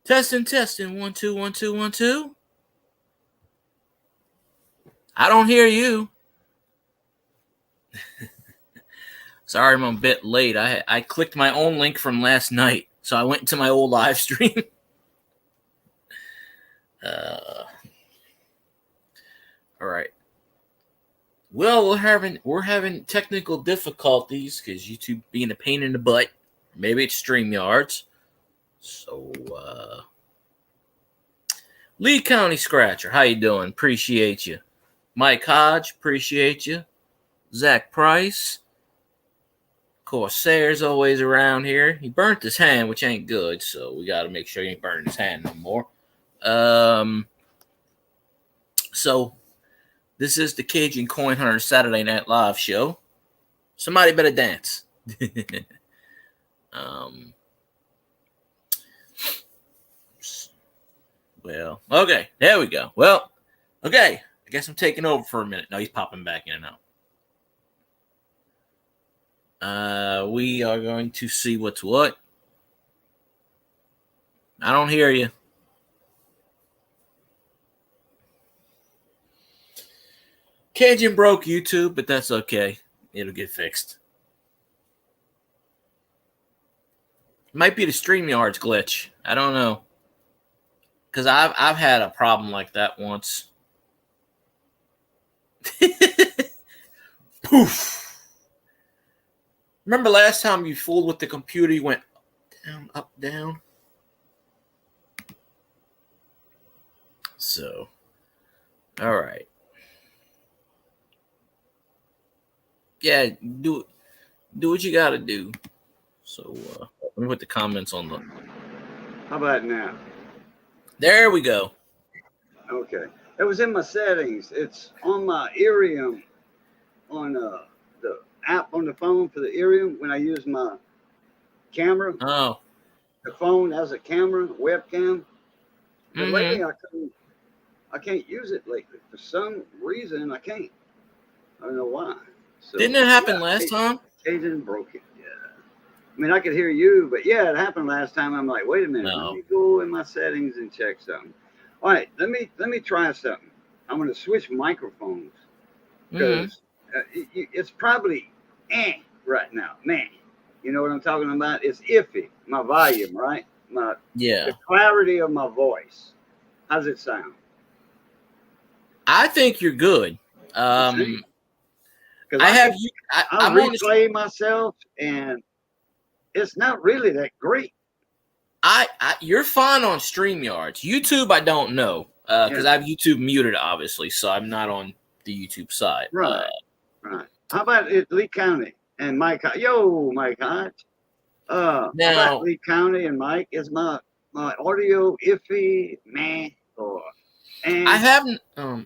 Testing. 1 2 1 2 1 2. I don't hear you. Sorry, I'm a bit late. I clicked my own link from last night, so I went to my old live stream. All right. Well, we're having technical difficulties because YouTube being a pain in the butt. Maybe it's StreamYards. So, Lee County Scratcher, how you doing? Appreciate you. Mike Hodge, appreciate you. Zach Price. Corsair's always around here. He burnt his hand, which ain't good, so we got to make sure he ain't burning his hand no more. So, this is the Cajun Coin Hunter Saturday Night Live show. Somebody better dance. Well, okay, there we go. Well, okay, I guess I'm taking over for a minute. No, he's popping back in and out. We are going to see what's what. I don't hear you. Cajun broke YouTube, but that's okay. It'll get fixed. Might be the StreamYards glitch. I don't know. Because I've had a problem like that once. Poof. Remember last time you fooled with the computer, you went down, up, down? So, all right. Yeah, do what you got to do. So, let me put the comments on the... How about now? There we go. Okay. It was in my settings. It's on my Irium, on the app on the phone for the Irium when I use my camera. Oh. The phone has a camera, webcam. But lately I can't use it lately. For some reason, I can't. I don't know why. So, didn't it happen last time? Cajun broke it. Yeah. I mean, I could hear you, but yeah, it happened last time. I'm like, wait a minute. No. Let me go in my settings and check something. All right, let me try something. I'm going to switch microphones because it's probably right now, man. You know what I'm talking about? It's iffy. My volume, right? The clarity of my voice. How's it sound? I think you're good. Because I replay myself, and it's not really that great. You're fine on StreamYards. YouTube, I don't know because I have YouTube muted, obviously, so I'm not on the YouTube side. Right. How about Lee County and Mike? Yo, Mike Hodge. How about Lee County and Mike? Is my audio iffy, man? I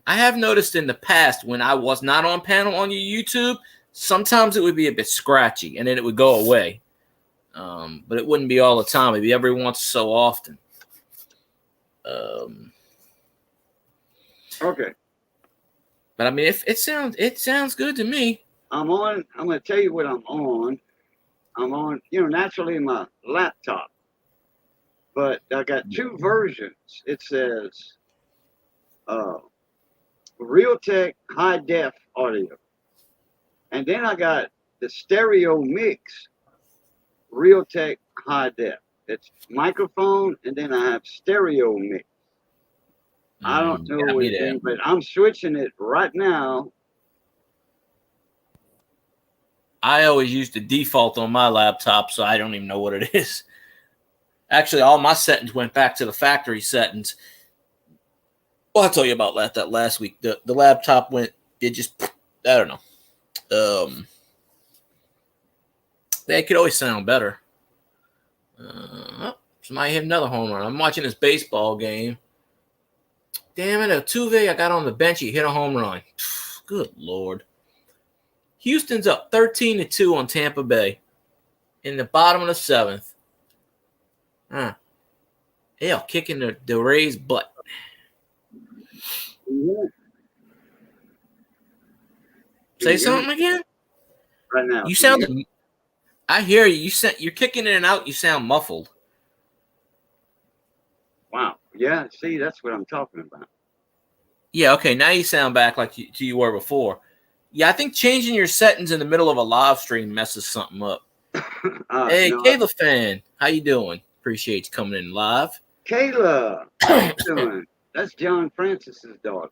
have noticed in the past when I was not on panel on your YouTube, sometimes it would be a bit scratchy and then it would go away. But it wouldn't be all the time. It'd be every once so often. Okay. But I mean, if it sounds good to me. I'm going to tell you what I'm on. I'm on, naturally my laptop. But I got two versions. It says Realtek high def audio. And then I got the stereo mix Realtek high def. It's microphone, and then I have stereo mix. I don't know anything, but I'm switching it right now. I always use the default on my laptop, so I don't even know what it is. Actually, all my settings went back to the factory settings. Well, I'll tell you about that last week. The laptop went, it just, I don't know. They could always sound better. Somebody hit another home run. I'm watching this baseball game. Damn it, Altuve, I got on the bench. He hit a home run. Good Lord. Houston's up 13-2 on Tampa Bay in the bottom of the seventh. Hell, kicking the Rays' butt. Say something again? Right now. You sound... I hear you. You're kicking in and out. You sound muffled. Wow. Yeah. See, that's what I'm talking about. Yeah, okay. Now you sound back like you were before. Yeah, I think changing your settings in the middle of a live stream messes something up. Hey, No, Kayla fan, how you doing? Appreciate you coming in live. Kayla, how you doing? That's John Francis's daughter,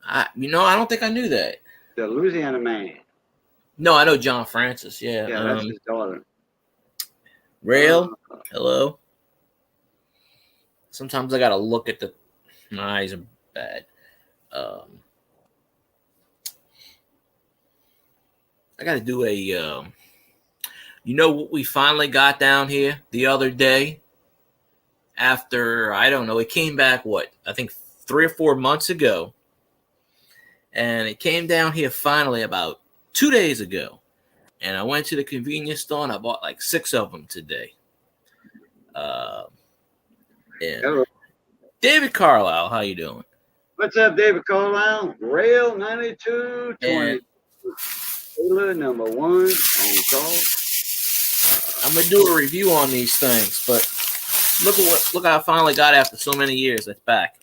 I don't think I knew that. the Louisiana man. No, I know John Francis. Yeah. Yeah, that's his daughter. Rail, hello. Sometimes I gotta look at my eyes are bad. I gotta do a. What we finally got down here the other day? After I don't know, it came back I think 3 or 4 months ago, and it came down here finally about 2 days ago. And I went to the convenience store and I bought like 6 of them today. Hello. David Carlisle, how you doing? What's up, David Carlisle? Rail 9220. Kayla, number 1 on call. I'm gonna do a review on these things, but look how I finally got after so many years. It's back.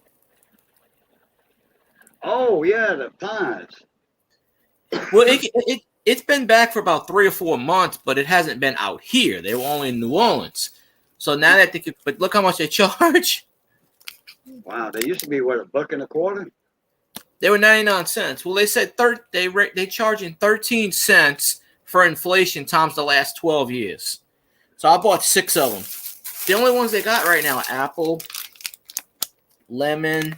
Oh yeah, the pies. Well, it's been back for about 3 or 4 months, but it hasn't been out here. They were only in New Orleans. So now that but look how much they charge. Wow, they used to be what, $1.25? They were 99 cents. Well, they said they charging 13 cents for inflation times the last 12 years. So I bought 6 of them. The only ones they got right now are apple, lemon,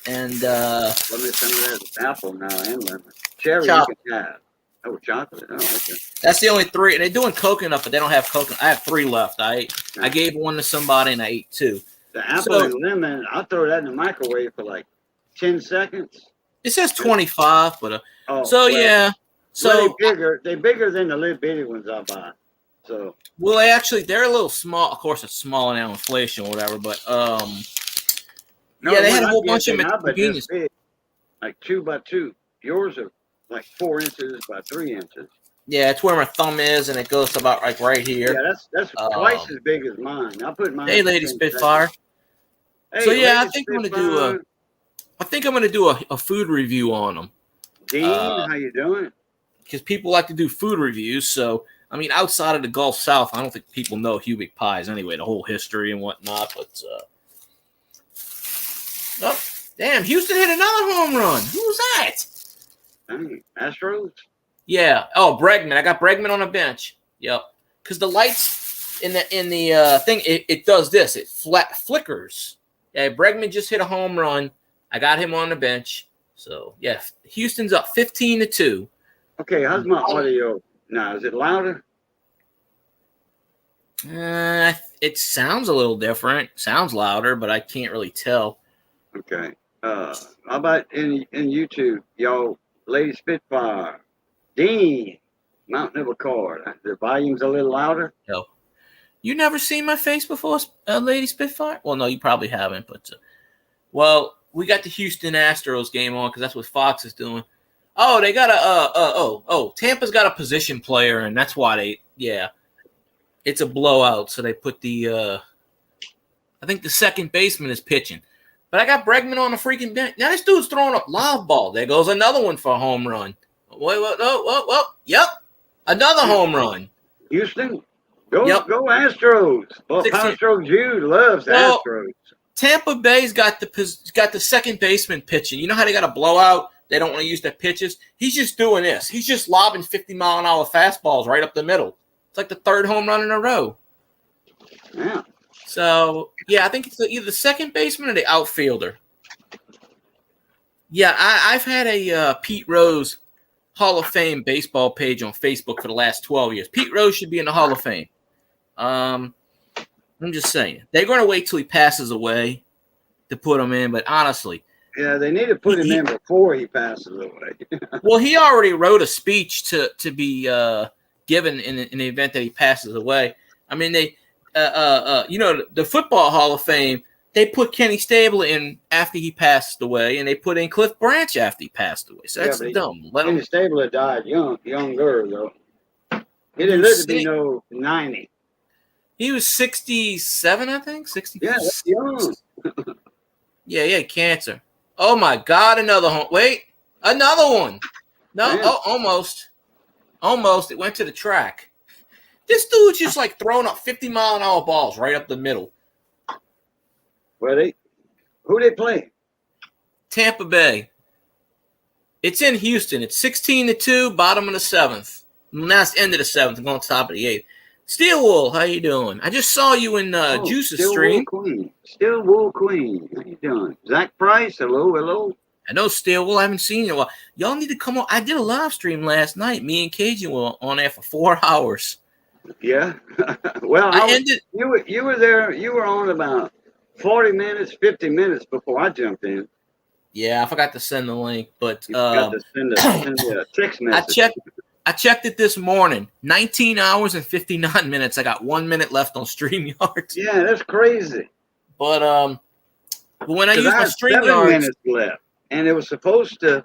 and Let me some of that apple now and lemon. Cherry chocolate. you can have. Oh, chocolate. Oh, okay. That's the only 3. And they're doing coconut, but they don't have coconut. I have 3 left. I gave 1 to somebody and I ate 2. The apple and lemon, I'll throw that in the microwave for like 10 seconds. It says 25, but yeah. So they're bigger than the little bitty ones I buy. So they're a little small. Of course, it's small now, inflation or whatever. But no, they had a whole bunch of convenience. Like 2 by 2. Yours are like 4 inches by 3 inches. Yeah, it's where my thumb is, and it goes about like right here. Yeah, that's twice as big as mine. I'll put mine. Hey, Lady Spitfire. Hey, So yeah, Lady I think I'm gonna do a food review on them. Dean, how you doing? Because people like to do food reviews. So I mean, outside of the Gulf South, I don't think people know Hubic pies anyway, the whole history and whatnot. But oh, damn, Houston hit another home run. Who was that? Astros. Yeah. Oh, Bregman. I got Bregman on a bench. Yep. Because the lights in the thing, it does this. It flickers. Yeah, Bregman just hit a home run. I got him on the bench. So yeah, Houston's up 15-2. Okay, how's my audio now? Is it louder? It sounds a little different. Sounds louder, but I can't really tell. Okay. How about in YouTube, y'all? Lady Spitfire, Dean, Mount Nibelcard. The volume's a little louder. No. You never seen my face before, Lady Spitfire? Well, no, you probably haven't. But well, we got the Houston Astros game on because that's what Fox is doing. Oh, they got Tampa's got a position player, and that's why it's a blowout. So they put I think the second baseman is pitching. But I got Bregman on the freaking bench. Now this dude's throwing a live ball. There goes another one for a home run. Yep. Another home run. Houston, go Astros. Well, Astros Jude loves Astros. Tampa Bay's got the second baseman pitching. You know how they got a blowout? They don't want to use their pitches. He's just doing this. He's just lobbing 50-mile-an-hour fastballs right up the middle. It's like the 3rd home run in a row. Yeah. So, yeah, I think it's either the second baseman or the outfielder. Yeah, I've had a Pete Rose Hall of Fame baseball page on Facebook for the last 12 years. Pete Rose should be in the Hall of Fame. I'm just saying. They're going to wait till he passes away to put him in, but honestly. Yeah, they need to put him in before he passes away. Well, he already wrote a speech to be given in the event that he passes away. I mean, the Football Hall of Fame, they put Kenny Stabler in after he passed away, and they put in Cliff Branch after he passed away. So that's dumb. Kenny Stabler died younger, though. He didn't live to be no 90. He was 67, I think. 60. Yeah, that's young. Yeah, he had cancer. Oh my God, another home. Wait, another one. No, Man. oh, almost. Almost. It went to the track. This dude's just like throwing up 50-mile-an-hour balls right up the middle. Who they play? Tampa Bay. It's in Houston. It's 16-2, bottom of the seventh. Now it's end of the seventh, and going to top of the eighth. Steel Wool, how you doing? I just saw you in Juice's Steel stream. Wool Queen. Steel Wool Queen. How you doing? Zach Price, hello. I know Steel Wool. I haven't seen you in a while. Y'all need to come on. I did a live stream last night. Me and Cajun were on there for 4 hours. Yeah. Well, you were there. You were on about 40 minutes, 50 minutes before I jumped in. Yeah, I forgot to send the link, but You got to send a text message. I checked it this morning. 19 hours and 59 minutes. I got 1 minute left on StreamYard. Yeah, that's crazy. But when I used my 7 StreamYard, minutes left, and it was supposed to.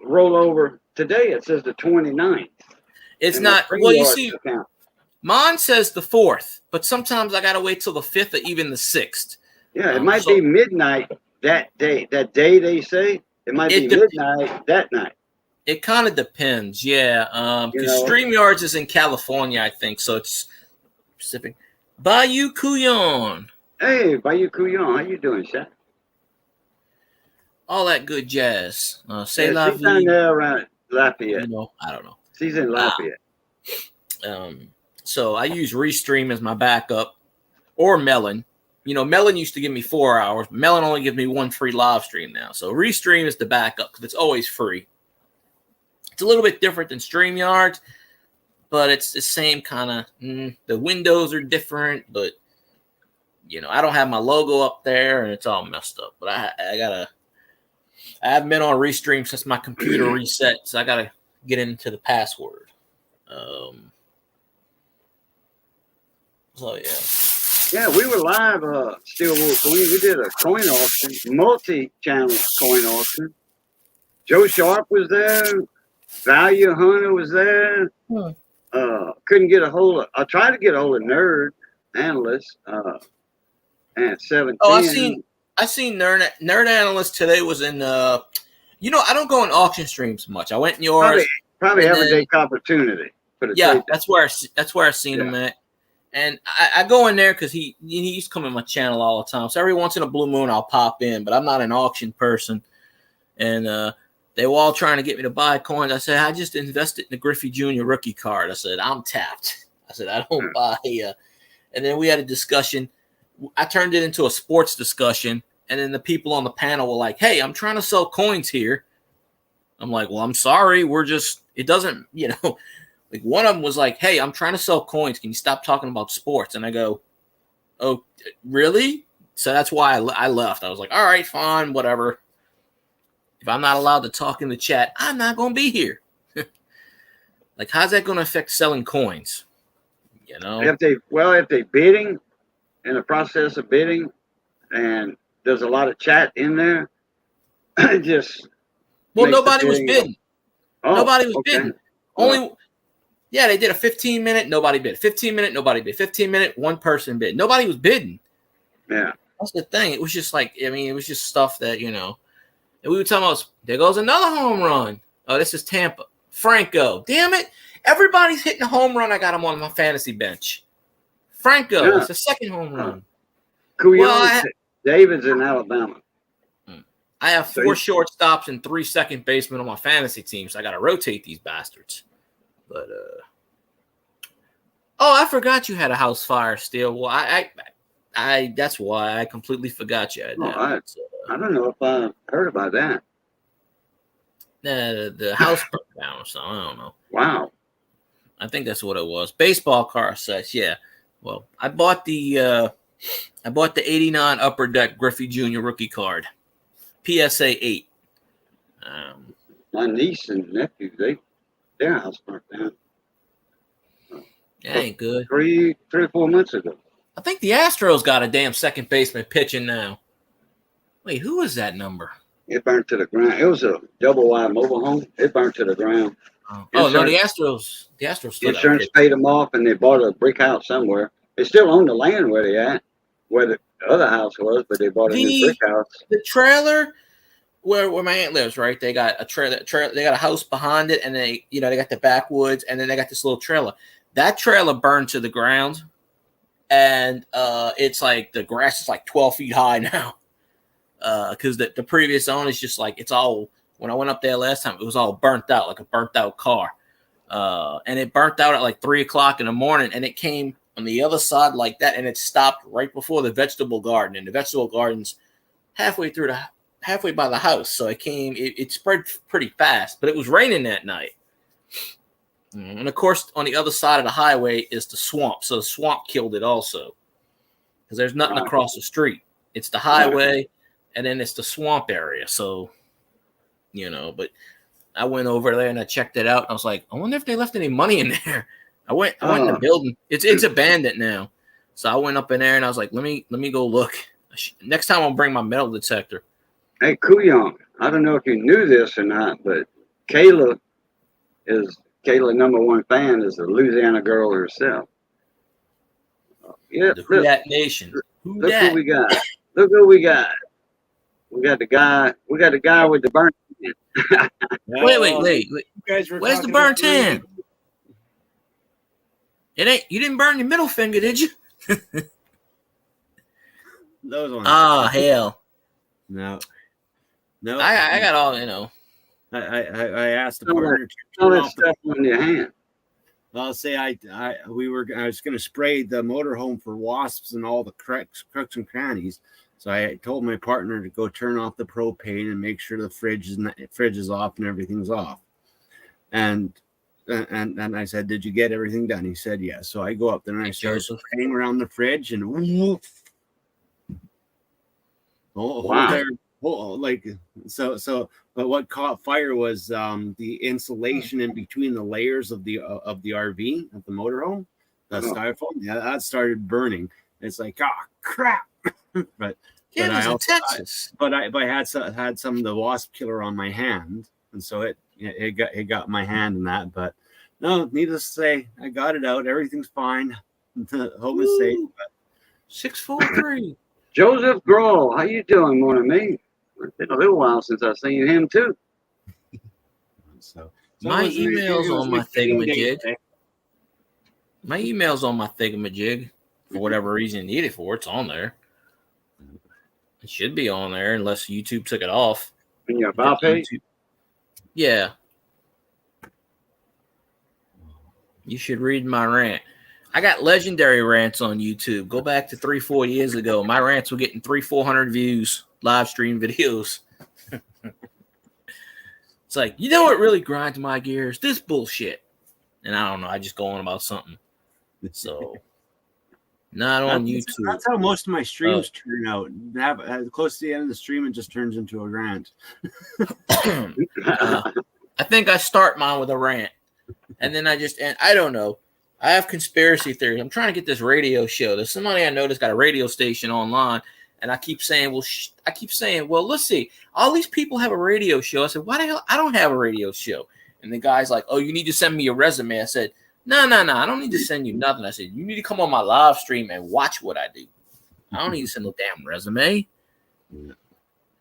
Roll over today. It says the 29th. it's And not. my Well, you StreamYard see, account. mine says the 4th, but sometimes I gotta wait till the 5th or even the 6th. Yeah, it might be midnight that day. That day they say it might be midnight that night. It kind of depends, yeah. Because StreamYards is in California, I think, so it's Pacific. Bayou Couillon. Hey, Bayou Couillon, how you doing, Shaq? All that good jazz. Say Yeah, la she's down vie. there around Lafayette. I don't know. She's in Lafayette. So I use Restream as my backup, or Melon. Melon used to give me 4 hours. But Melon only gives me 1 free live stream now. So Restream is the backup because it's always free. It's a little bit different than StreamYard, but it's the same kind of. The windows are different, but I don't have my logo up there, and it's all messed up. But I haven't been on Restream since my computer reset, so I gotta get into the password. So yeah. Yeah, we were live, Steel Wool Queen. We did a coin auction, multi-channel coin auction. Joe Sharp was there. Value Hunter was there. Couldn't get a hold of. I tried to get a hold of Nerd Analyst. And 710. Oh, I seen Nerd Analyst today was in. I don't go on auction streams much. I went in yours. Probably everyday opportunity. That's where I seen him at. And I go in there because he used to come in my channel all the time. So every once in a blue moon, I'll pop in. But I'm not an auction person. And they were all trying to get me to buy coins. I said, I just invested in the Griffey Jr. rookie card. I said, I'm tapped. I said, I don't buy. And then we had a discussion. I turned it into a sports discussion. And then the people on the panel were like, hey, I'm trying to sell coins here. I'm like, well, I'm sorry. It doesn't, like one of them was like, hey, I'm trying to sell coins. Can you stop talking about sports? And I go, oh, really? So that's why I left. I was like, all right, fine, whatever. If I'm not allowed to talk in the chat, I'm not going to be here. Like, how's that going to affect selling coins? If they bidding, in the process of bidding, and there's a lot of chat in there, nobody was bidding. Nobody was bidding. They did a 15-minute, nobody bid. 15-minute, nobody bid. 15-minute, one person bid. Nobody was bidding. Yeah. That's the thing. It was just like, it was just stuff that, and we were talking about, there goes another home run. Oh, this is Tampa. Franco. Damn it. Everybody's hitting a home run. I got him on my fantasy bench. Franco. It's the second home run. David's in Alabama. I have 4 shortstops and 3 second basemen on my fantasy team, so I got to rotate these bastards. But, I forgot you had a house fire still. Well, I that's why I completely forgot you had that. I don't know if I heard about that. The house burned down or something. I don't know. Wow. I think that's what it was. Baseball card sets, yeah. Well, I bought the 89 Upper Deck Griffey Jr. rookie card. PSA 8. My niece and nephew, their house burnt down. That ain't good. 3 or 4 months ago. I think the Astros got a damn second baseman pitching now. Wait, who is that number? It burned to the ground. It was a double wide mobile home. It burned to the ground. Oh no, the Astros still got Insurance paid them off, and they bought a brick house somewhere. They still own the land where they at, where the other house was, but they bought a new brick house. The trailer where my aunt lives, right? They got a trailer. They got a house behind it, and they got the backwoods, and then they got this little trailer. That trailer burned to the ground, and it's like the grass is like 12 feet high now, because the previous owner is just like, it's all. When I went up there last time, it was all burnt out, like a burnt out car, and it burnt out at like 3:00 in the morning, and it came on the other side like that, and it stopped right before the vegetable garden, and the vegetable garden's halfway by the house, so it spread pretty fast, but it was raining that night. And of course, on the other side of the highway is the swamp, so the swamp killed it also, because there's nothing across the street. It's the highway, and then it's the swamp area, so, but I went over there and I checked it out, and I was like, I wonder if they left any money in there. I went in the building. It's abandoned now, so I went up in there and I was like, let me go look. Next time I'll bring my metal detector. Hey, Kuyong, I don't know if you knew this or not, but Kayla #1 fan is a Louisiana girl herself. Yeah, Who that nation? Look who we got. Look who we got. We got the guy with the burnt hand. Wait. Where's the burnt hand? You didn't burn your middle finger, did you? Those ones. Oh, hell. No. I got all, I asked the partner to All turn that off stuff on your hand. I'll say I was going to spray the motorhome for wasps and all the crooks and crannies. So I told my partner to go turn off the propane and make sure the fridge is off and everything's off. And I said, "Did you get everything done?" He said, "Yes." So I go up there and I start spraying around the fridge, and but what caught fire was the insulation in between the layers of the RV of the motorhome, the styrofoam. Yeah, that started burning. It's like, oh crap! but I also, Texas. I had some of the wasp killer on my hand, and so it got my hand in that. But no, needless to say, I got it out. Everything's fine. Home is safe. 643. Joseph Grohl, how you doing, mon ami? It's been a little while since I've seen him too. So my email's on my thingamajig. My email's on my thingamajig. For whatever reason you need it for, it's on there. It should be on there unless YouTube took it off. In your about page? Yeah. You should read my rant. I got legendary rants on YouTube. Go back to 3-4 years ago. My rants were getting 300-400 views, live stream videos. It's like, what really grinds my gears? This bullshit. And I don't know. I just go on about something. So, not on YouTube. That's how most of my streams turn out. Close to the end of the stream, it just turns into a rant. I think I start mine with a rant. And then I just end. I don't know. I have conspiracy theories. I'm trying to get this radio show. There's somebody I know that's got a radio station online, and I keep saying, well, let's see. All these people have a radio show. I said, why the hell? I don't have a radio show. And the guy's like, oh, you need to send me your resume. I said, no. I don't need to send you nothing. I said, you need to come on my live stream and watch what I do. I don't need to send no damn resume. Yeah,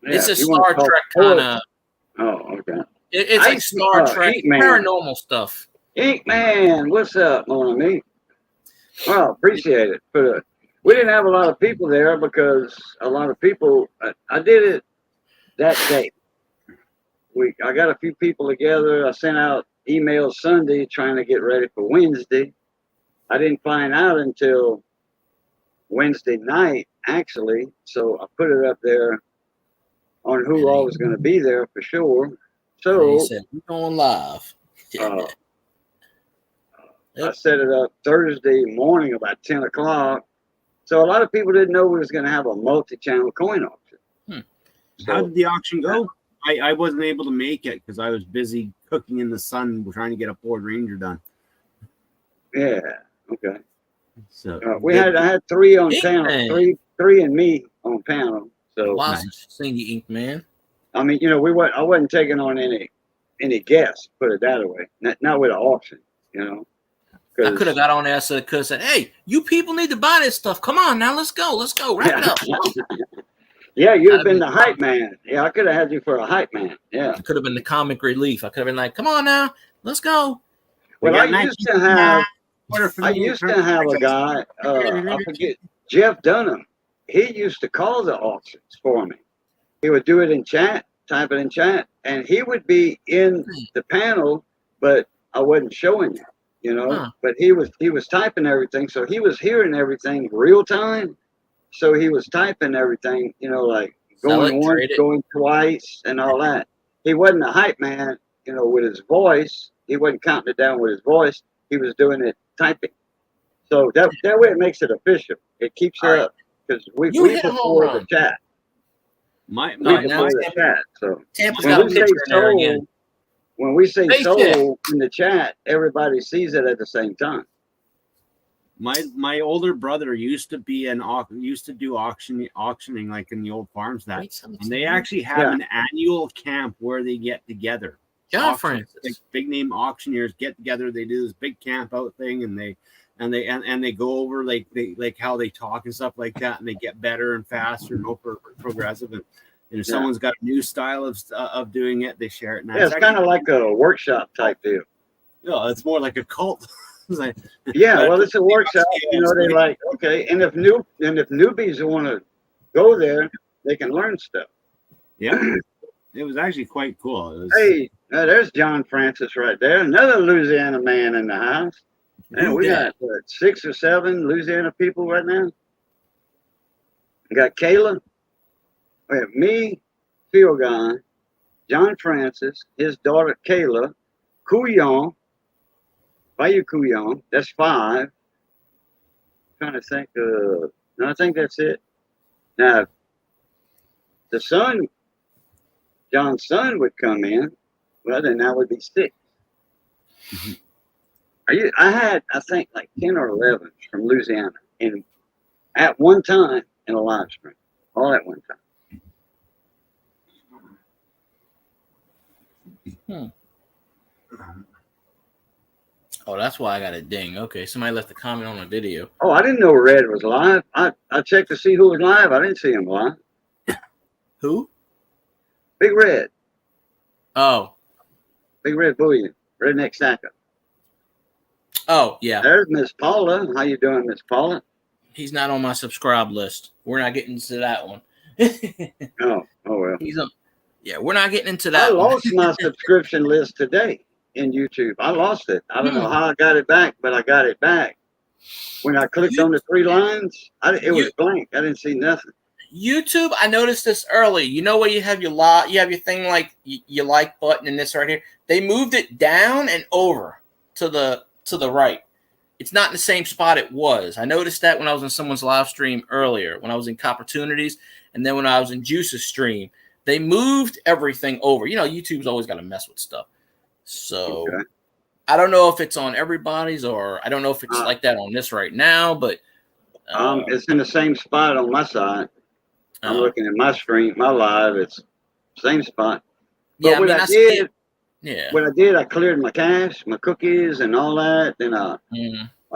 it's a Star Trek kind of. Oh, okay. It's like Star Trek paranormal stuff. Ink Man, what's up, mon ami? Well, appreciate it. But we didn't have a lot of people there because a lot of people. I did it that day. I got a few people together. I sent out emails Sunday trying to get ready for Wednesday. I didn't find out until Wednesday night, actually. So I put it up there on who all was going to be there for sure. So he said, we're going live. I set it up Thursday morning about 10 o'clock. So a lot of people didn't know we was going to have a multi-channel coin auction. So, how did the auction go? I wasn't able to make it because I was busy cooking in the sun trying to get a Ford Ranger done. Yeah. Okay. So I had three on panel, three and me on panel. So nice. Seeing you, Ink Man. I mean, I wasn't taking on any any guests. Put it that way. Not with an auction, you know. I could have got on there and could have said, "Hey, you people need to buy this stuff. Come on now, let's go, wrap it up." Yeah, you'd have been the hype man. Yeah, I could have had you for a hype man. Yeah, I could have been the comic relief. I could have been like, "Come on now, let's go." Well, I used to have a guy. I forget, Jeff Dunham. He used to call the auctions for me. He would do it in chat, type it in chat, and he would be in the panel, but I wasn't showing it, you know. Huh. But he was typing everything, so he was hearing everything real time. So he was typing everything, you know, like going once, going twice, and all that. He wasn't a hype man, you know, with his voice. He wasn't counting it down with his voice. He was doing it typing. So that way it makes it official. It keeps it up because we before the chat. The chat. So Tampa's got a picture in there again. When we say sold in the chat, everybody sees it at the same time. My older brother used to do auctioning like in the old farms and they actually have an annual camp where they get together. John Francis, like big name auctioneers get together. They do this big camp out thing, and they go over like how they talk and stuff like that, and they get better and faster and more progressive. And if someone's got a new style of doing it, they share it. And it's kind of like a workshop type deal. No, it's more like a cult. Well, it's a workshop. You know, they like, okay, and if newbies want to go there, they can learn stuff. Yeah, it was actually quite cool. Hey, there's John Francis right there, another Louisiana man in the house. And we got 6 or 7 Louisiana people right now. We got Kayla. We have me, Field Guy, John Francis, his daughter Kayla, Couillon. Bayou Couillon, that's 5. Trying to think. No, I think that's it. Now, the son, John's son, would come in. Well, then that would be 6. Mm-hmm. I had, I think, like 10 or 11 from Louisiana, and at one time in a live stream, all at one time. Oh, that's why I got a ding. Okay, somebody left a comment on the video. Oh, I didn't know Red was live. I checked to see who was live. I didn't see him live. Who? Big Red. Oh. Big Red Bullion. Redneck Stacker. Oh, yeah. There's Miss Paula. How you doing, Miss Paula? He's not on my subscribe list. We're not getting into that one. Oh well. We're not getting into that. I lost my subscription list today in YouTube. I lost it. I don't know how I got it back, but I got it back. When I clicked on the 3 lines, it was blank. I didn't see nothing. YouTube, I noticed this early. You know where you have your thing like your like button and this right here. They moved it down and over to the right. It's not in the same spot it was. I noticed that when I was in someone's live stream earlier, when I was in Copportunities, and then when I was in Juice's stream, they moved everything over. You know, YouTube's always got to mess with stuff. So I don't know if it's on everybody's, or I don't know if it's like that on this right now, but it's in the same spot on my side. I'm looking at my stream, my live, it's same spot. But what I did, I cleared my cache, my cookies and all that. Then I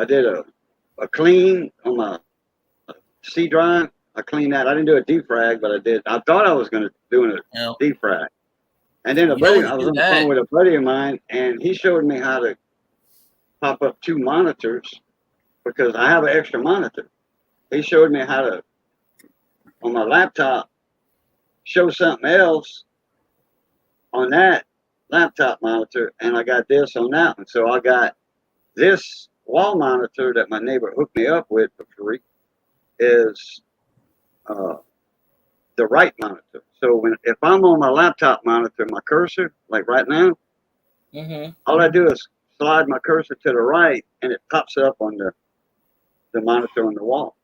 did a clean on my C drive. I cleaned that. I didn't do a defrag, but I did. I thought I was going to do a defrag. And then I was on the phone with a buddy of mine, and he showed me how to pop up 2 monitors because I have an extra monitor. He showed me how to, on my laptop, show something else on that laptop monitor, and I got this on that one. So I got this wall monitor that my neighbor hooked me up with for free is the right monitor. So if I'm on my laptop monitor, my cursor, like right now, all I do is slide my cursor to the right, and it pops up on the monitor on the wall.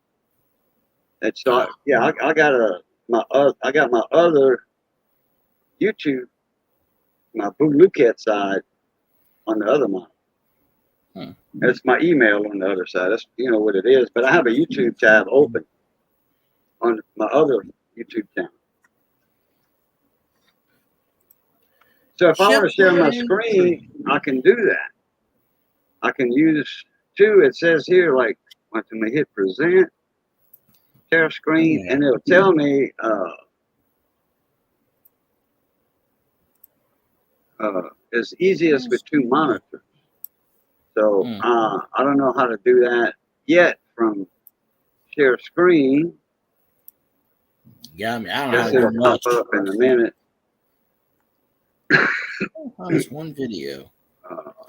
And so I got my other YouTube, my Boo Luket side on the other monitor. That's my email on the other side. That's what it is. But I have a YouTube tab open on my other YouTube channel. So if I want to share my Chevrolet. screen, I can do that. I can use two. It says here, like, when I hit present, share screen, Yeah. and it'll tell me it's easiest with two monitors. So I don't know how to do that yet from share screen. Yeah, I mean, I don't know how Guess to do it'll much. pop up in a minute. Find this one video.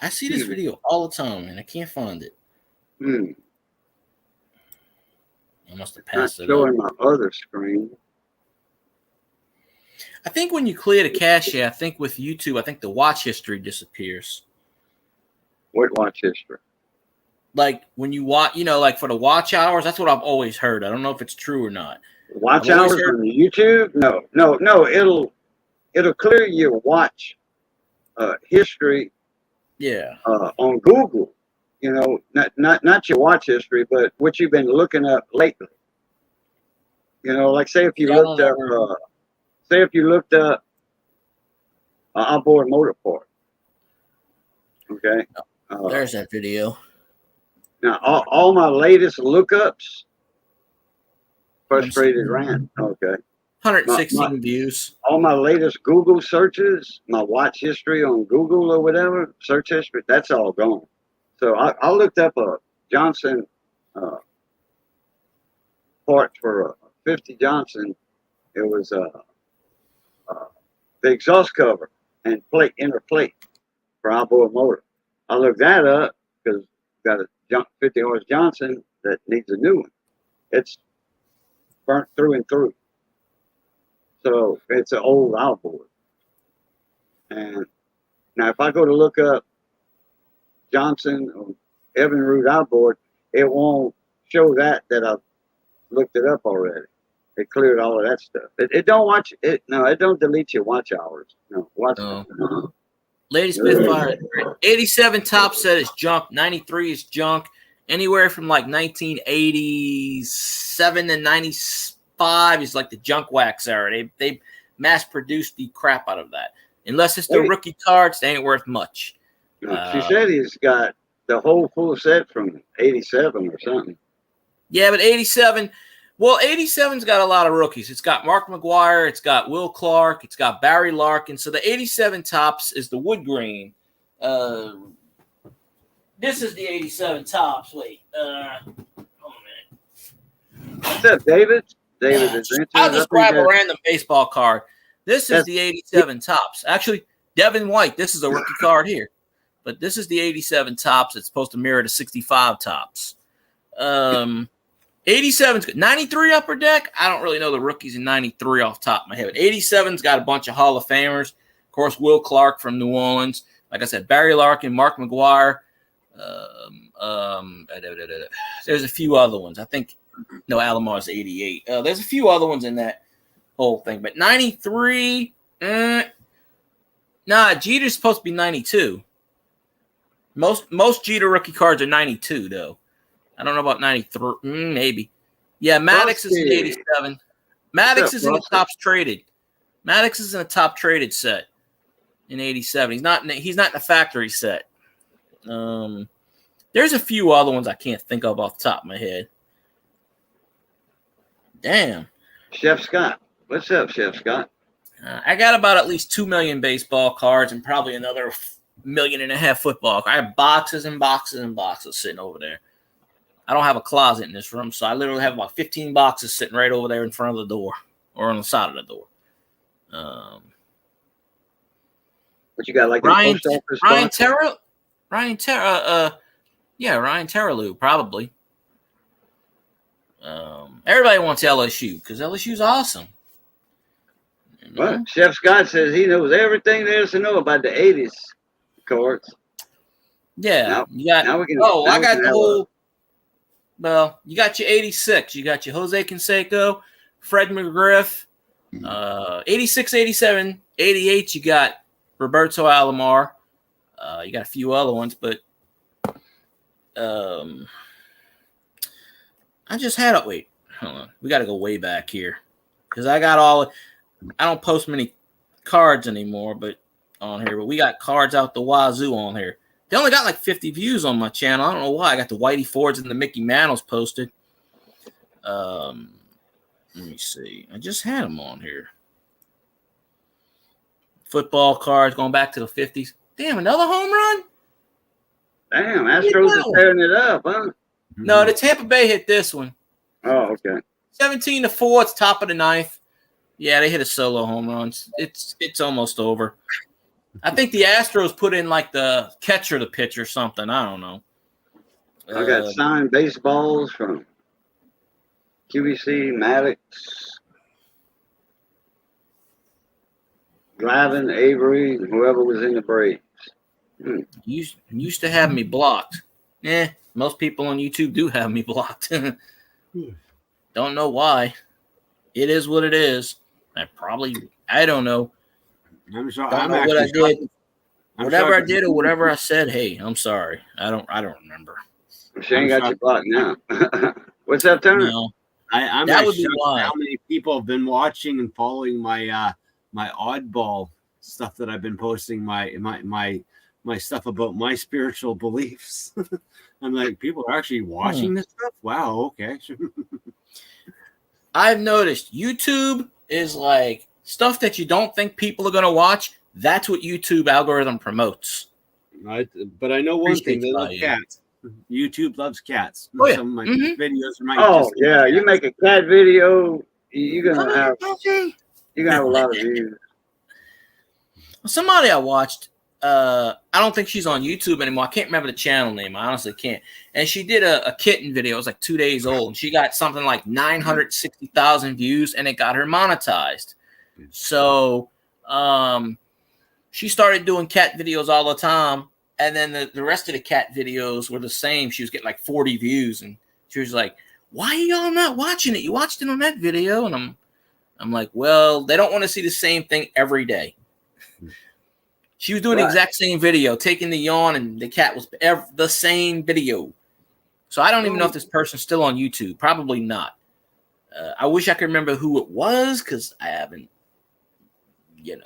I see this video all the time, and I can't find it. I must have Not passed it up. showing my other screen. I think when you clear the cache, I think with YouTube, I think the watch history disappears. What watch history? Like when you watch, like for the watch hours, that's what I've always heard. I don't know if it's true or not. Watch I've always hours heard- on YouTube? No. It'll clear your watch history Yeah. on Google. Not your watch history, but what you've been looking up lately. Like say if you looked up outboard motor part. Okay. There's that video. Now all my latest lookups. Frustrated rant. Okay. 116 views. All my latest Google searches, my watch history on Google or whatever, search history, that's all gone. So I looked up a Johnson part for a 50 Johnson. It was the exhaust cover and inner plate for outboard motor. I looked that up because got a 50 horse Johnson that needs a new one. It's burnt through and through. So it's an old outboard. And now if I go to look up Johnson or Evinrude outboard, it won't show that I've looked it up already. It cleared all of that stuff. It don't watch it. No, it don't delete your watch hours. No, watch. No. Lady Spitfire, 87 top set is junk. 93 is junk. Anywhere from like 1987 to 95 is like the junk wax era. They mass produced the crap out of that. Unless it's the rookie cards, they ain't worth much. She said he's got the whole full set from 87 or something. Yeah, but 87. Well, 87's got a lot of rookies. It's got Mark McGuire. It's got Will Clark. It's got Barry Larkin. So the 87 tops is the wood grain. This is the 87 tops. Wait. Hold on a minute. What's up, David? David, I'll just grab a random baseball card. This is the 87 tops. Actually, Devin White. This is a rookie card here. But this is the 87 tops. It's supposed to mirror the 65 tops. 87's good. 93 upper deck. I don't really know the rookies in 93 off the top of my head. But 87's got a bunch of Hall of Famers. Of course, Will Clark from New Orleans. Like I said, Barry Larkin, Mark McGuire. There's a few other ones. I think Alomar's 88. There's a few other ones in that whole thing. But 93, Jeter's supposed to be 92. Most Jeter rookie cards are 92, though. I don't know about 93. Maybe. Yeah, Maddox is an 87. Maddox is in the tops traded. Maddox is in the top traded set in 87. He's not in the factory set. There's a few other ones I can't think of off the top of my head. Damn. Chef Scott. What's up, Chef Scott? I got about at least 2 million baseball cards and probably another 1.5 million football cards. I have boxes and boxes and boxes sitting over there. I don't have a closet in this room, so I literally have about 15 boxes sitting right over there in front of the door or on the side of the door. What you got, like Ryan post office Terrell? Ryan Terrell, probably. Everybody wants LSU because LSU's awesome. Well, Chef Scott says he knows everything there is to know about the 80s cards. Yeah. You got you got your 86. You got your Jose Canseco, Fred McGriff, 86, 87, 88. You got Roberto Alomar. You got a few other ones, but I just had it. Wait, hold on. We got to go way back here because I don't post many cards anymore, but on here, but we got cards out the wazoo on here. They only got like 50 views on my channel. I don't know why. I got the Whitey Fords and the Mickey Mantles posted. Let me see. I just had them on here. Football cards going back to the 50s. Damn, another home run? Damn, Astros are tearing it up, huh? No, the Tampa Bay hit this one. Oh, okay. 17-4. It's top of the ninth. Yeah, they hit a solo home run. It's almost over. I think the Astros put in like the catcher to pitch or something. I don't know. I got signed baseballs from QVC, Maddox, Glavine, Avery, whoever was in the Braves. Used to have me blocked. Most people on YouTube do have me blocked. Don't know why. It is what it is. I don't know. I'm sorry. Don't know what I did. Whatever I did or whatever I said, hey, I'm sorry. I don't remember. She ain't got you blocked now. What's up, Turner? No. I'm That not would be sure why. how many people have been watching and following my my oddball stuff that I've been posting, my stuff about my spiritual beliefs. I'm like, people are actually watching this stuff? Wow, okay. I've noticed YouTube is like stuff that you don't think people are going to watch. That's what YouTube algorithm promotes. But I know one thing, they love cats. YouTube loves cats. Oh, yeah. Some of my videos might yeah, you make a cat video, you're gonna have a lot of views. Somebody I watched, I don't think she's on YouTube anymore. I can't remember the channel name. I honestly can't. And she did a kitten video. It was like 2 days old. And she got something like 960,000 views, and it got her monetized. So she started doing cat videos all the time. And then the rest of the cat videos were the same. She was getting like 40 views. And she was like, why are y'all not watching it? You watched it on that video. And I'm like, well, they don't want to see the same thing every day. She was doing the exact same video, taking the yawn, and the cat was the same video. So I don't even know if this person's still on YouTube. Probably not. I wish I could remember who it was because I haven't, You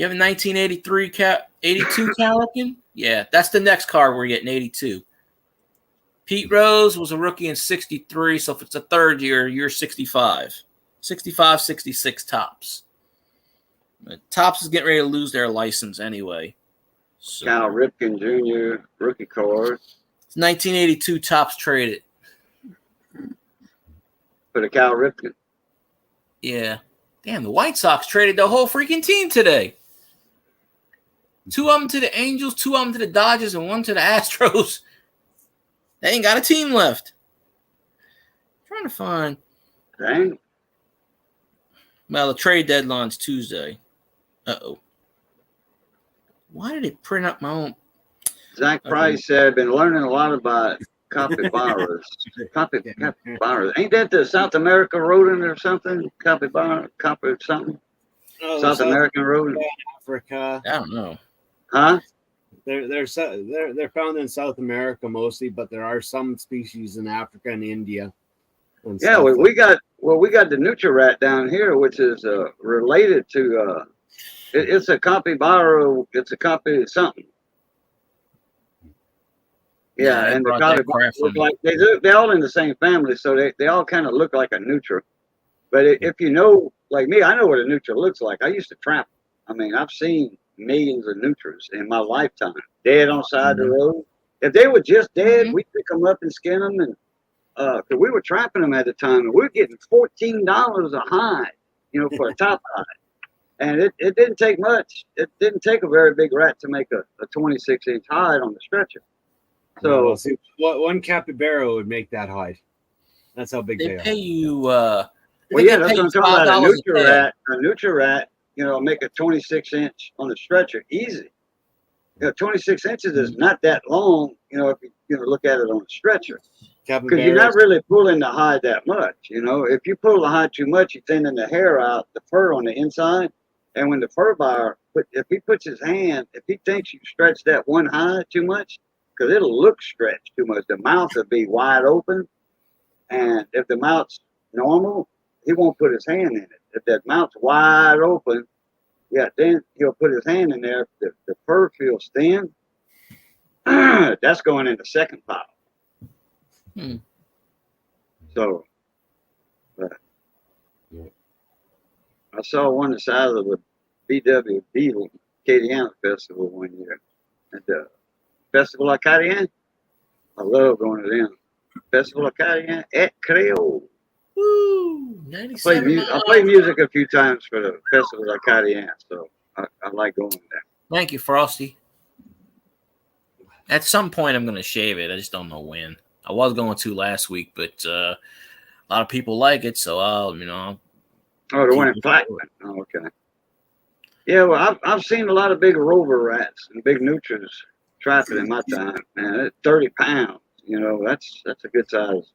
have a 1983 82 Calican? Yeah, that's the next card we're getting, 82. Pete Rose was a rookie in 63, so if it's a third year, you're 65. 65, 66 Tops. Tops is getting ready to lose their license anyway. So, Cal Ripken Jr. rookie card. It's 1982 Tops traded. For the Cal Ripken. Yeah. Damn, the White Sox traded the whole freaking team today. 2 of them to the Angels, 2 of them to the Dodgers, and 1 to the Astros. They ain't got a team left. I'm trying to find. Dang. Well, the trade deadline's Tuesday. Uh-oh. Why did it print up my own? Zach Price said, been learning a lot about capybaras. Capybaras. Ain't that the South America rodent or something? Capybara? Something? South American rodent? Africa. I don't know. Huh? They're found in South America mostly, but there are some species in Africa and India. Yeah, we got the Nutrirat down here, which is related to it's a capybara. It's a copy of something. Yeah, and the capybara look like they're all in the same family, so they all kind of look like a nutria. But if you know, like me, I know what a nutria looks like. I used to trap. I mean, I've seen millions of nutrias in my lifetime, dead on side of the road. If they were just dead, we'd pick them up and skin them, and because we were trapping them at the time, and we were getting $14 a hide, for a top hide. And it didn't take much. It didn't take a very big rat to make a 26-inch hide on the stretcher. So see, one capybara would make that hide. That's how big they pay are. you. Well, yeah, that's what I'm talking about. A Nutrirat, make a 26-inch on the stretcher easy. 26 inches is not that long, if you look at it on the stretcher. Because you're not really pulling the hide that much. If you pull the hide too much, you're thinning the hair out, the fur on the inside. And when the fur buyer, if he puts his hand, if he thinks you stretch that one hide too much, because it'll look stretched too much, the mouth will be wide open. And if the mouth's normal, he won't put his hand in it. If that mouth's wide open, Yeah, then he'll put his hand in there. The fur feels thin. That's going in the second pile. Hmm. So, I saw one the size of a VW Beetle Acadiana Festival one year at the Festival Acadian. I love going to them. Festival Acadian at Creole. Woo! I 97 miles. played music a few times for the Festival Acadian, so I like going there. Thank you, Frosty. At some point, I'm going to shave it. I just don't know when. I was going to last week, but a lot of people like it, so I'll. Oh, the one in Plaquemine. Oh, okay. Yeah, well, I've seen a lot of big rover rats and big nutras trapping in my time. Man, it's 30 pounds. That's a good size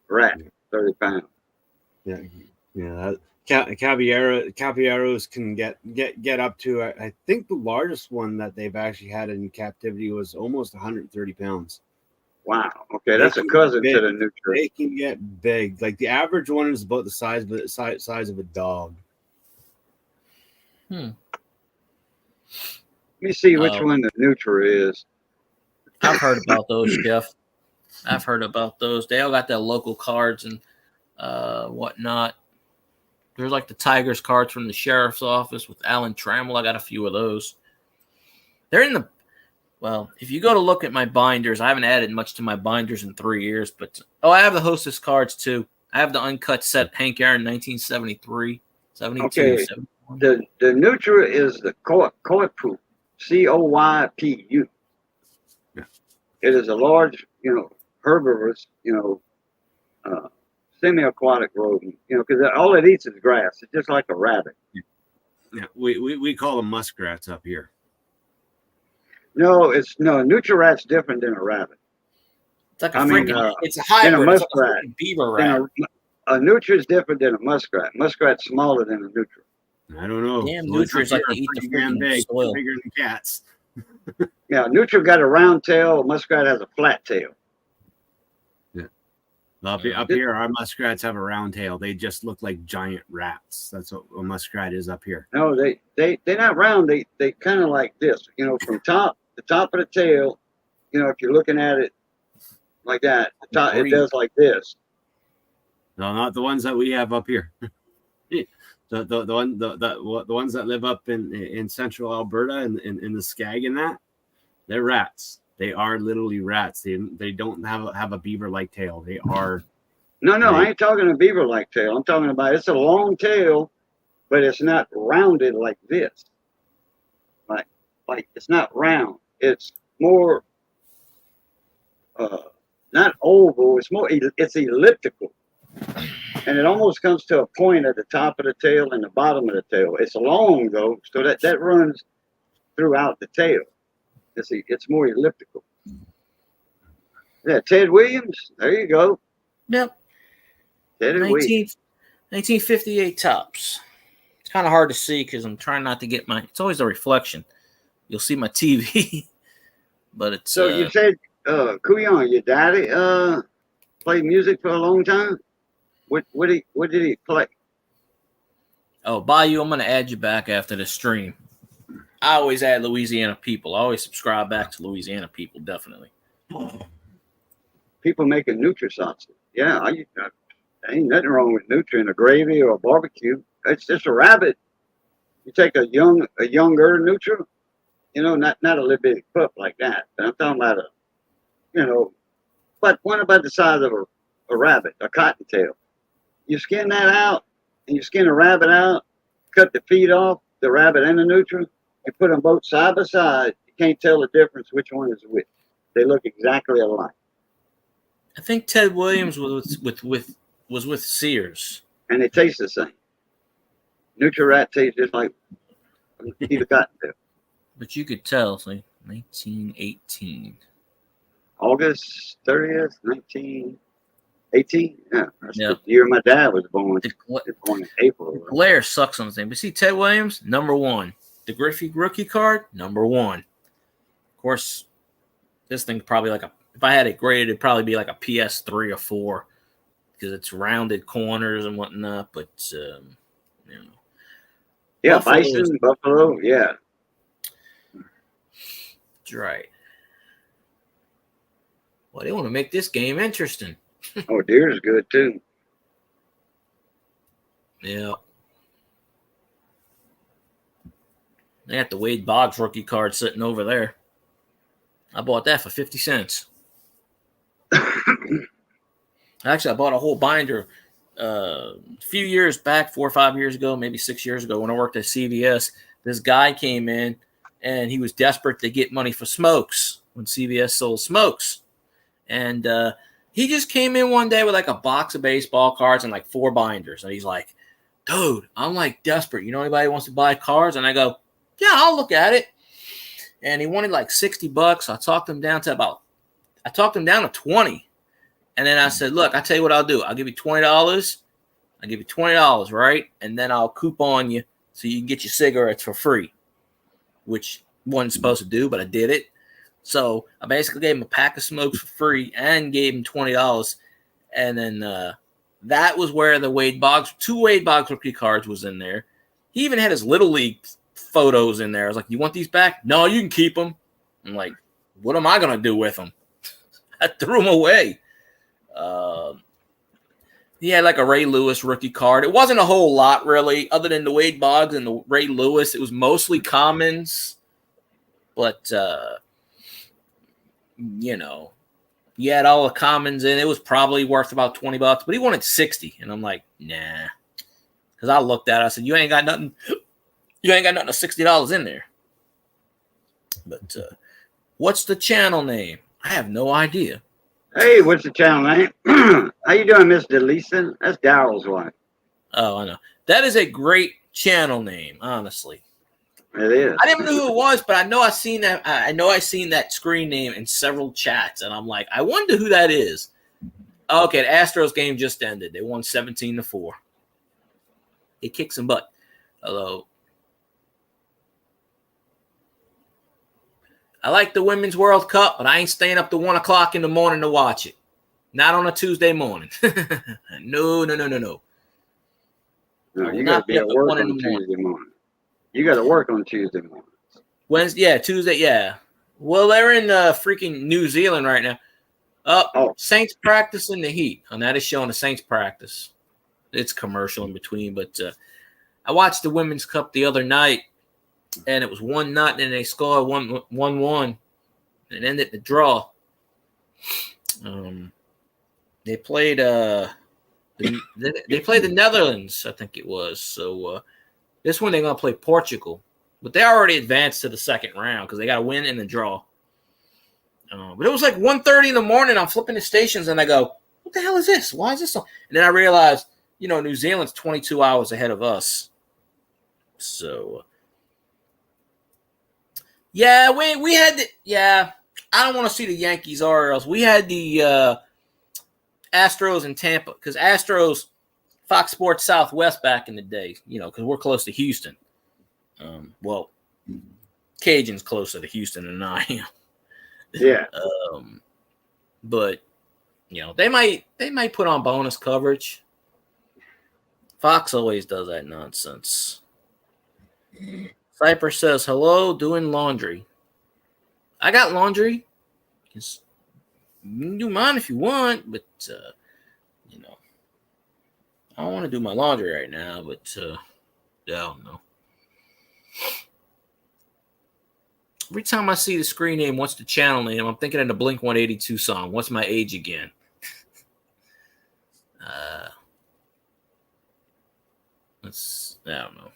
rat. 30 pounds. Yeah. Caballeros can get up to. I think the largest one that they've actually had in captivity was almost 130 pounds. Wow. Okay, that's a cousin to the nutria. They can get big. Like the average one is about the size of a dog. Let me see which one the nutria is. I've heard about those, Jeff. I've heard about those. They all got their local cards and whatnot. There's like the Tigers cards from the sheriff's office with Alan Trammell. I got a few of those. They're in the if you go to look at my binders, I haven't added much to my binders in 3 years, but I have the Hostess cards too. I have the uncut set Hank Aaron 1973, 72, okay. 71. The nutria is the Coypu, Coypu. Yeah. It is a large, herbivorous, semi-aquatic rodent, because all it eats is grass. It's just like a rabbit. Yeah, we call them muskrats up here. No, nutria rat's different than a rabbit. It's like it's a hybrid. It's like a beaver rat. A nutria is different than a muskrat. Muskrat's smaller than a nutria. I don't know. Damn, nutrias like to eat the freaking soil. Bigger than cats. Yeah, nutria got a round tail. A muskrat has a flat tail. Yeah. Up here, our muskrats have a round tail. They just look like giant rats. That's what a muskrat is up here. No, they're not round. They kind of like this. From the top of the tail. If you're looking at it like that, it does like this. No, not the ones that we have up here. The ones that live up in central Alberta and in the Skag and that, they're rats. They are literally rats. They don't have a beaver-like tail. They are. No, I ain't talking a beaver-like tail. I'm talking about it's a long tail, but it's not rounded like this. Like it's not round. It's more not oval. It's elliptical. And it almost comes to a point at the top of the tail and the bottom of the tail. It's long though, so that runs throughout the tail. It's more elliptical. Yeah, Ted Williams. There you go. Yep. Ted Williams. 1958 tops. It's kind of hard to see because I'm trying not to get it's always a reflection. You'll see my TV, but it's. So you said, Kuyon, your daddy played music for a long time. What did he play? Oh, Bayou, I'm going to add you back after the stream. I always add Louisiana people. I always subscribe back to Louisiana people, definitely. People making nutria sausage. Yeah, ain't nothing wrong with nutria in a gravy or a barbecue. It's just a rabbit. You take a younger nutria, not a little bitty pup like that. But I'm talking about but one about the size of a rabbit, a cottontail. You skin that out, and you skin a rabbit out, cut the feet off, the rabbit and the nutria. You put them both side by side. You can't tell the difference which one is which. They look exactly alike. I think Ted Williams was with Sears. And they taste the same. Nutria rat tastes just like either cottontail. But you could tell, see, 1918. August 30th, 1918. Yeah, that's Yep. the year my dad was born. The He was born in April. glare sucks on the thing. But see, Ted Williams, number one. The Griffey rookie card, number one. Of course, this thing's probably if I had it graded, it'd probably be like a PS3 or 4 because it's rounded corners and whatnot. But, Yeah, Buffalo is- bison, buffalo. Yeah. That's right. Well, they want to make this game interesting. Oh, deer is good too. Yeah. They got the Wade Boggs rookie card sitting over there. I bought that for 50 cents. Actually, I bought a whole binder a few years back, 4 or 5 years ago, maybe 6 years ago, when I worked at CVS. This guy came in and he was desperate to get money for smokes when CVS sold smokes. And he just came in one day with like a box of baseball cards and like 4 binders. And he's like, dude, I'm like desperate. You know anybody who wants to buy cards? And I go, yeah, I'll look at it. And he wanted like $60. I talked him down to 20. And then I said, look, I tell you what I'll do. I'll give you $20. I'll give you $20, right? And then I'll coupon you so you can get your cigarettes for free, which wasn't supposed to do, but I did it. So I basically gave him a pack of smokes for free and gave him $20. And then that was where the Wade Boggs, 2 Wade Boggs rookie cards was in there. He even had his Little League photos in there. I was like, you want these back? No, you can keep them. I'm like, what am I going to do with them? I threw them away. He had like a Ray Lewis rookie card. It wasn't a whole lot, really, other than the Wade Boggs and the Ray Lewis. It was mostly commons. But, you know, he had all the commons in. It was probably worth about $20, but he wanted 60. And I'm like, nah. Because I looked at it. I said, you ain't got nothing of $60 in there. But what's the channel name? I have no idea. Hey, what's the channel name? How you doing, Miss DeLeeson? That's Daryl's wife. Oh, I know. That is a great channel name, honestly. It is. I didn't know who it was, but I know I seen that. I know I seen that screen name in several chats, and I'm like, I wonder who that is. Okay, the Astros game just ended. They won 17-4. They kicked some butt. Hello. I like the Women's World Cup, but I ain't staying up to 1 o'clock in the morning to watch it. Not on a Tuesday morning. No. No, you got to be at work on Tuesday morning. You got to work on Tuesday morning. Wednesday, yeah, Tuesday, yeah. Well, they're in freaking New Zealand right now. Saints practice in the heat. And that is showing the Saints practice. It's commercial in between, but I watched the Women's Cup the other night, and it was 1-0, and they scored 1-1, and ended the draw. They played the Netherlands, I think it was. So this one they're gonna play Portugal, but they already advanced to the second round because they got to win and the draw. But it was like 1:30 in the morning. I'm flipping the stations, and I go, "What the hell is this? Why is this so?" And then I realized, New Zealand's 22 hours ahead of us. So. Yeah, we had I don't want to see the Yankees or Orioles. We had the Astros in Tampa because Astros, Fox Sports Southwest back in the day, because we're close to Houston. Well, Cajun's closer to Houston than I am. Yeah. But they might put on bonus coverage. Fox always does that nonsense. Cypher says, hello, doing laundry. I got laundry. You can do mine if you want, but, I don't want to do my laundry right now, but, I don't know. Every time I see the screen name, what's the channel name, I'm thinking of the Blink-182 song, What's My Age Again? I don't know.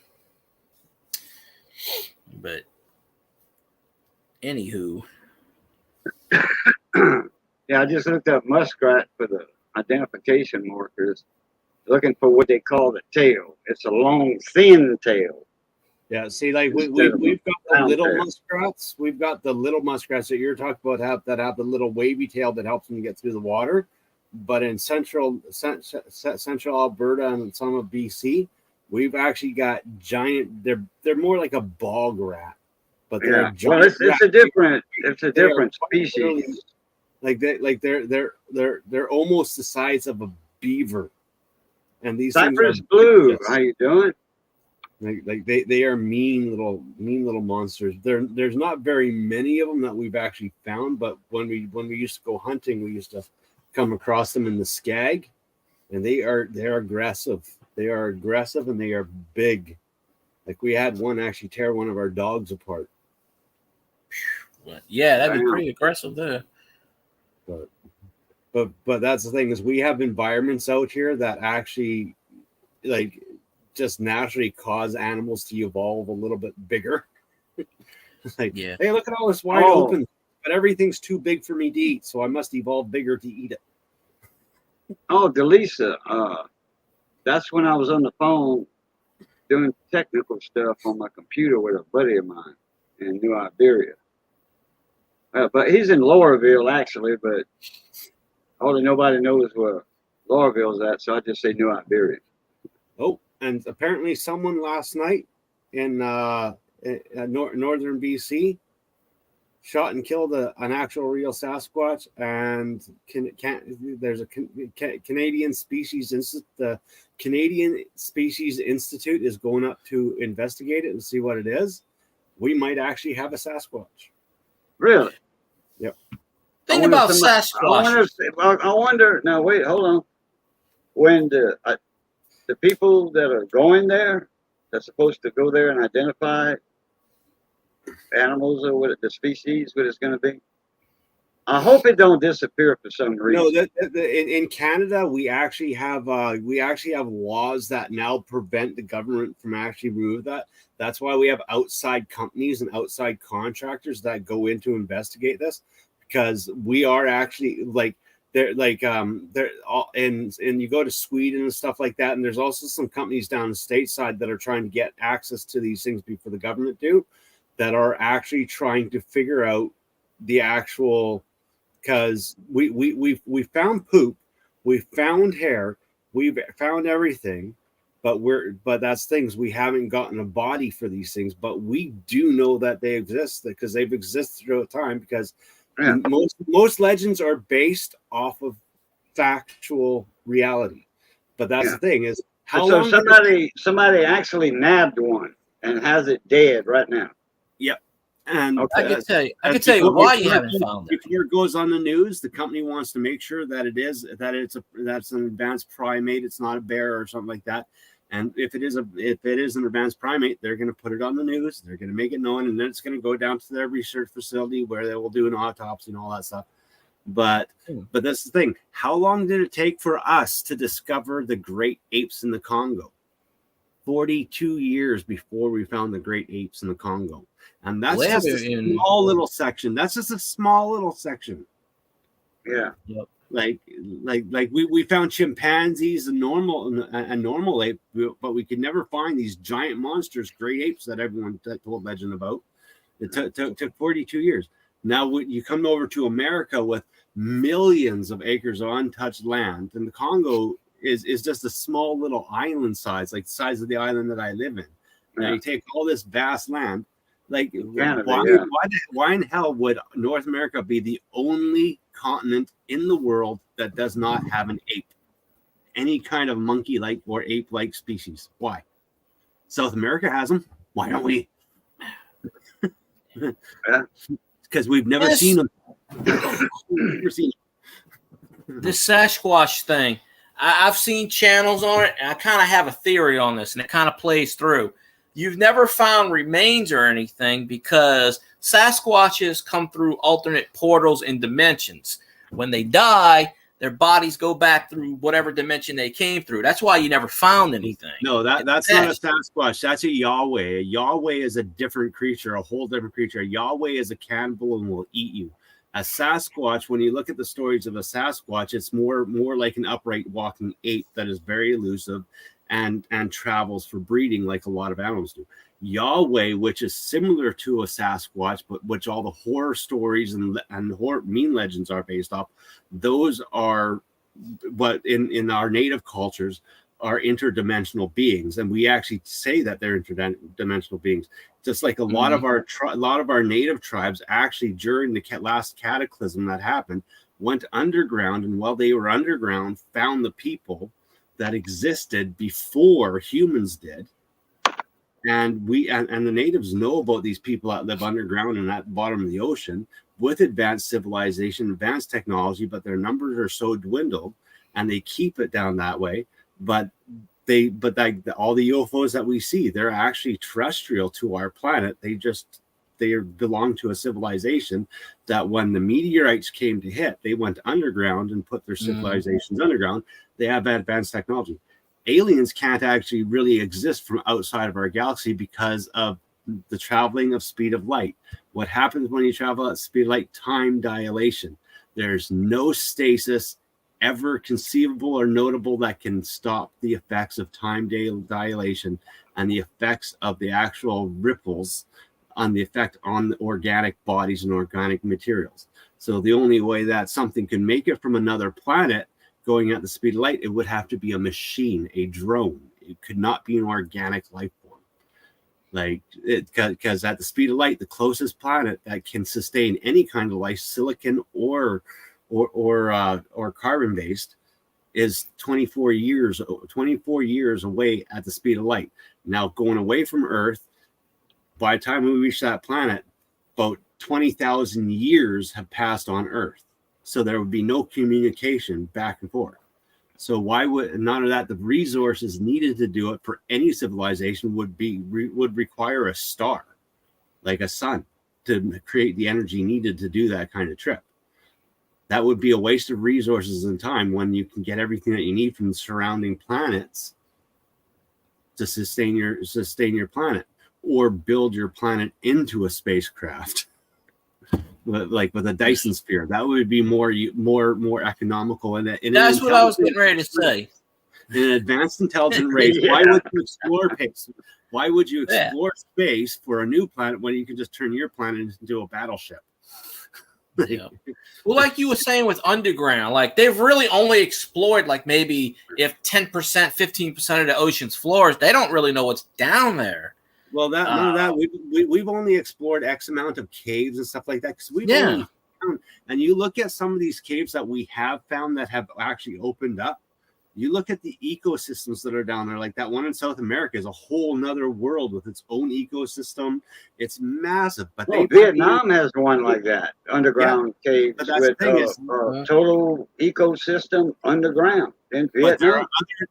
But anywho. Yeah, I just looked up muskrat for the identification markers, looking for what they call the tail. It's a long, thin tail. Yeah, see, like we've got the little muskrats. We've got the little muskrats that you're talking about have the little wavy tail that helps them get through the water. But in central Alberta and some of BC, we've actually got giant. They're more like a bog rat, but they're it's a different species. They're almost the size of a beaver. And these Cypress Blue, how you doing? Like they are mean little monsters. There's not very many of them that we've actually found, but when we used to go hunting, we used to come across them in the Skag, and they're aggressive. They are aggressive and they are big. Like we had one actually tear one of our dogs apart. Yeah, that'd be pretty aggressive there. But that's the thing, is we have environments out here that actually like just naturally cause animals to evolve a little bit bigger. Like, yeah. Hey, look at all this wide open, but everything's too big for me to eat, so I must evolve bigger to eat it. Oh, Delisa, that's when I was on the phone doing technical stuff on my computer with a buddy of mine in New Iberia. But he's in Laurelville, actually, but hardly nobody knows where Laurelville's at, so I just say New Iberia. Oh, and apparently someone last night in northern BC shot and killed an actual real Sasquatch, and there's a Canadian Species Institute. The Canadian Species Institute is going up to investigate it and see what it is. We might actually have a Sasquatch. Really? Yep. Think about Sasquatch. I wonder. Now wait, hold on. When the people that are going there, they're supposed to go there and identify animals or what the species, what it's going to be. I hope it don't disappear for some reason. No, in Canada, we actually have laws that now prevent the government from actually removing that. That's why we have outside companies and outside contractors that go in to investigate this, because we are actually they're all, and you go to Sweden and stuff like that, and there's also some companies down the stateside that are trying to get access to these things before the government do, that are actually trying to figure out the actual, because we found poop, we found hair, we've found everything, but that's things we haven't gotten a body for these things, but we do know that they exist because they've existed throughout time, because most legends are based off of factual reality. But that's the thing, is how so long somebody actually nabbed one and has it dead right now. Yep. And I can tell you why you haven't found it. Before it goes on the news, the company wants to make sure that that's an advanced primate. It's not a bear or something like that. And if it is an advanced primate, they're going to put it on the news. They're going to make it known, and then it's going to go down to their research facility where they will do an autopsy and all that stuff. But that's the thing. How long did it take for us to discover the great apes in the Congo? 42 years before we found the great apes in the Congo. And that's just a small little section. That's just a small little section. Yeah. Yep. Like we found chimpanzees and normal ape, but we could never find these giant monsters, great apes that everyone told legend about. It took 42 years. Now you come over to America with millions of acres of untouched land, and the Congo is just a small little island size, like the size of the island that I live in. Yeah. And you take all this vast land, like Canada, why in hell would North America be the only continent in the world that does not have an ape, any kind of monkey-like or ape-like species? Why? South America has them. Why don't we? Because we've never seen them. This Sasquatch thing, I've seen channels on it, and I kind of have a theory on this, and it kind of plays through. You've never found remains or anything because Sasquatches come through alternate portals and dimensions. When they die, their bodies go back through whatever dimension they came through. That's why you never found anything. No, that's not a Sasquatch. That's a Yahweh. A Yahweh is a different creature, a whole different creature. A Yahweh is a cannibal and will eat you. A Sasquatch, when you look at the stories of a Sasquatch, it's more like an upright walking ape that is very elusive and travels for breeding like a lot of animals do. Yahweh, which is similar to a Sasquatch, but which all the horror stories and horror mean legends are based off, those are, but in our native cultures, are interdimensional beings, and we actually say that they're interdimensional beings. Just like a lot of our native tribes actually during the last cataclysm that happened went underground, and while they were underground, found the people that existed before humans did, And the natives know about these people that live underground and at the bottom of the ocean with advanced civilization, advanced technology, but their numbers are so dwindled, and they keep it down that way. But all the UFOs that we see, they're actually terrestrial to our planet. They belong to a civilization that when the meteorites came to hit, they went underground and put their civilizations underground. They have advanced technology. Aliens can't actually really exist from outside of our galaxy because of the traveling of speed of light. What happens when you travel at speed of light? Time dilation. There's no stasis ever conceivable or notable that can stop the effects of time dilation and the effects of the actual ripples on the effect on the organic bodies and organic materials. So the only way that something can make it from another planet going at the speed of light, it would have to be a machine, a drone. It could not be an organic life form. Because at the speed of light, the closest planet that can sustain any kind of life, silicon or carbon based, is 24 years away at the speed of light. Now, going away from Earth, by the time we reach that planet, about 20,000 years have passed on Earth. So there would be no communication back and forth. So why would, none of that, the resources needed to do it for any civilization would require a star, like a sun, to create the energy needed to do that kind of trip. That would be a waste of resources and time when you can get everything that you need from the surrounding planets to sustain your planet, or build your planet into a spacecraft. Like with a Dyson sphere, that would be more economical. And that's what I was getting ready to say. In an advanced intelligent race, why would you explore space? Why would you explore space for a new planet when you can just turn your planet into a battleship? Yeah. Well, like you were saying with underground, like they've really only explored like maybe if 10%, 15% of the ocean's floors, they don't really know what's down there. Well, none of that. We've only explored X amount of caves and stuff like that because we've only found, and you look at some of these caves that we have found that have actually opened up. You look at the ecosystems that are down there, like that one in South America is a whole nother world with its own ecosystem. It's massive. But Vietnam has one like that, underground caves with total ecosystem underground in Vietnam.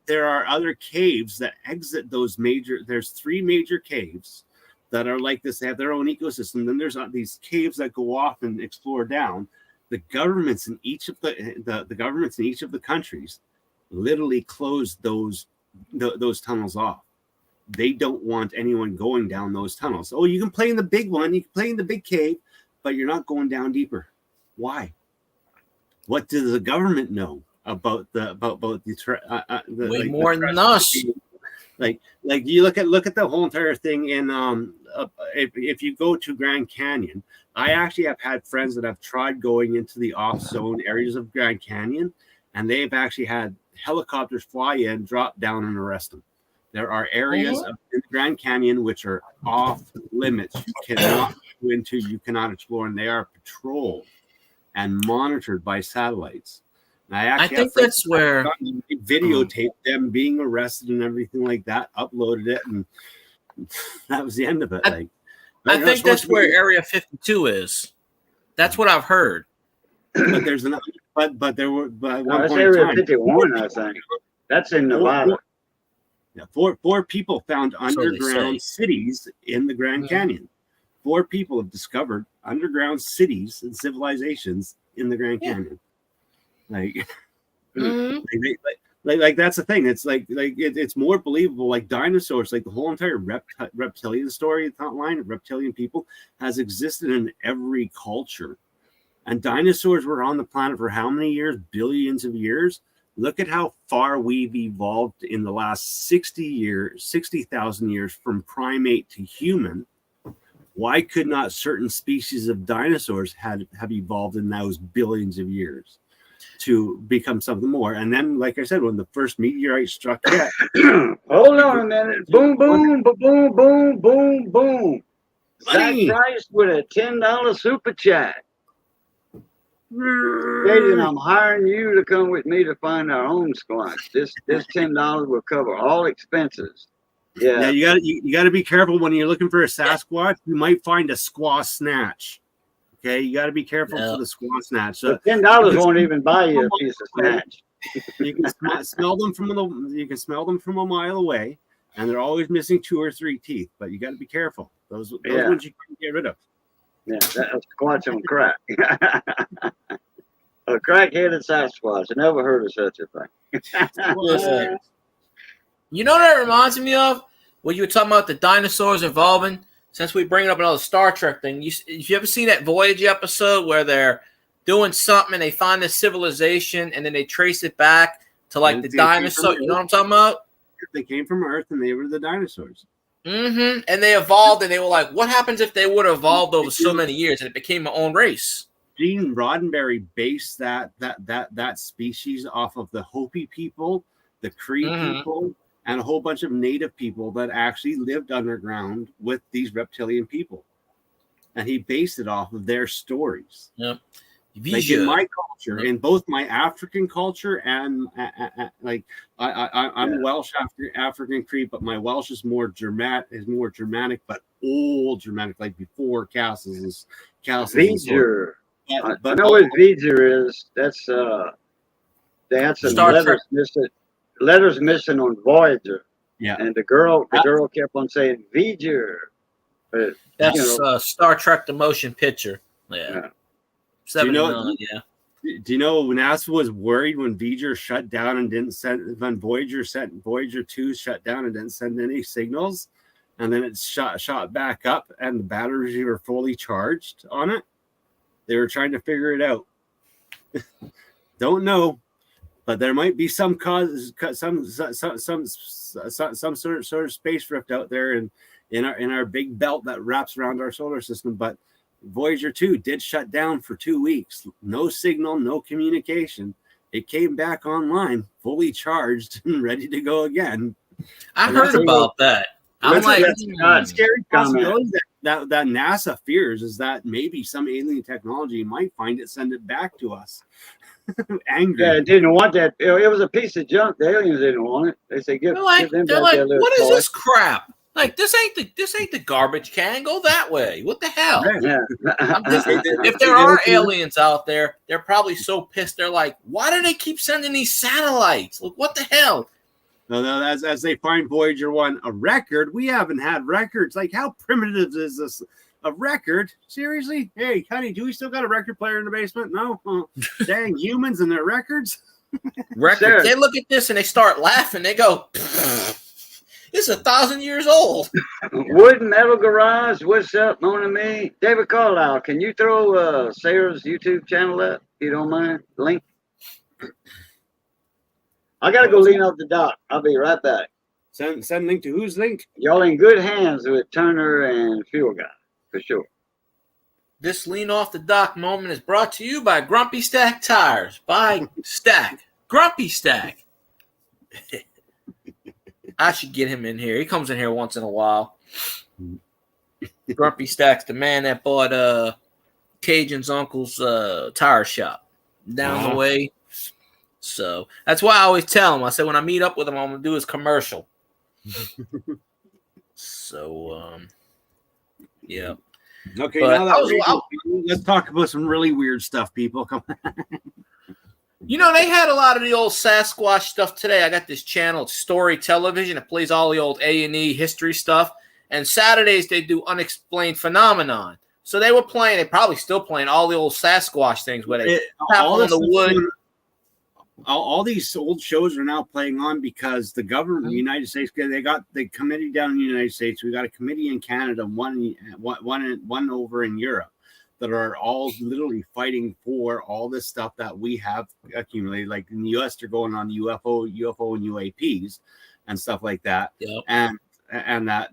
There are other caves that exit those major. There's 3 major caves that are like this. They have their own ecosystem. Then there's these caves that go off and explore down. The governments in each of the governments in each of the countries literally closed those tunnels off. They don't want anyone going down those tunnels. Oh, you can play in the big one, you can play in the big cave, but you're not going down deeper. Why? What does the government know about the way more than us? Like you look at the whole entire thing in if you go to Grand Canyon, I actually have had friends that have tried going into the off zone areas of Grand Canyon, and they've actually had helicopters fly in, drop down, and arrest them. There are areas in the Grand Canyon which are off limits. You cannot go into, you cannot explore, and they are patrolled and monitored by satellites. And I think that's where videotaped them being arrested and everything like that, uploaded it, and that was the end of it. I think that's where Area 52 is. That's what I've heard. But there's another. But there were that's Area 51, I think. That's in Nevada. Four people found underground cities in the Grand Canyon. 4 people have discovered underground cities and civilizations in the Grand Canyon. Like that's the thing. It's it's more believable. Like dinosaurs, like the whole entire reptilian story line of reptilian people has existed in every culture. And dinosaurs were on the planet for how many years? Billions of years. Look at how far we've evolved in the last 60,000 years from primate to human. Why could not certain species of dinosaurs have evolved in those billions of years to become something more? And then, like I said, when the first meteorite struck it, hold on a minute. Boom, boom, boom, boom, boom, boom, boom. Zach Price with a $10 super chat. Jaden, I'm hiring you to come with me to find our home squad. This $10 will cover all expenses. Yeah, Yeah. you got to be careful when you're looking for a Sasquatch. You might find a squaw snatch. Okay, you got to be careful Yeah. for the squaw snatch. So But $10 won't even buy you a piece of snatch. you can smell them from a mile away, and they're always missing 2 or 3 teeth. But you got to be careful. Those Yeah. ones you can't get rid of. Yeah, that's Squatch on crack. A crack-headed Sasquatch. I never heard of such a thing. Listen. You know what that reminds me of? When you were talking about the dinosaurs evolving. Since we bring up another Star Trek thing, if you ever seen that Voyager episode where they're doing something and they find this civilization and then they trace it back to like the dinosaur? You know what I'm talking about? They came from Earth and they were the dinosaurs. Mm-hmm. And they evolved, and they were like, "What happens if they would have evolved over so many years and it became their own race?" Gene Roddenberry based that species off of the Hopi people, the Cree people, and a whole bunch of native people that actually lived underground with these reptilian people. And he based it off of their stories. Yep. Like in my culture, in both my African culture and like I'm Welsh African Cree, but my Welsh is more Germanic, but old Germanic, like before castles. V'ger. But I know what V'ger is. That's they had some letters missing on Voyager. Yeah. And the girl kept on saying V'ger. But, that's Star Trek: The Motion Picture. Yeah. Do you know NASA was worried when Voyager shut down and didn't send when Voyager 2 shut down and didn't send any signals, and then it shot back up and the batteries were fully charged on it? They were trying to figure it out. Don't know, but there might be some sort of space rift out there in our big belt that wraps around our solar system. But Voyager 2 did shut down for 2 weeks. No signal, no communication. It came back online, fully charged and ready to go again. I heard about that. I'm like, scary possibility that NASA fears is that maybe some alien technology might find it, send it back to us. Angry. Yeah, it didn't want that. It was a piece of junk. The aliens didn't want it. They say, give them back their little what is toy. this crap? Like this ain't the garbage can. Go that way. What the hell? Yeah. If there are aliens out there, they're probably so pissed. They're like, why do they keep sending these satellites? Look, what the hell? No, as they find Voyager 1 a record, we haven't had records. Like, how primitive is this? A record? Seriously? Hey, honey, do we still got a record player in the basement? No? Dang, humans and their records? Records. They look at this and they start laughing. They go, it's 1,000 years old. Wood and Metal Garage, what's up, Mona Me? David Carlisle, can you throw Sarah's YouTube channel up, if you don't mind? Link. I got to go lean off the dock. I'll be right back. Send link to whose link? Y'all in good hands with Turner and Fuel Guy, for sure. This lean off the dock moment is brought to you by Grumpy Stack Tires. By Stack. Grumpy Stack. I should get him in here. He comes in here once in a while. Grumpy Stack's the man that bought Cajun's uncle's tire shop down the way. So that's why I always tell him. I said when I meet up with him, I'm gonna do his commercial. So yeah. Okay, now let's talk about some really weird stuff, people. Come on. You know, they had a lot of the old Sasquatch stuff today. I got this channel, Story Television. It plays all the old A&E history stuff. And Saturdays, they do Unexplained Phenomenon. So they were playing, they probably still playing all the old Sasquatch things where they tap on the wood. All these old shows are now playing on because the government of the United States, they got the committee down in the United States. We got a committee in Canada, one over in Europe, that are all literally fighting for all this stuff that we have accumulated. Like in the US, they're going on UFO and UAPs and stuff like that. Yep. And that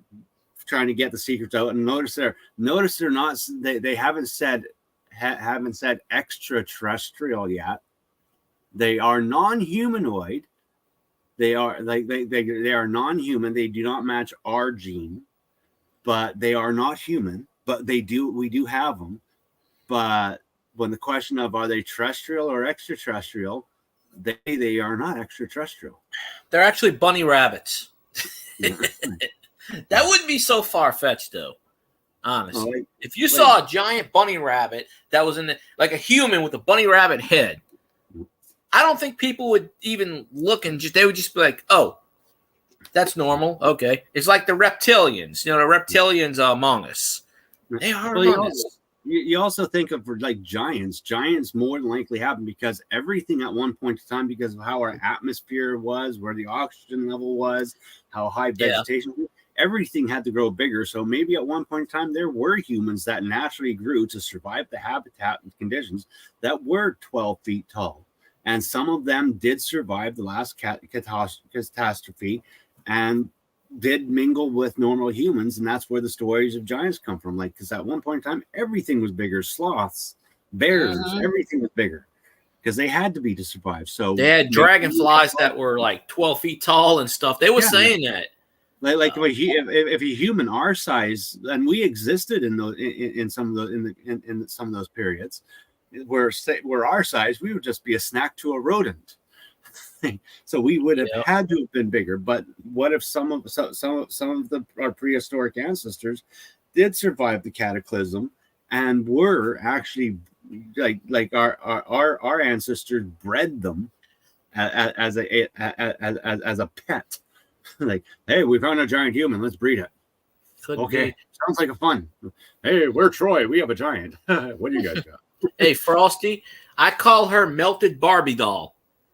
trying to get the secrets out. And notice they're not, they haven't said extraterrestrial yet. They are non-humanoid. They are they are non-human. They do not match our gene, but they are not human. But we do have them. But when the question of are they terrestrial or extraterrestrial, they are not extraterrestrial. They're actually bunny rabbits. That wouldn't be so far fetched, though. Honestly, if you like- saw a giant bunny rabbit that was like a human with a bunny rabbit head, I don't think people would even look and they would just be like, "Oh, that's normal." Okay, it's like the reptilians. You know, the reptilians are among us. They are Well, among us. you also think of like giants. Giants more than likely happen because everything at one point in time, because of how our atmosphere was, where the oxygen level was, how high vegetation, everything had to grow bigger. So maybe at one point in time, there were humans that naturally grew to survive the habitat and conditions that were 12 feet tall. And some of them did survive the last catastrophe and did mingle with normal humans. And that's where the stories of giants come from. Like, because at one point in time, everything was bigger. Sloths, bears, everything was bigger because they had to be to survive. So they had dragonflies that were like 12 feet tall and stuff. They were saying that. Like if a human our size, and we existed in some of in some of those periods, where our size, we would just be a snack to a rodent. So we would have had to have been bigger. But what if some of our prehistoric ancestors did survive the cataclysm and were actually like our ancestors bred them as a pet? Like, hey, we found a giant human, let's breed it. Okay, sounds like a fun. Hey, we're Troy, we have a giant. What do you guys got? Hey, Frosty, I call her Melted Barbie Doll.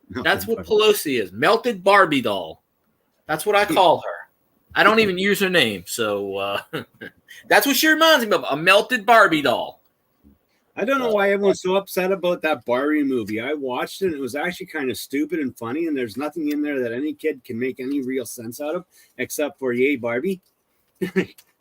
That's what Pelosi is. Melted Barbie Doll. That's what I call her. I don't even use her name. So that's what she reminds me of, a melted Barbie doll. I don't know why everyone's so upset about that Barbie movie. I watched it, and it was actually kind of stupid and funny, and there's nothing in there that any kid can make any real sense out of, except for yay, Barbie.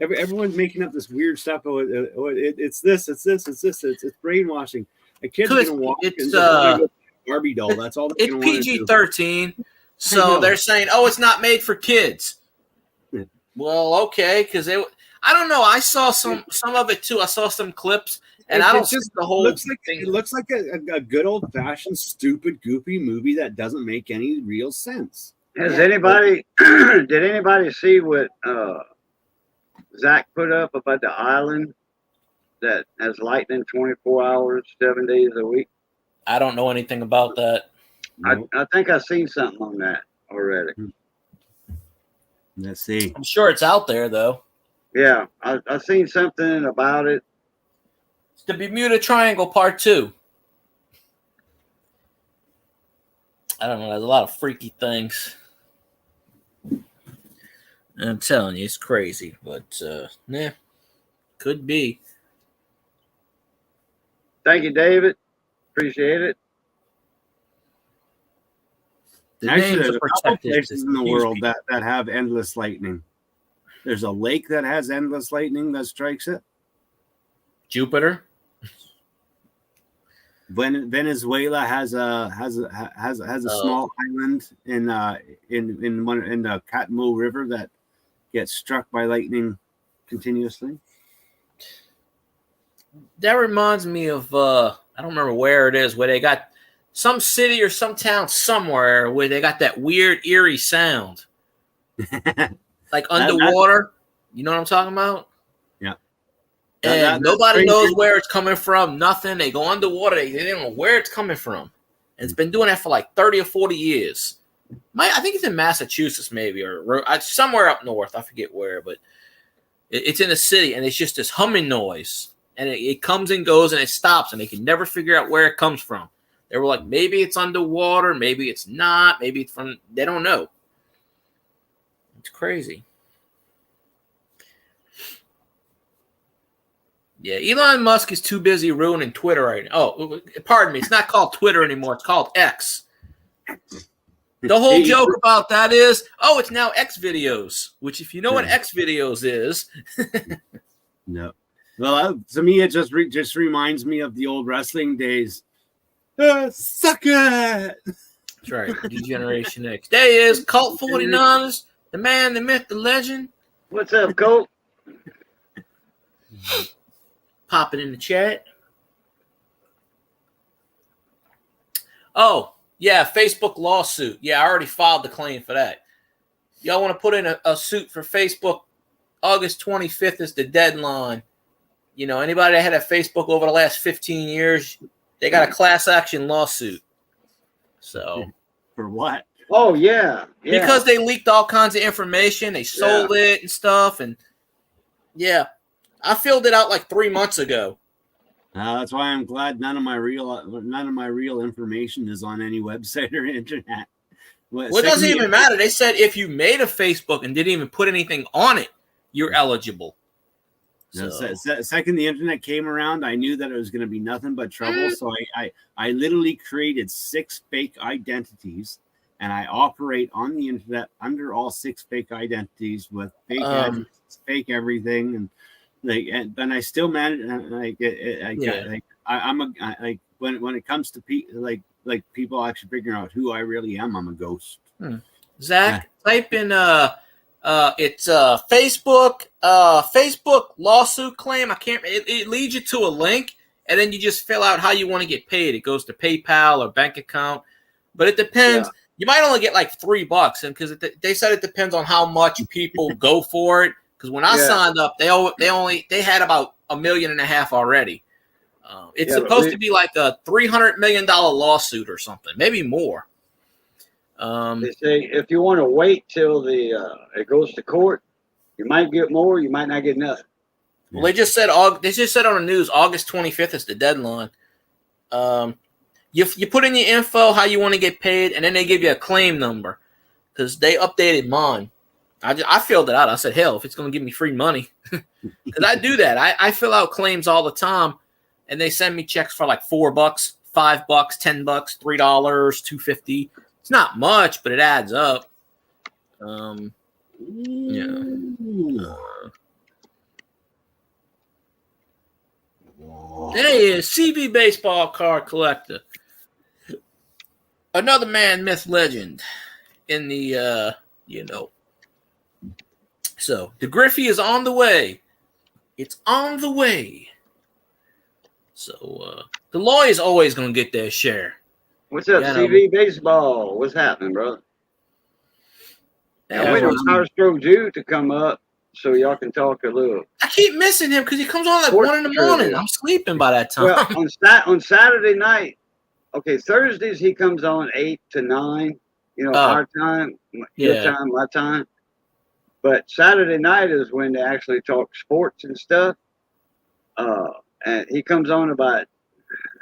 Everyone's making up this weird stuff. It's this, it's brainwashing. A kid's going to watch it. Barbie doll. That's all. It's PG-13, so they're saying, "Oh, it's not made for kids." Well, okay, because I don't know. I saw some of it too. I saw some clips, and I don't just the whole looks like, thing. It looks like a good old fashioned stupid goofy movie that doesn't make any real sense. Has anybody did anybody see what Zach put up about the island that has lightning 24 hours, 7 days a week? I don't know anything about that. I think I've seen something on that already. Let's see. I'm sure it's out there, though. Yeah, I've seen something about it. It's the Bermuda Triangle Part 2. I don't know. There's a lot of freaky things. I'm telling you, it's crazy. But, could be. Thank you, David. Appreciate it. Actually, there's a couple places in the world that have endless lightning. There's a lake that has endless lightning that strikes it. Jupiter. Venezuela has a small island in the Catmull River that gets struck by lightning continuously. That reminds me of I don't remember where it is, where they got some city or some town somewhere where they got that weird eerie sound. Like underwater. You know what I'm talking about? Yeah. And nobody knows where it's coming from. Nothing. They go underwater. They don't know where it's coming from. And it's been doing that for like 30 or 40 years. I think it's in Massachusetts, maybe, or somewhere up north. I forget where, but it's in a city, and it's just this humming noise. And it comes and goes, and it stops, and they can never figure out where it comes from. They were like, maybe it's underwater, maybe it's not, maybe it's from, they don't know. It's crazy. Yeah, Elon Musk is too busy ruining Twitter right now. Oh, pardon me, it's not called Twitter anymore, it's called X. The whole joke about that is, it's now X videos, which if you know what X videos is. No. Well, to me, it just reminds me of the old wrestling days. Suck it! That's right. Generation X. There he is, Colt 49ers, the man, the myth, the legend. What's up, Colt? Pop it in the chat. Oh, yeah, Facebook lawsuit. Yeah, I already filed the claim for that. y'all want to put in a suit for Facebook, August 25th is the deadline. You know, anybody that had a Facebook over the last 15 years, they got a class action lawsuit. So For what? Oh yeah. because they leaked all kinds of information, they sold it and stuff, and yeah, I filled it out like 3 months ago. That's why I'm glad none of my real information is on any website or internet. Well, it doesn't even matter. They said if you made a Facebook and didn't even put anything on it, you're eligible. So. Second the internet came around, I knew that it was going to be nothing but trouble. So I literally created 6 fake identities, and I operate on the internet under all 6 fake identities with fake addresses, fake everything, and I still manage. When it comes to people actually figuring out who I really am, I'm a ghost. Zach, type in it's Facebook lawsuit claim. I can't. It leads you to a link, and then you just fill out how you want to get paid. It goes to PayPal or bank account, but it depends. Yeah. You might only get like $3, and because they said it depends on how much people go for it. Because when I signed up, they had about $1.5 million already. It's supposed to be like a $300 million lawsuit or something, maybe more. They say if you want to wait till it goes to court, you might get more, you might not get nothing. Well, they just said on the news August 25th is the deadline. You put in your info, how you want to get paid, and then they give you a claim number because they updated mine. I filled it out. I said, hell, if it's going to give me free money, because I do that. I fill out claims all the time, and they send me checks for like $4, $5, $10, $3, $2.50. It's not much, but it adds up. Yeah. There he is, CV baseball card collector. Another man, myth, legend in the, So, the Griffey is on the way. It's on the way. So, the lawyer's always going to get their share. What's up, CV Baseball? What's happening, brother? I'm waiting on Power Stroke Jew to come up so y'all can talk a little. I keep missing him because he comes on like 1 in the morning. I'm sleeping by that time. Well, on Saturday night, Thursdays he comes on 8 to 9, our time, your time, my time. But Saturday night is when they actually talk sports and stuff. And he comes on about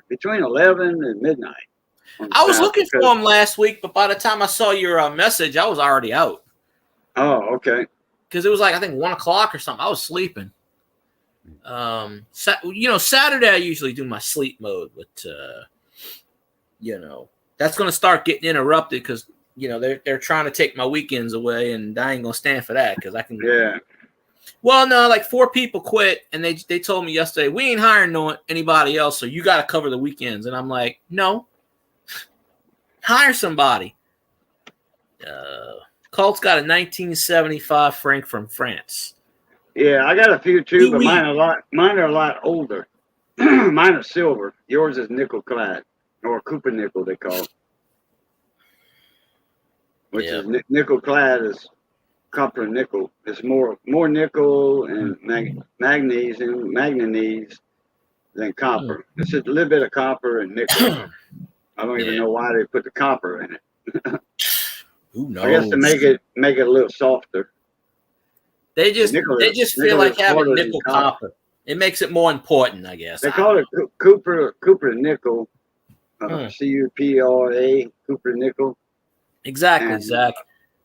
between 11 and midnight. I was looking for him last week, but by the time I saw your message, I was already out. Oh, okay. Because it was like, I think 1 o'clock or something. I was sleeping. Saturday I usually do my sleep mode, but that's going to start getting interrupted because they're trying to take my weekends away, and I ain't gonna stand for that because I can. Yeah. Well, no, like 4 people quit, and they told me yesterday we ain't hiring anybody else, so you got to cover the weekends, and I'm like, no. Hire somebody. Colt's got a 1975 franc from France. Yeah, I got a few too, but mine are a lot older. Mine are silver. Yours is nickel clad, or Cooper nickel they call it. Which is nickel clad is copper and nickel. It's more nickel and magnesium, manganese than copper. It's just a little bit of copper and nickel. I don't even know why they put the copper in it. Who knows? I guess to make it a little softer. They just feel like having nickel copper. It makes it more important, I guess. They call it Cooper nickel. CUPRA, Cooper nickel. Exactly, and Zach.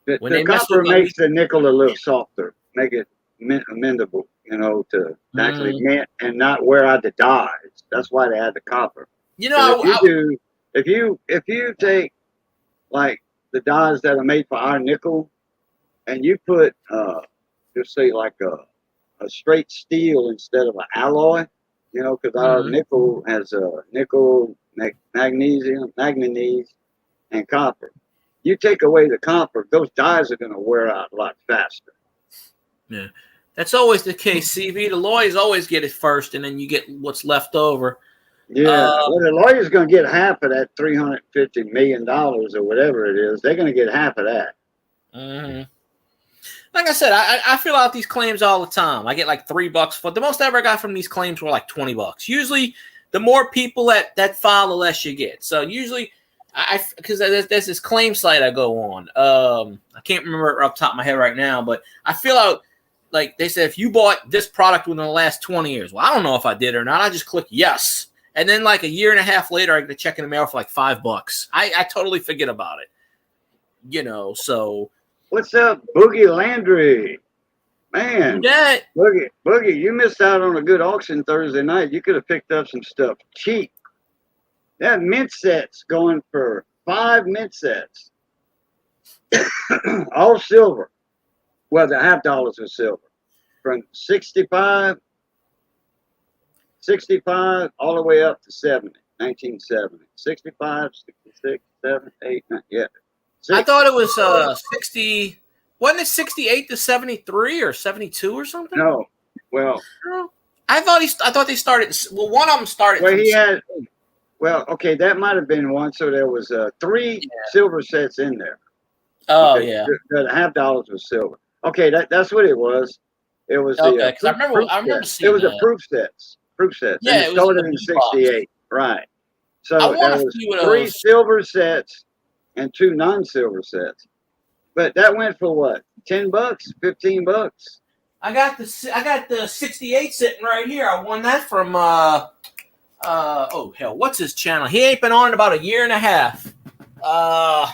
The copper makes the nickel a little softer, make it amendable, to actually mint and not wear out the dyes. That's why they add the copper. If you take like the dyes that are made for our nickel, and you put just say like a straight steel instead of an alloy, because our nickel has nickel, magnesium, manganese, and copper. You take away the copper, those dyes are going to wear out a lot faster. Yeah, that's always the case, CV. The lawyers always get it first, and then you get what's left over. Yeah, well, the lawyer's going to get half of that $350 million or whatever it is. They're going to get half of that. Mm-hmm. like I said, I fill out these claims all the time. I get like $3 for the most I ever got from these claims were like $20. Usually, the more people that file, the less you get. So usually, because there's this claim site I go on. I can't remember it off the top of my head right now, but I fill out like they said if you bought this product within the last 20 years. Well, I don't know if I did or not. I just click yes, and then like a year and a half later, I get a check in the mail for like $5. I totally forget about it. You know, so. What's up, Boogie Landry? Man, That Boogie, you missed out on a good auction Thursday night. You could have picked up some stuff cheap. That mint set's going for 5 mint sets, all silver. Well, the $50 was silver, from 65 all the way up to 70, 1970. 65, 66, 7, 8, 9, yeah. I thought it was 60. Wasn't it 68 to 73 or 72 or something? No. Well, I thought they started. Well, one of them started. Well, he had. Well, okay, that might have been one. So there was 3 silver sets in there. Oh okay, yeah. The $50 was silver. Okay, that's what it was. It was okay. the. Because I remember seeing it was that. a proof sets. Yeah, and it started in '68. Right. So I there was 3 silver sets and 2 non-silver sets. But that went for what? $10, $15. I got the 68 sitting right here. I won that from oh hell, what's his channel? He ain't been on in about a year and a half. I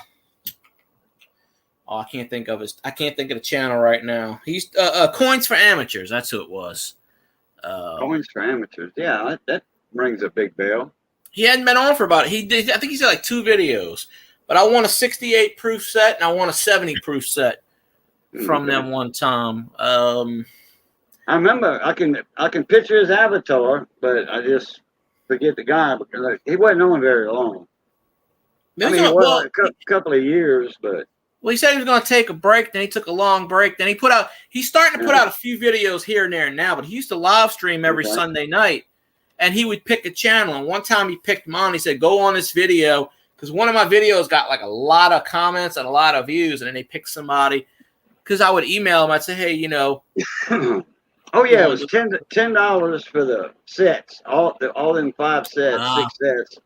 can't think of the channel right now. He's Coins for Amateurs. That's who it was. Coins for Amateurs. Yeah, that rings a big bell. He hadn't been on for about. He did. I think he's got like 2 videos. But I won a 68 proof set and I won a 70 proof set from them one time. I remember I can picture his avatar, but I just forget the guy because he wasn't on very long. I mean, it was a couple of years, but. Well, he said he was going to take a break. Then he took a long break. Then he's starting to put out a few videos here and there now, but he used to live stream every Sunday night and he would pick a channel. And one time he picked mine. He said, go on this video. Because one of my videos got like a lot of comments and a lot of views, and then they picked somebody. Because I would email them, I'd say, hey, you know. Oh yeah, it was $10 for the sets, all in 5 sets, 6 sets,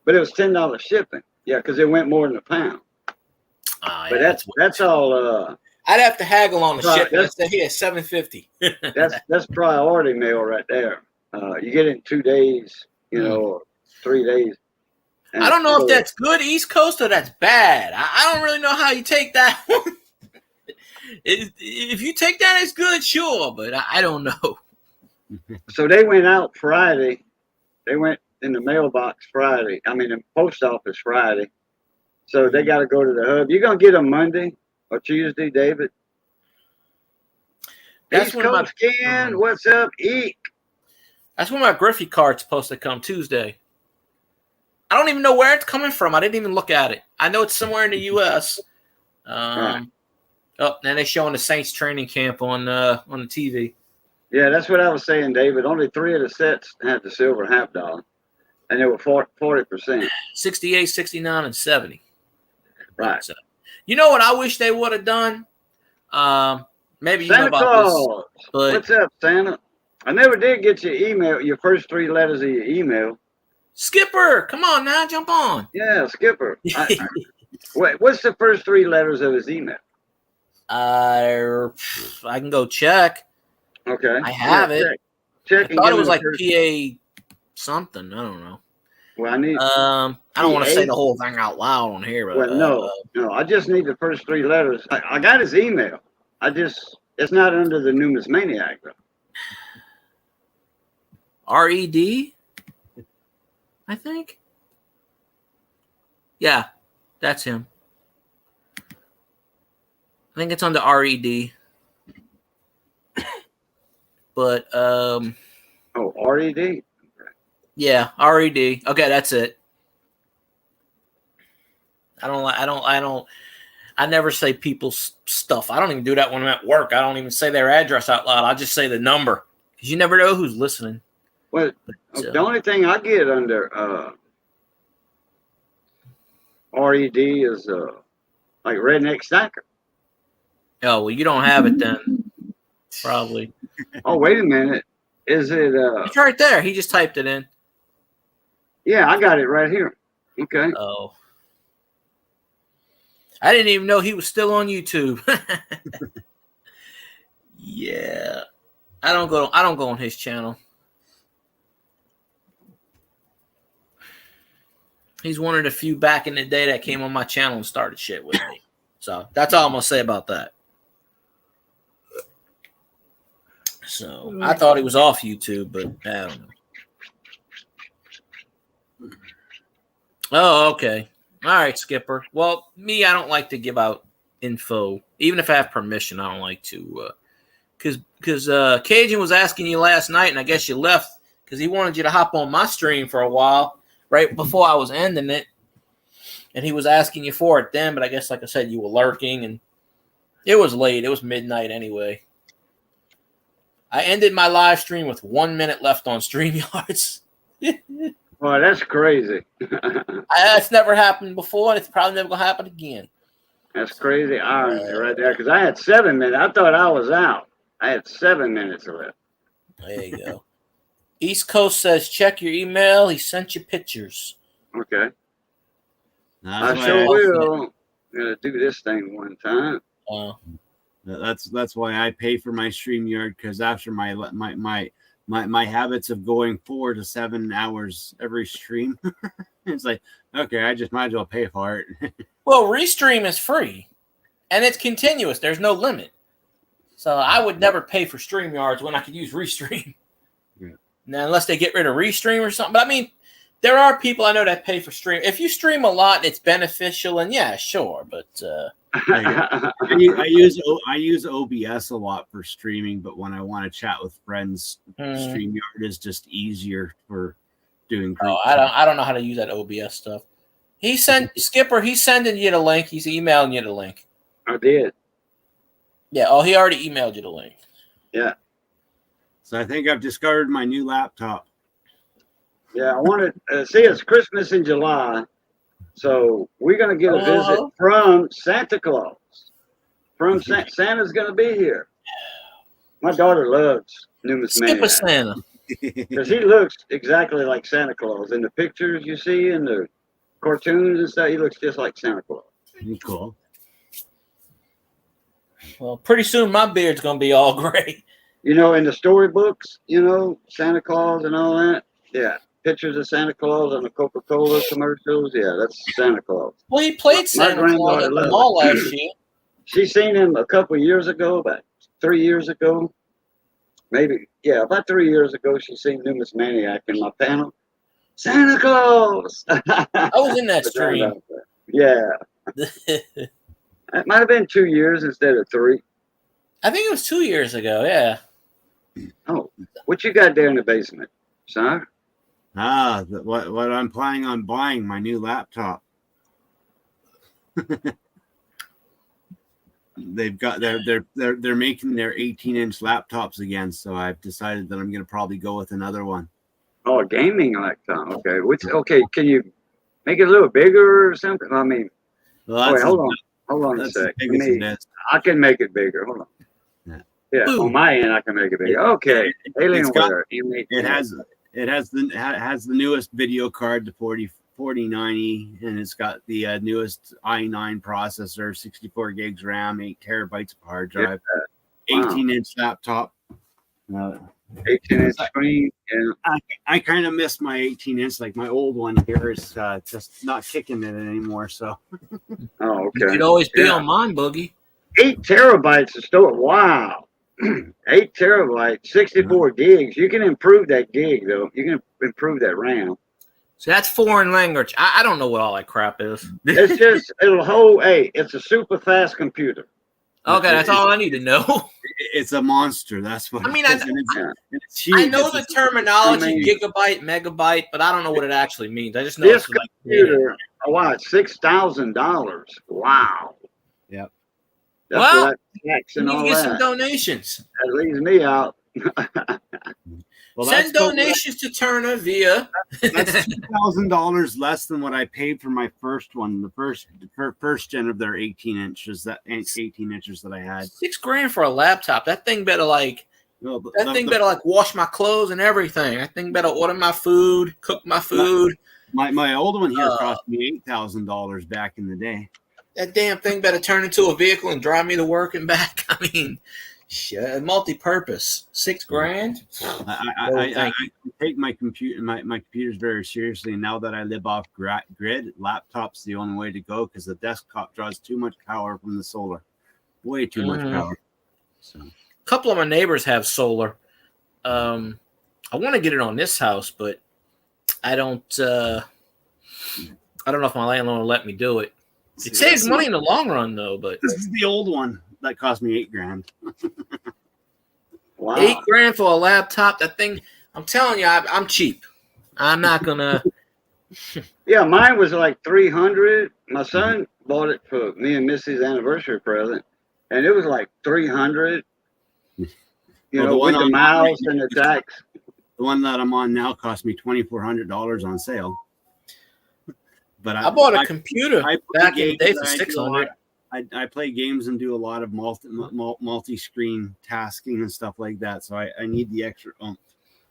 but it was $10 shipping. Yeah, because it went more than a pound. But that's all. I'd have to haggle on the shipping. I'd say, here, $7.50. that's priority mail right there. You get it in 2 days, or 3 days. I don't know if that's good East Coast or that's bad. I don't really know how you take that one. If you take that as good, sure, but I don't know. So they went out Friday. They went in the mailbox Friday. I mean, the post office Friday. So they got to go to the hub. You're going to get them Monday or Tuesday, David? That's East Coast Ken, what's up, Eek? That's when my Griffey card's supposed to come Tuesday. I don't even know where it's coming from. I didn't even look at it. I know it's somewhere in the U.S. Right. Oh, now they're showing the Saints training camp on the TV. Yeah, that's what I was saying, David. Only 3 of the sets had the silver $50, and they were 40%. 68, 69, and 70. Right. So, you know what I wish they would have done? Maybe you Santa know about Claus. this. But what's up, Santa? I never did get your email, your first 3 letters of your email. Skipper, come on now, jump on. Yeah, Skipper. Wait, what's the first 3 letters of his email? I can go check. Okay. I have it. Check. I thought it was like PA something. I don't know. Well, I need. I don't want to say the whole thing out loud on here, but well, no. I just need the first 3 letters. I got his email. It's not under the Numismaniac though. RED, I think. Yeah, that's him. I think it's under RED. But oh, RED. Yeah, RED. Okay, that's it. I never say people's stuff. I don't even do that when I'm at work. I don't even say their address out loud. I just say the number because you never know who's listening. Well, the only thing I get under RED is like Redneck Snacker. Oh, well, you don't have it then. Probably. Oh, wait a minute. Is it? It's right there. He just typed it in. Yeah, I got it right here. Okay. Oh. I didn't even know he was still on YouTube. Yeah. I don't go on his channel. He's one of the few back in the day that came on my channel and started shit with me. So that's all I'm gonna say about that. So I thought he was off YouTube, but I don't know. Oh, okay. All right, Skipper. Well, me, I don't like to give out info, even if I have permission. I don't like to, because Cajun was asking you last night, and I guess you left because he wanted you to hop on my stream for a while, right before I was ending it, and he was asking you for it then. But I guess, like I said, you were lurking, and it was late. It was midnight anyway. I ended my live stream with 1 minute left on StreamYards. Well, that's crazy. That's never happened before, and it's probably never going to happen again. That's crazy irony right there. Because I had 7 minutes. I thought I was out. I had 7 minutes left. There you go. East Coast says, check your email. He sent you pictures. Okay. That's I why sure will. I'm going to do this thing one time. That's why I pay for my StreamYard, because after my habits of going 4 to 7 hours every stream, it's like, okay, I just might as well pay for it. Well, Restream is free, and it's continuous. There's no limit. So I would never pay for StreamYards when I could use Restream. Yeah. Now, unless they get rid of Restream or something. But, I mean, there are people I know that pay for stream. If you stream a lot, it's beneficial, and yeah, sure. But I use OBS a lot for streaming, but when I want to chat with friends, StreamYard is just easier for doing group. Oh, I don't know how to use that OBS stuff. Skipper, he's sending you the link. He's emailing you the link. I did. Yeah, he already emailed you the link. Yeah. So I think I've discovered my new laptop. Yeah, I wanted see, it's Christmas in July, so we're gonna get a visit from Santa Claus. Santa's gonna be here. My daughter loves numismatic Santa because he looks exactly like Santa Claus in the pictures you see in the cartoons and stuff. He looks just like Santa Claus. Cool. Well, pretty soon my beard's gonna be all gray. You know, in the storybooks, you know, Santa Claus and all that. Yeah. Pictures of Santa Claus on the Coca-Cola commercials. Yeah, that's Santa Claus. Well, he played Santa Claus at the mall last year. She seen him a couple of years ago, about 3 years ago. Maybe, yeah, about 3 years ago, she seen Numismaniac in my panel. Santa Claus! I was in that stream. Yeah. It might have been 2 years instead of 3. I think it was 2 years ago, yeah. Oh, what you got there in the basement, son? What I'm planning on buying, my new laptop. They've got they're making their 18-inch laptops again, so I've decided that I'm going to probably go with another one. Oh, a gaming laptop. Okay. Okay, can you make it a little bigger or something? I mean, hold on a sec. I can make it bigger. Hold on. Yeah, on my end I can make it bigger. Okay. Alienware. It has the newest video card, the 4090, and it's got the newest i9 processor, 64 gigs RAM, 8 terabytes of hard drive, 18-inch laptop. 18-inch screen. Yeah. I kind of miss my 18-inch. Like my old one here is just not kicking it anymore. So. Oh, okay. You could always be on mine, Boogie. 8 terabytes of storage. Wow. 8 terabytes, 64 gigs. You can improve that gig, though. You can improve that RAM. So that's foreign language. I don't know what all that crap is. It's just, it'll hold, it's a super fast computer. Okay, that's all I need to know. It's a monster. That's what I mean. It's I know the terminology, gigabyte, megabyte, but I don't know what it actually means. I just know this computer, it's $6,000. Wow. Yep. Well, you need to get some donations. That leaves me out. Send donations to Turner via. That's $2,000 less than what I paid for my first one, the first gen of their 18 inches that I had. $6,000 for a laptop. That thing better like wash my clothes and everything. That thing better order my food, cook my food. My old one here cost me $8,000 back in the day. That damn thing better turn into a vehicle and drive me to work and back. I mean, shit, multi-purpose. $6,000. I take my computers very seriously. And now that I live off grid, laptop's the only way to go because the desktop draws too much power from the solar, way too much power. So, a couple of my neighbors have solar. I want to get it on this house, but I don't know if my landlord will let me do it. It saves money in the long run, though. But this is the old one that cost me $8,000. Wow. $8,000 for a laptop. That thing, I'm telling you, I'm cheap. I'm not gonna. Yeah, mine was like $300. My son bought it for me and Missy's anniversary present, and it was like $300. You know, with the miles and the tax. The one that I'm on now cost me $2,400 on sale. But I bought a computer back in the day for $600. I play games and do a lot of multi-screen tasking and stuff like that, so I need the extra oomph.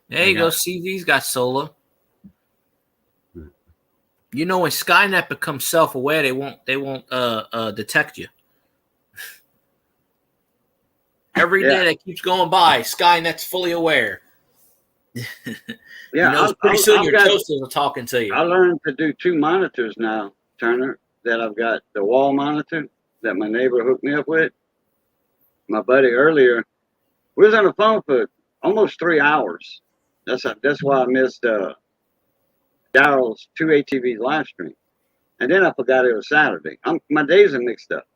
There you go. CV's got solar. You know, when Skynet becomes self-aware, they won't detect you. Every day that keeps going by, Skynet's fully aware. Yeah, you know, pretty soon your toasters are talking to you. I learned to do 2 monitors now, Turner. That I've got the wall monitor that my neighbor hooked me up with. My buddy earlier, we was on the phone for almost 3 hours. That's why I missed Daryl's 2ATV live stream, and then I forgot it was Saturday. My days are mixed up.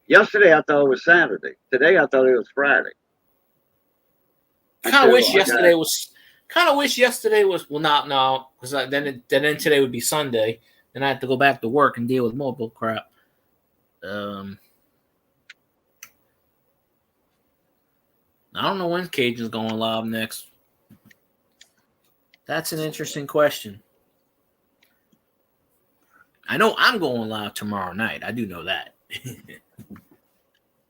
Yesterday I thought it was Saturday. Today I thought it was Friday. Kind of wish yesterday was. Well, no, because then today would be Sunday, and I have to go back to work and deal with more bull crap. I don't know when Cajun's going live next. That's an interesting question. I know I'm going live tomorrow night. I do know that.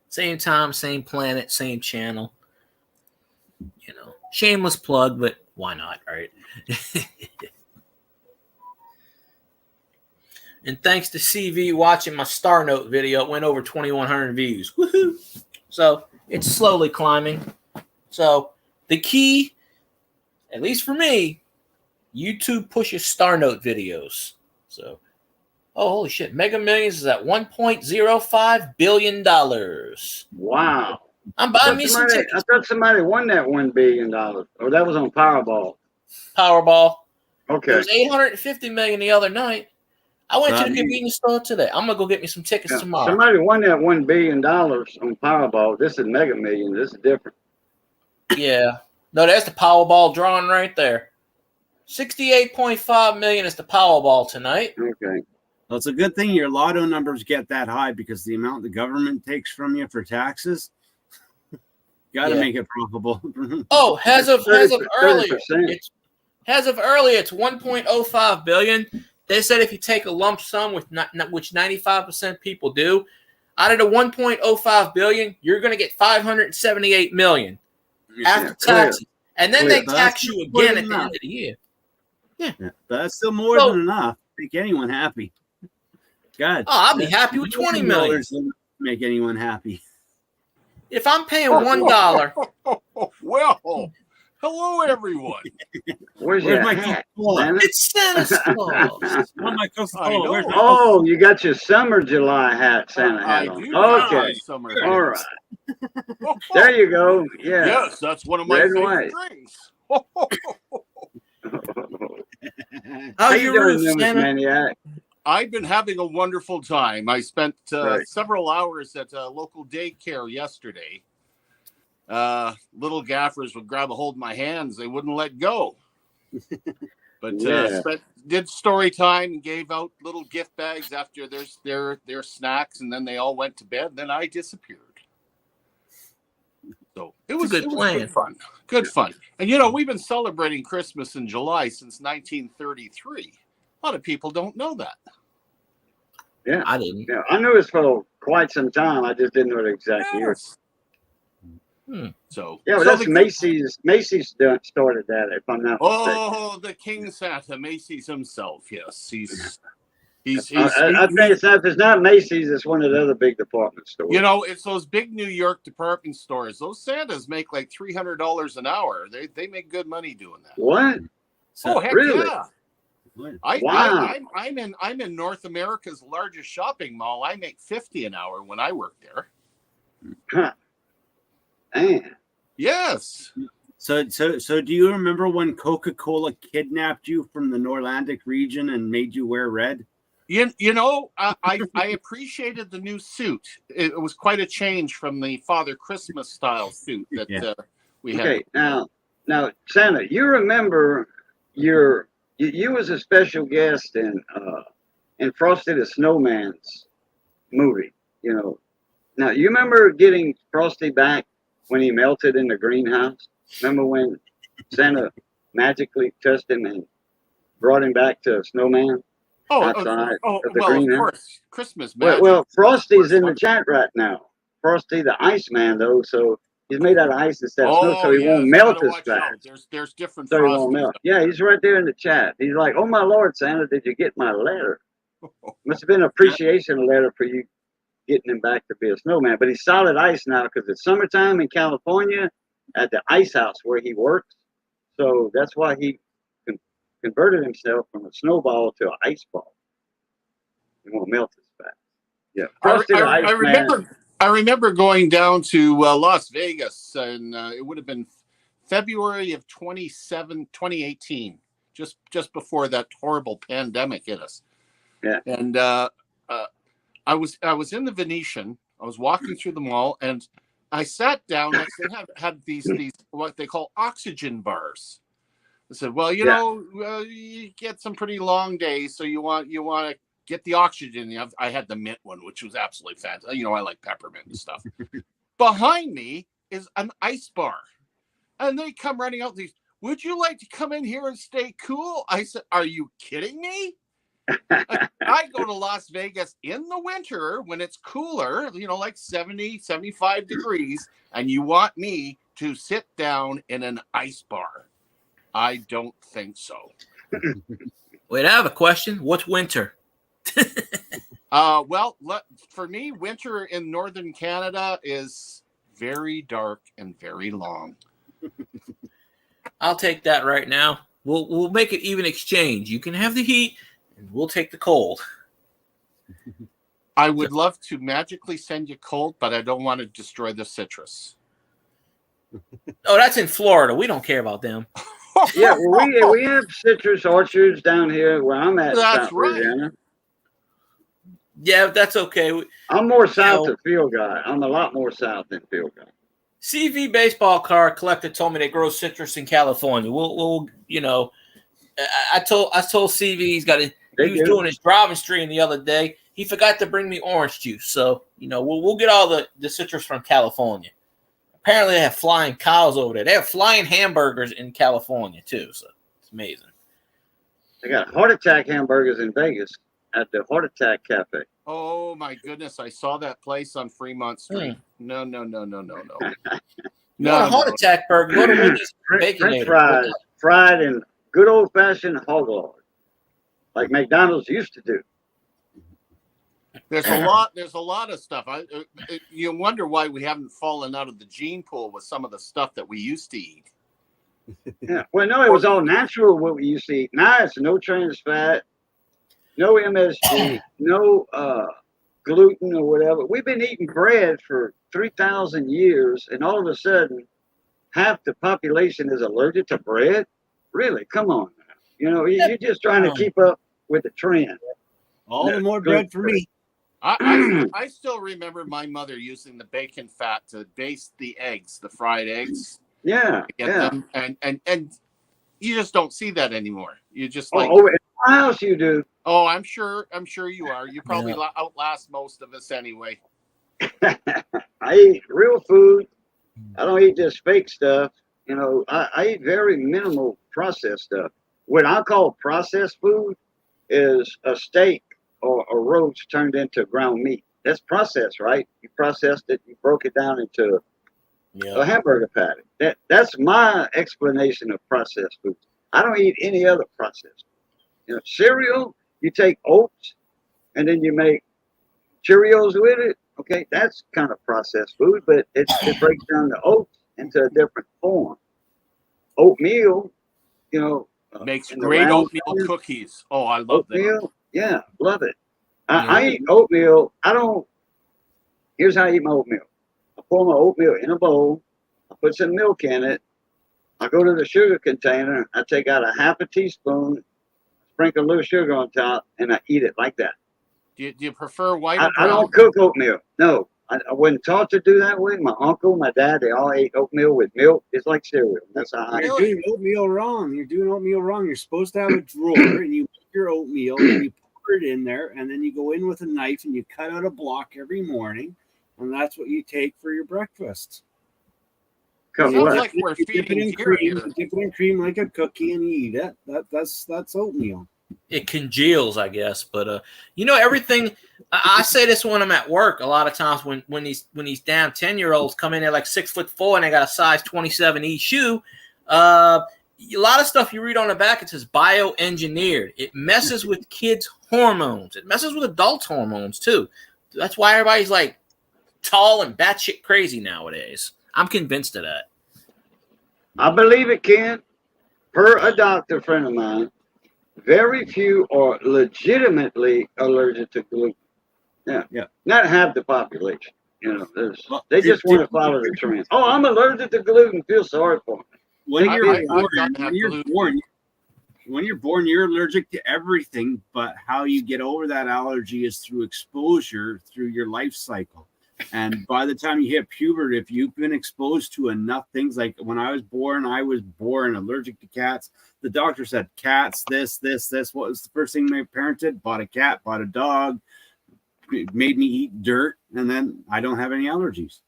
Same time, same planet, same channel. You know, shameless plug, but why not, right? And thanks to CV watching my Star Note video, it went over 2,100 views. Woohoo! So it's slowly climbing. So the key, at least for me, YouTube pushes Star Note videos. So, oh, holy shit. Mega Millions is at $1.05 billion. Wow. I'm buying me some tickets. I thought somebody won that $1 billion. Or that was on Powerball. Powerball. Okay. It was $850 million the other night. I went to the convenience store today. I'm gonna go get me some tickets tomorrow. Somebody won that $1 billion on Powerball. This is Mega Millions. This is different. Yeah. No, that's the Powerball drawing right there. $68.5 million is the Powerball tonight. Okay. Well, it's a good thing your lotto numbers get that high because the amount the government takes from you for taxes, got to make it profitable. Oh, as of earlier, it's 1.05 billion. They said if you take a lump sum, which 95% people do, out of the 1.05 billion, you're going to get 578 million after taxes, and then they tax you again at the end of the year. Yeah, but that's still more than enough to make anyone happy. God, I'll be happy with 20 million. Make anyone happy. If I'm paying $1, well, hello everyone. Where's my hat? It's Santa Claus. Oh, you got your summer July hat, Santa hat on. Okay, all right. There you go. Yeah. Yes, that's one of my favorite things. How you doing, Maniac? I've been having a wonderful time. I spent several hours at a local daycare yesterday. Little gaffers would grab a hold of my hands. They wouldn't let go. But did story time and gave out little gift bags after their snacks, and then they all went to bed. Then I disappeared. So It's a good plan. good fun. Good fun. And, you know, we've been celebrating Christmas in July since 1933. A lot of people don't know that. Yeah. I didn't. Yeah. I knew it for quite some time. I just didn't know the exact year. Yes. Hmm. So Yeah, but so that's Macy's. Macy's started that, if I'm not mistaken. oh, the King Santa, Macy's himself. Yes, he's I think if it's not Macy's, it's one of the other big department stores. you know, it's those big New York department stores. Those Santas make like $300 an hour. They make good money doing that. What? Oh heck Really? yeah! Wow. I'm in North America's largest shopping mall. I make $50 an hour when I work there. Huh. Man. Yes. So do you remember when Coca-Cola kidnapped you from the Norlandic region and made you wear red? You know, I appreciated the new suit. It was quite a change from the Father Christmas style suit that we had. Okay, now, Santa, you remember you was a special guest in Frosty the Snowman's movie. You know, now you remember getting Frosty back when he melted in the greenhouse? Remember when Santa magically touched him and brought him back to a snowman? Outside of the well, greenhouse? of course, Christmas magic. Well, Frosty's in the chat right now. Frosty the Iceman, though, so he's made out of ice instead of snow, so he won't melt as fast. There's different. So he won't melt. Yeah, he's right there in the chat. He's like, "Oh my Lord, Santa, did you get my letter?" Must have been an appreciation letter for you getting him back to be a snowman. But he's solid ice now because it's summertime in California at the ice house where he works. So that's why he converted himself from a snowball to an ice ball. He won't melt as fast. Yeah, Frosty the Iceman. I remember going down to Las Vegas, and it would have been February of 2018, just before that horrible pandemic hit us. Yeah. And I was in the Venetian. I was walking through the mall, and I sat down. They had these what they call oxygen bars. I said, well, you know, you get some pretty long days, so you want to get the oxygen. I had the mint one, which was absolutely fantastic. You know, I like peppermint and stuff. Behind me is an ice bar, and they come running out. These, would you like to come in here and stay cool? I said, are you kidding me? I go to Las Vegas in the winter when it's cooler, you know, like 70, 75 degrees, and you want me to sit down in an ice bar? I don't think so. Wait, I have a question. What's winter? Well, for me, winter in northern Canada is very dark and very long. I'll take that right now. We'll make it even exchange. You can have the heat, and we'll take the cold. I would love to magically send you cold, but I don't want to destroy the citrus. Oh, that's in Florida. We don't care about them. Yeah, well, we have citrus orchards down here where I'm at. That's South right. Louisiana. Yeah, that's okay. I'm more south than Field Guy. I'm a lot more south than Field Guy. CV baseball card collector told me they grow citrus in California. We'll you know, I told CV he was doing his driving stream the other day. He forgot to bring me orange juice, so you know we'll get all the citrus from California. Apparently, they have flying cows over there. They have flying hamburgers in California, too. So it's amazing. They got heart attack hamburgers in Vegas at the Heart Attack Cafe. Oh, my goodness. I saw that place on Fremont Street. No. No, heart attack burger. Go to Wendy's French fries, fried in good old-fashioned hog lard, like McDonald's used to do. There's a lot of stuff. You wonder why we haven't fallen out of the gene pool with some of the stuff that we used to eat. Yeah. Well, no, it was all natural what we used to eat. Now it's no trans fat, no MSG, no gluten or whatever. We've been eating bread for 3,000 years, and all of a sudden, half the population is allergic to bread. Really? Come on now. You know, you're just trying to keep up with the trend. All the more bread for me. I still remember my mother using the bacon fat to baste the eggs, the fried eggs. Yeah, them, and you just don't see that anymore. You just like in my house you do. Oh, I'm sure you are. You probably outlast most of us anyway. I eat real food, I don't eat this fake stuff. You know, I eat very minimal processed stuff. What I call processed food is a steak or a roast turned into ground meat. That's processed, right? You processed it, you broke it down into a Yeah. hamburger patty. That's my explanation of processed foods. I don't eat any other processed. You know, cereal, you take oats and then you make Cheerios with it. Okay, that's kind of processed food, but it breaks down the oats into a different form. Oatmeal, you know, Makes in the great round oatmeal form, cookies. Oh, I love that. oatmeal, yeah, love it. Yeah. I eat oatmeal. I don't. Here's how I eat my oatmeal. I pour my oatmeal in a bowl. I put some milk in it. I go to the sugar container. I take out a half a teaspoon, sprinkle a little sugar on top, and I eat it like that. Do you prefer white I, or I brown? don't cook oatmeal. No, I wasn't taught to do that way. My uncle, my dad, they all ate oatmeal with milk. It's like cereal. That's how I. You're Really? doing oatmeal wrong. You're doing oatmeal wrong. You're supposed to have a drawer and you make your oatmeal and you pour it in there and then you go in with a knife and you cut out a block every morning and that's what you take for your breakfast. Cut Sounds what? like we're You dip it feeding in deer cream, here. you dip it in cream like a cookie and you eat it. That's oatmeal. It congeals, I guess. But you know, everything. I say this when I'm at work. A lot of times when these damn 10-year-olds come in, they're like 6'4" and they got a size 27E shoe. A lot of stuff you read on the back, it says bioengineered. It messes with kids' hormones. It messes with adults' hormones too. That's why everybody's like tall and batshit crazy nowadays. I'm convinced of that. I believe it, Ken. Per a doctor friend of mine, very few are legitimately allergic to gluten. Yeah. Yeah. Not half the population. You know, Well, they just want to follow the trend. Oh, I'm allergic to gluten. Feel sorry for me. When I- you're I- born, I've got when you're born, you're allergic to everything. But how you get over that allergy is through exposure through your life cycle. And by the time you hit puberty, if you've been exposed to enough things, like when I was born allergic to cats. The doctor said, cats, this. What was the first thing my parents did? Bought a cat, bought a dog, made me eat dirt, and then I don't have any allergies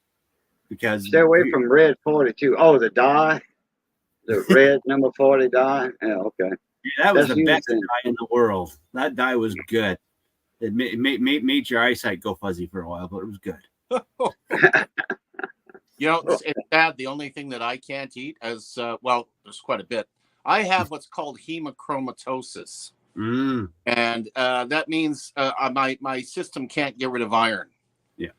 because Stay away from red 42. Oh, the dye, the red number 40 dye. Yeah, okay. that was That's the best used in- dye in the world. That dye was good. It made your eyesight go fuzzy for a while, but it was good. You know, it's sad. The only thing that I can't eat is, well, there's quite a bit. I have what's called hemochromatosis. And that means my system can't get rid of iron. Yeah.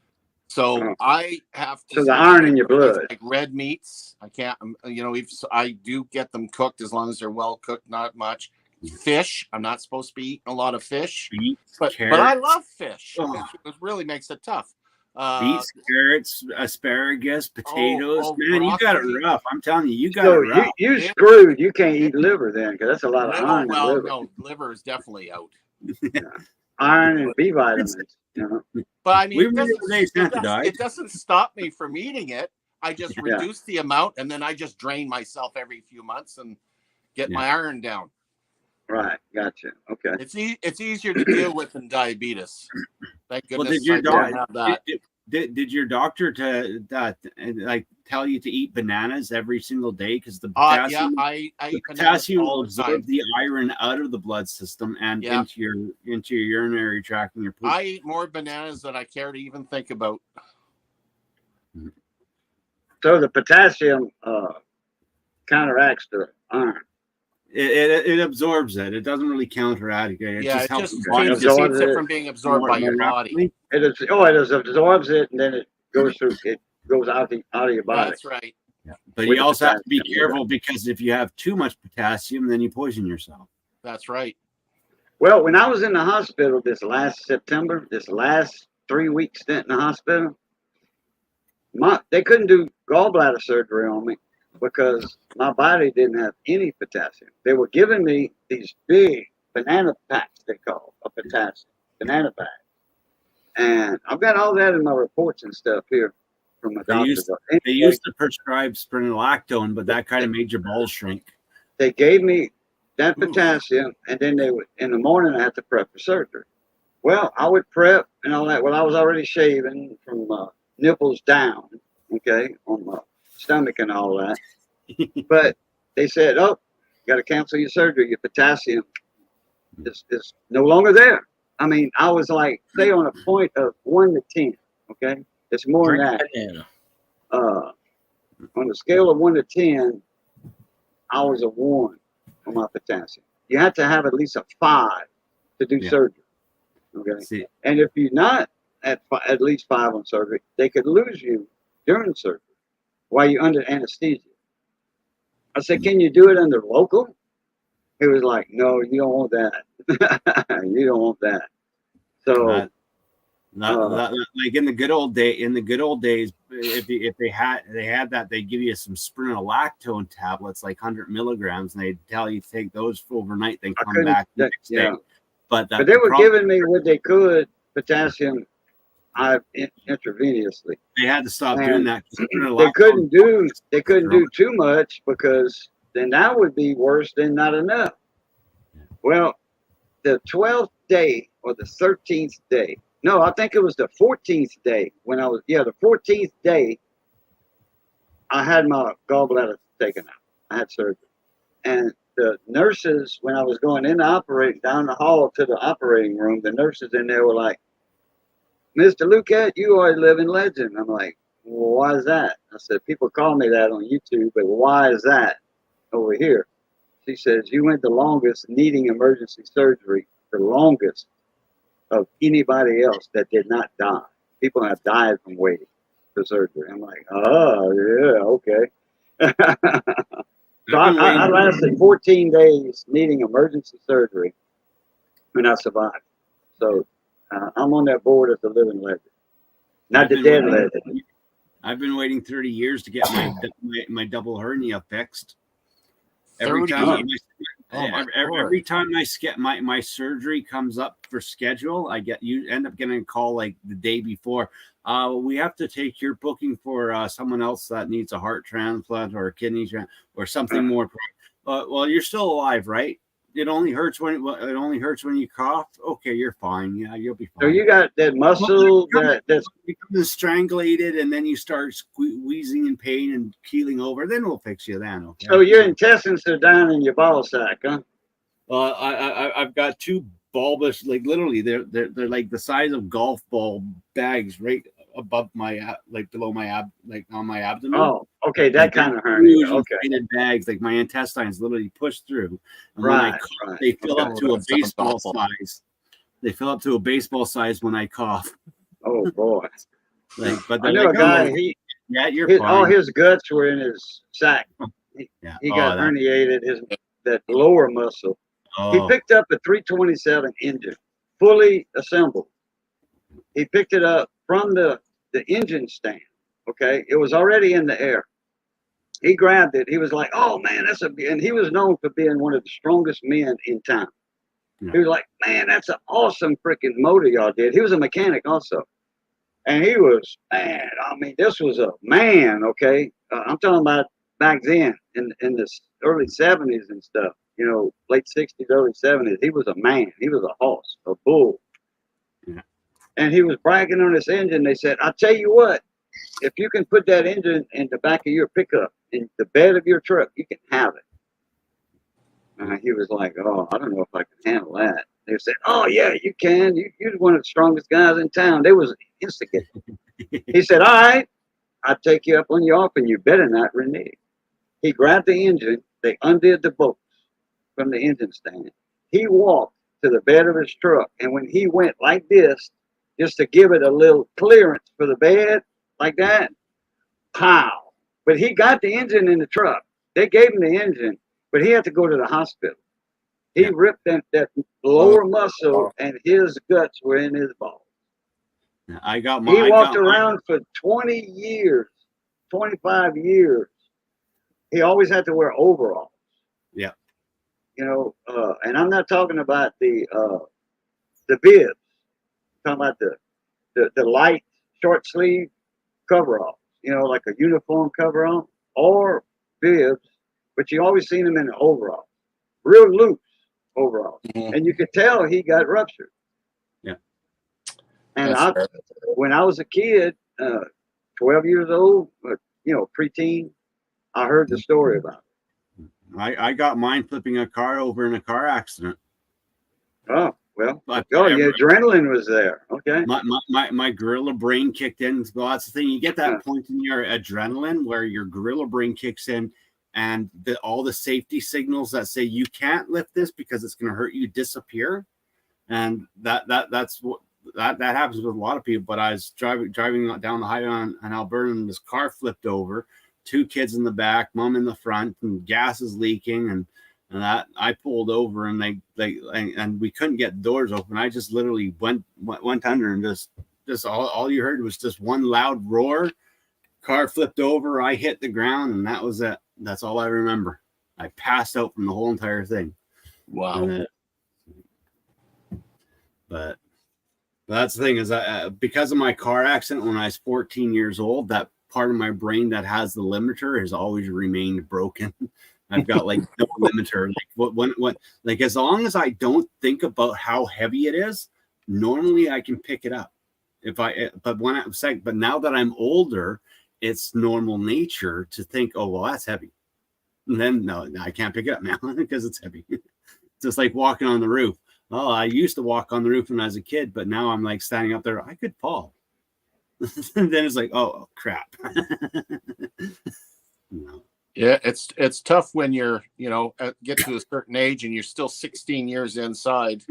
So I have to. So the iron in your blood. Like red meats, I can't. You know, I do get them cooked as long as they're well cooked, not much. Fish, I'm not supposed to be eating a lot of fish, Beets, but carrots, I love fish. Oh. It really makes it tough. beets, carrots, asparagus, potatoes. Man, you got it broccoli. rough. I'm telling you, you got So it rough. you screwed. You can't eat liver then, because that's a lot of iron in Well, liver. no, liver is definitely out. Iron and B vitamins. You know. But I mean, We it were doesn't, the days Santa died. it doesn't stop me from eating it. I just Yeah. reduce the amount, and then I just drain myself every few months and get my iron down. Right. Gotcha. Okay. It's easier to deal with than diabetes. Thank Well, goodness did your I don't have that. did your doctor like tell you to eat bananas every single day because the Yeah, potassium, I eat the bananas potassium will all the absorb time. the iron out of the blood system and Yeah. into your urinary tract and your poop. I eat more bananas than I care to even think about. So the potassium counteracts the iron. It absorbs it. It doesn't really counteract it. It Yeah, just it helps just the body keeps absorbs it it from being absorbed by your body. rapidly. It absorbs it, and then it goes through. It goes out of your body. That's right. Yeah. But With you the also have to be potassium, careful because if you have too much potassium, then you poison yourself. That's right. Well, when I was in the hospital this last September, this last 3-week stint in the hospital, they couldn't do gallbladder surgery on me because my body didn't have any potassium. They were giving me these big banana packs, they call a potassium banana pack, and I've got all that in my reports and stuff here from my doctor. They used to prescribe spironolactone, but that kind of made your balls shrink. They gave me that potassium, and then they would, in the morning, I had to prep for surgery. Well, I would prep and all that. Well, I was already shaving from nipples down, okay, on my stomach and all that. But they said, "Oh, you got to cancel your surgery. Your potassium is no longer there." I mean, I was like, say on a point of 1 to 10. Okay, it's more than that. Banana. On a scale of 1 to 10, I was a 1 on my potassium. You have to have at least a 5 to do surgery. Okay, See, and if you're not at least 5 on surgery, they could lose you during surgery while you're under anesthesia. I said, "Can you do it under local?" He was like, "No, you don't want that. You don't want that." So, like in the good old days, if they had that, they'd give you some spironolactone tablets, like 100 milligrams, and they'd tell you to take those overnight, then come back the next day. But they were giving me what they could, potassium intravenously. They had to stop doing that. They couldn't do too much, because then that would be worse than not enough. Well, the 12th day or the 13th day, no, I think it was the 14th day the 14th day, I had my gallbladder taken out. I had surgery. And the nurses, when I was going in down the hall to the operating room, the nurses in there were like, "Mr. Luquette, you are a living legend." I'm like, "Well, why is that?" I said, "People call me that on YouTube, but why is that over here?" She says, "You went the longest needing emergency surgery, the longest of anybody else that did not die. People have died from waiting for surgery." I'm like, "Oh, yeah, okay." So I lasted 14 days needing emergency surgery, and I survived. So I'm on that board as a living legend, not the dead legend. I've been waiting 30 years to get my double hernia fixed. Every time my surgery comes up for schedule, you end up getting a call like the day before. We have to take your booking for someone else that needs a heart transplant or a kidney transplant or something more. Well, you're still alive, right? It only hurts when you cough. Okay, you're fine. Yeah, you'll be fine. So you got that muscle that's becomes strangulated, and then you start wheezing in pain and keeling over. Then we'll fix you then. Okay. So your intestines are down in your ball sack, huh? I've got 2 bulbous, like literally, they're like the size of golf ball bags right above my below my on my abdomen. Oh, okay, that kind of hernia. Okay, bags, like my intestines literally push through, and right, when I cough, they fill up to a baseball size. They fill up to a baseball size when I cough. Oh boy! But I know a guy. You're fine. All his guts were in his sack. He got herniated. That lower muscle. He picked up a 327 engine, fully assembled. He picked it up from the engine stand. Okay, it was already in the air. He grabbed it. He was like, "Oh man, and he was known for being one of the strongest men in town." Yeah. He was like, "Man, that's an awesome freaking motor y'all did." He was a mechanic also, and he was, man. I mean, this was a man. Okay, I'm talking about back then in the early 70s and stuff. You know, late 60s, early 70s. He was a man. He was a horse, a bull. Yeah. And he was bragging on this engine. They said, "I'll tell you what, if you can put that engine in the back of your pickup, in the bed of your truck, you can have it." And he was like, "Oh, I don't know if I can handle that." They said, "Oh, yeah, you can. You're one of the strongest guys in town." They was instigating. He said, "All right, I'll take you up on your offer, and you better not renege." He grabbed the engine. They undid the bolts from the engine stand. He walked to the bed of his truck, and when he went like this, just to give it a little clearance for the bed, like that, pow! But he got the engine in the truck. They gave him the engine, but he had to go to the hospital. He ripped that lower muscle, and his guts were in his balls. He walked around for 20 years, 25 years. He always had to wear overalls. Yeah. You know, and I'm not talking about the bibs. I'm talking about the light short sleeve coveralls. You know, like a uniform coverall or bibs, but you always seen him in an overall, real loose overall, and you could tell he got ruptured. Yeah. And when I was a kid, 12 years old, preteen, I heard the story about it. I got mine flipping a car over in a car accident. Oh, well, But your adrenaline was there. Okay. My gorilla brain kicked in. Well, that's the thing. You get that Yeah. point in your adrenaline where your gorilla brain kicks in, and all the safety signals that say you can't lift this because it's going to hurt you disappear. And that's what that happens with a lot of people. But I was driving down the highway on Alberta, and this car flipped over. 2 kids in the back, mom in the front, and gas is leaking, and that I pulled over, and and we couldn't get doors open. I just literally went under, and just all you heard was just one loud roar. Car flipped over, I hit the ground, and that was it. That's all I remember. I passed out from the whole entire thing. Wow. But that's the thing is because of my car accident when I was 14 years old, that part of my brain that has the limiter has always remained broken. I've got like no limiter. Like as long as I don't think about how heavy it is, normally I can pick it up. But now that I'm older, it's normal nature to think, oh well, that's heavy. And then no, I can't pick it up now because it's heavy. It's just like walking on the roof. Oh, I used to walk on the roof when I was a kid, but now I'm like standing up there. I could fall. And then it's like, oh crap. No. Yeah, it's tough when you're, get to a certain age and you're still 16 years inside.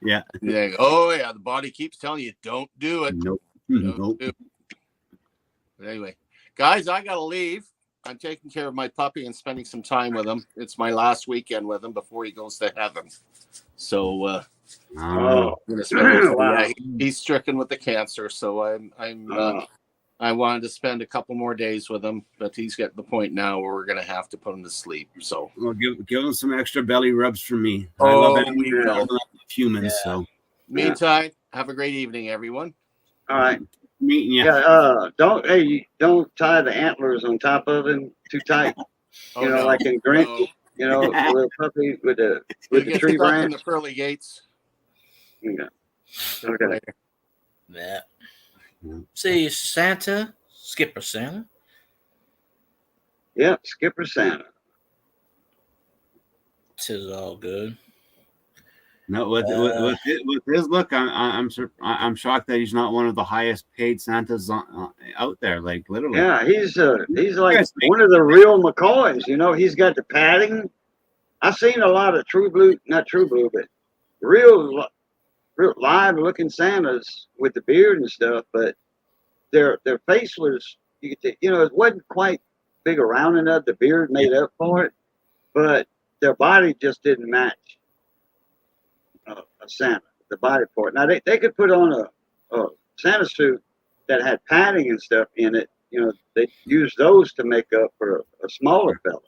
Yeah. You're like, oh yeah, the body keeps telling you don't do it. Nope. Don't Nope. do it. But anyway, guys, I gotta leave. I'm taking care of my puppy and spending some time with him. It's my last weekend with him before he goes to heaven. So Oh, I'm gonna spend wow. yeah, he's stricken with the cancer, so I wanted to spend a couple more days with him, but he's getting the point now where we're gonna have to put him to sleep. So Well, give him some extra belly rubs for me. I Oh, love we will. I love humans, Yeah. so meantime, have a great evening, everyone. all right. meeting you. Yeah. Don't tie the antlers on top of him too tight. Oh, You know, no. like in Grinch. No. The little puppy with the You get tree stuck in branch. the pearly gates. Yeah. Okay. Yeah. Yeah. See Santa, Skipper Santa. Yeah, Skipper Santa. Tis all good. No, with his look, I'm shocked that he's not one of the highest paid Santas out there. Like literally. Yeah, he's like Yes, one of the real McCoys. He's got the padding. I've seen a lot of not True Blue, but real live looking Santas with the beard and stuff. But their face was, it wasn't quite big around enough. The beard made up for it, but their body just didn't match a Santa, the body part. Now they could put on a Santa suit that had padding and stuff in it. They use those to make up for a smaller fella.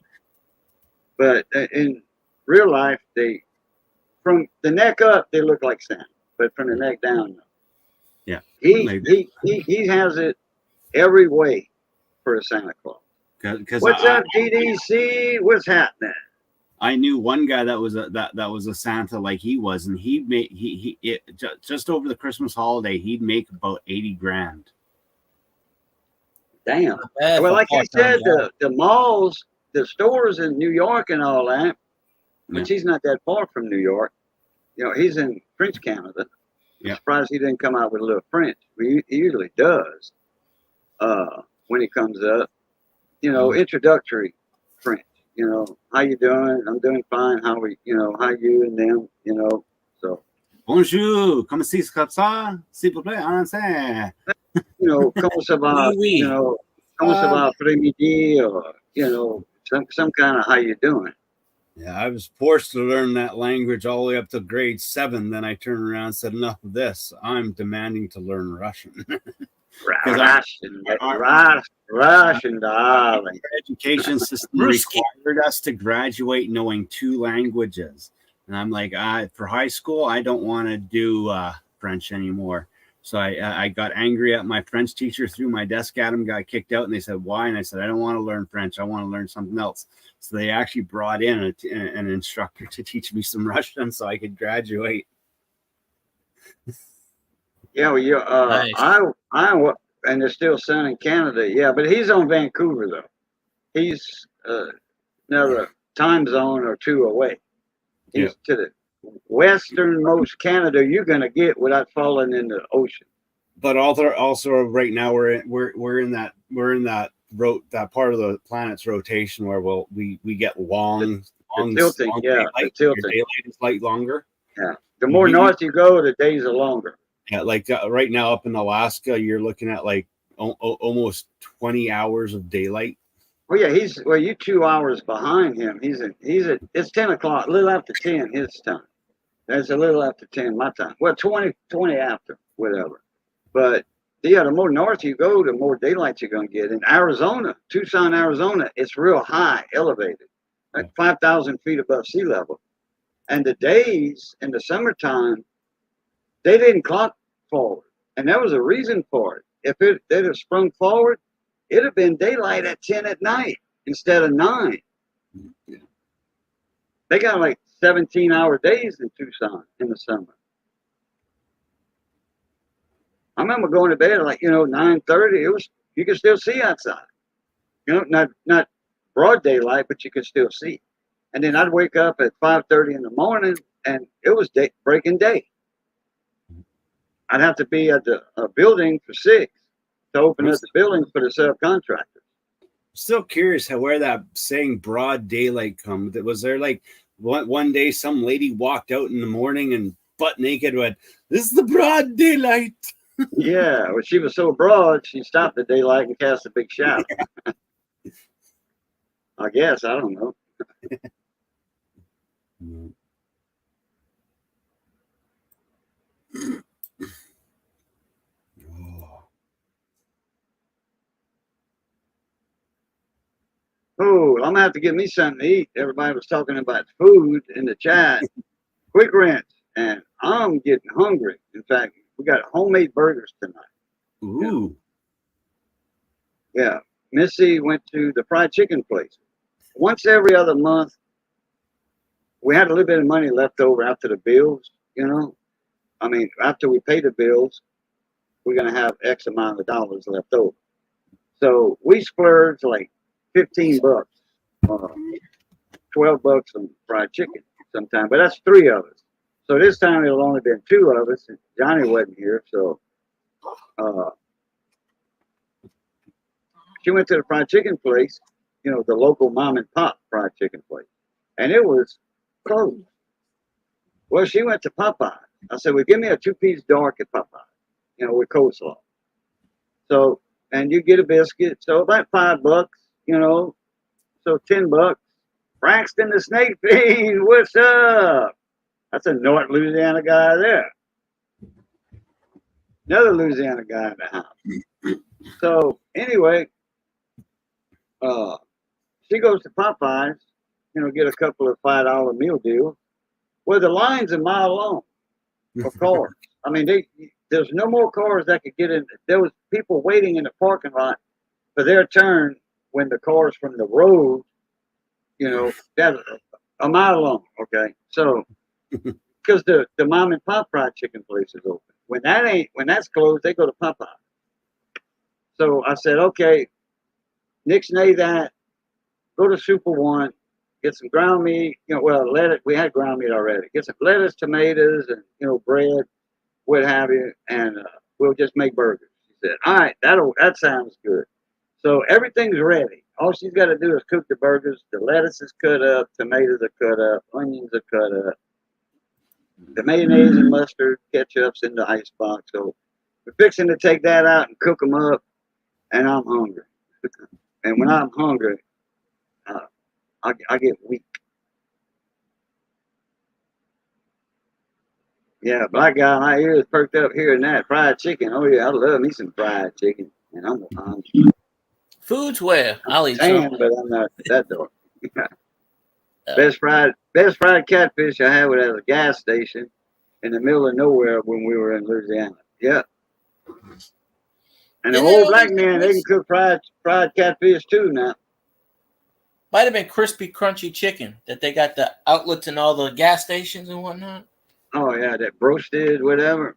But in real life, from the neck up, they look like Santa, but from the neck down, no. Yeah. He has it every way for a Santa Claus. What's up, GDC? What's happening? I knew one guy that was a Santa like he was, and just over the Christmas holiday, he'd make about 80 grand. Damn. Bad Well, for like you part-time said, job. the malls, the stores in New York and all that, Yeah. which he's not that far from New York. He's in French Canada. Yeah. I'm surprised he didn't come out with a little French. He usually does when he comes up. Introductory French. How you doing? I'm doing fine. How you and them, so. Bonjour, comment ça? S'il vous plaît, en français. Comment ça va? Oui, oui. Comment ça va après-midi? Or, some kind of how you doing. Yeah, I was forced to learn that language all the way up to grade 7. Then I turned around and said, enough of this. I'm demanding to learn Russian. Russian, darling. Our education system Ruski. required us to graduate knowing 2 languages. And I'm like, for high school, I don't want to do French anymore. So I got angry at my French teacher, threw my desk at him, got kicked out. And they said, why? And I said, I don't want to learn French. I want to learn something else. So they actually brought in an instructor to teach me some Russian so I could graduate. Yeah, well, Nice. and there's still sun in Canada. Yeah, but he's on Vancouver though. He's another time zone or two away. He's to the westernmost Canada you're gonna get without falling in the ocean. But also right now we're in that that part of the planet's rotation where we get long tilting. Yeah, daylight. tilting. Your daylight is light longer. Yeah, the more north you go, the days are longer. Yeah, like right now up in Alaska, you're looking at like almost 20 hours of daylight. Well, yeah, you're 2 hours behind him. It's 10 o'clock, a little after 10 his time. That's a little after 10 my time. Well, 20 after, whatever. But yeah, the more north you go, the more daylight you're going to get. In Arizona, Tucson, Arizona, it's real high, elevated, like 5,000 feet above sea level. And the days in the summertime, they didn't clock forward. And there was a reason for it. If they'd have sprung forward, it'd have been daylight at 10 at night instead of 9. Yeah. They got like 17-hour days in Tucson in the summer. I remember going to bed at like 9:30. It was you could still see outside. Not broad daylight, but you could still see. And then I'd wake up at 5:30 in the morning, and it was breaking day. I'd have to be at the building for 6 to open up the building for the subcontractors. Still curious where that saying "broad daylight" comes. Was there like one day some lady walked out in the morning and butt naked went, "This is the broad daylight." Yeah, well, she was so broad, she stopped the daylight and cast a big shout. I guess, I don't know. Oh, I'm gonna have to get me something to eat. Everybody was talking about food in the chat. Quick rinse, and I'm getting hungry. In fact, we got homemade burgers tonight. Ooh. Yeah. Missy went to the fried chicken place. Once every other month, we had a little bit of money left over after the bills, I mean, after we pay the bills, we're going to have X amount of dollars left over. So we splurged like $15, $12 on fried chicken sometime, but that's 3 of us. So this time it'll only been 2 of us, and Johnny wasn't here. So she went to the fried chicken place, the local mom and pop fried chicken place, and it was closed. Well, she went to Popeye. I said, well, give me a 2-piece dark at Popeye, with coleslaw. So, and you get a biscuit. So about $5, so $10. Braxton the Snake Fiend, what's up? That's a North Louisiana guy there. Another Louisiana guy in the house. So anyway, she goes to Popeyes, get a couple of $5 meal deals. Well, the line's a mile long for cars. I mean, there's no more cars that could get in. There was people waiting in the parking lot for their turn when the cars from the road, that's a mile long. Okay, so because the mom and pop fried chicken place is open. When that's closed, they go to Popeye. So I said, okay, nixnay that. Go to Super One, get some ground meat. Lettuce. We had ground meat already. Get some lettuce, tomatoes, and bread, what have you, and we'll just make burgers. She said, all right, that sounds good. So everything's ready. All she's got to do is cook the burgers. The lettuce is cut up, tomatoes are cut up, onions are cut up. The mayonnaise and mustard, ketchup's in the ice box. So we're fixing to take that out and cook them up, and I'm hungry. And when I'm hungry, I get weak. Yeah, black guy, my ears perked up hearing that. Fried chicken. Oh, yeah, I love me some fried chicken. And I'm Food's where I'll eat saying, some. but I'm not that door. Best fried catfish I had was at a gas station in the middle of nowhere when we were in Louisiana. Yeah. And the old black man, they can cook fried catfish too now. Might have been crispy, crunchy chicken that they got the outlets in all the gas stations and whatnot. Oh yeah, that roasted, whatever.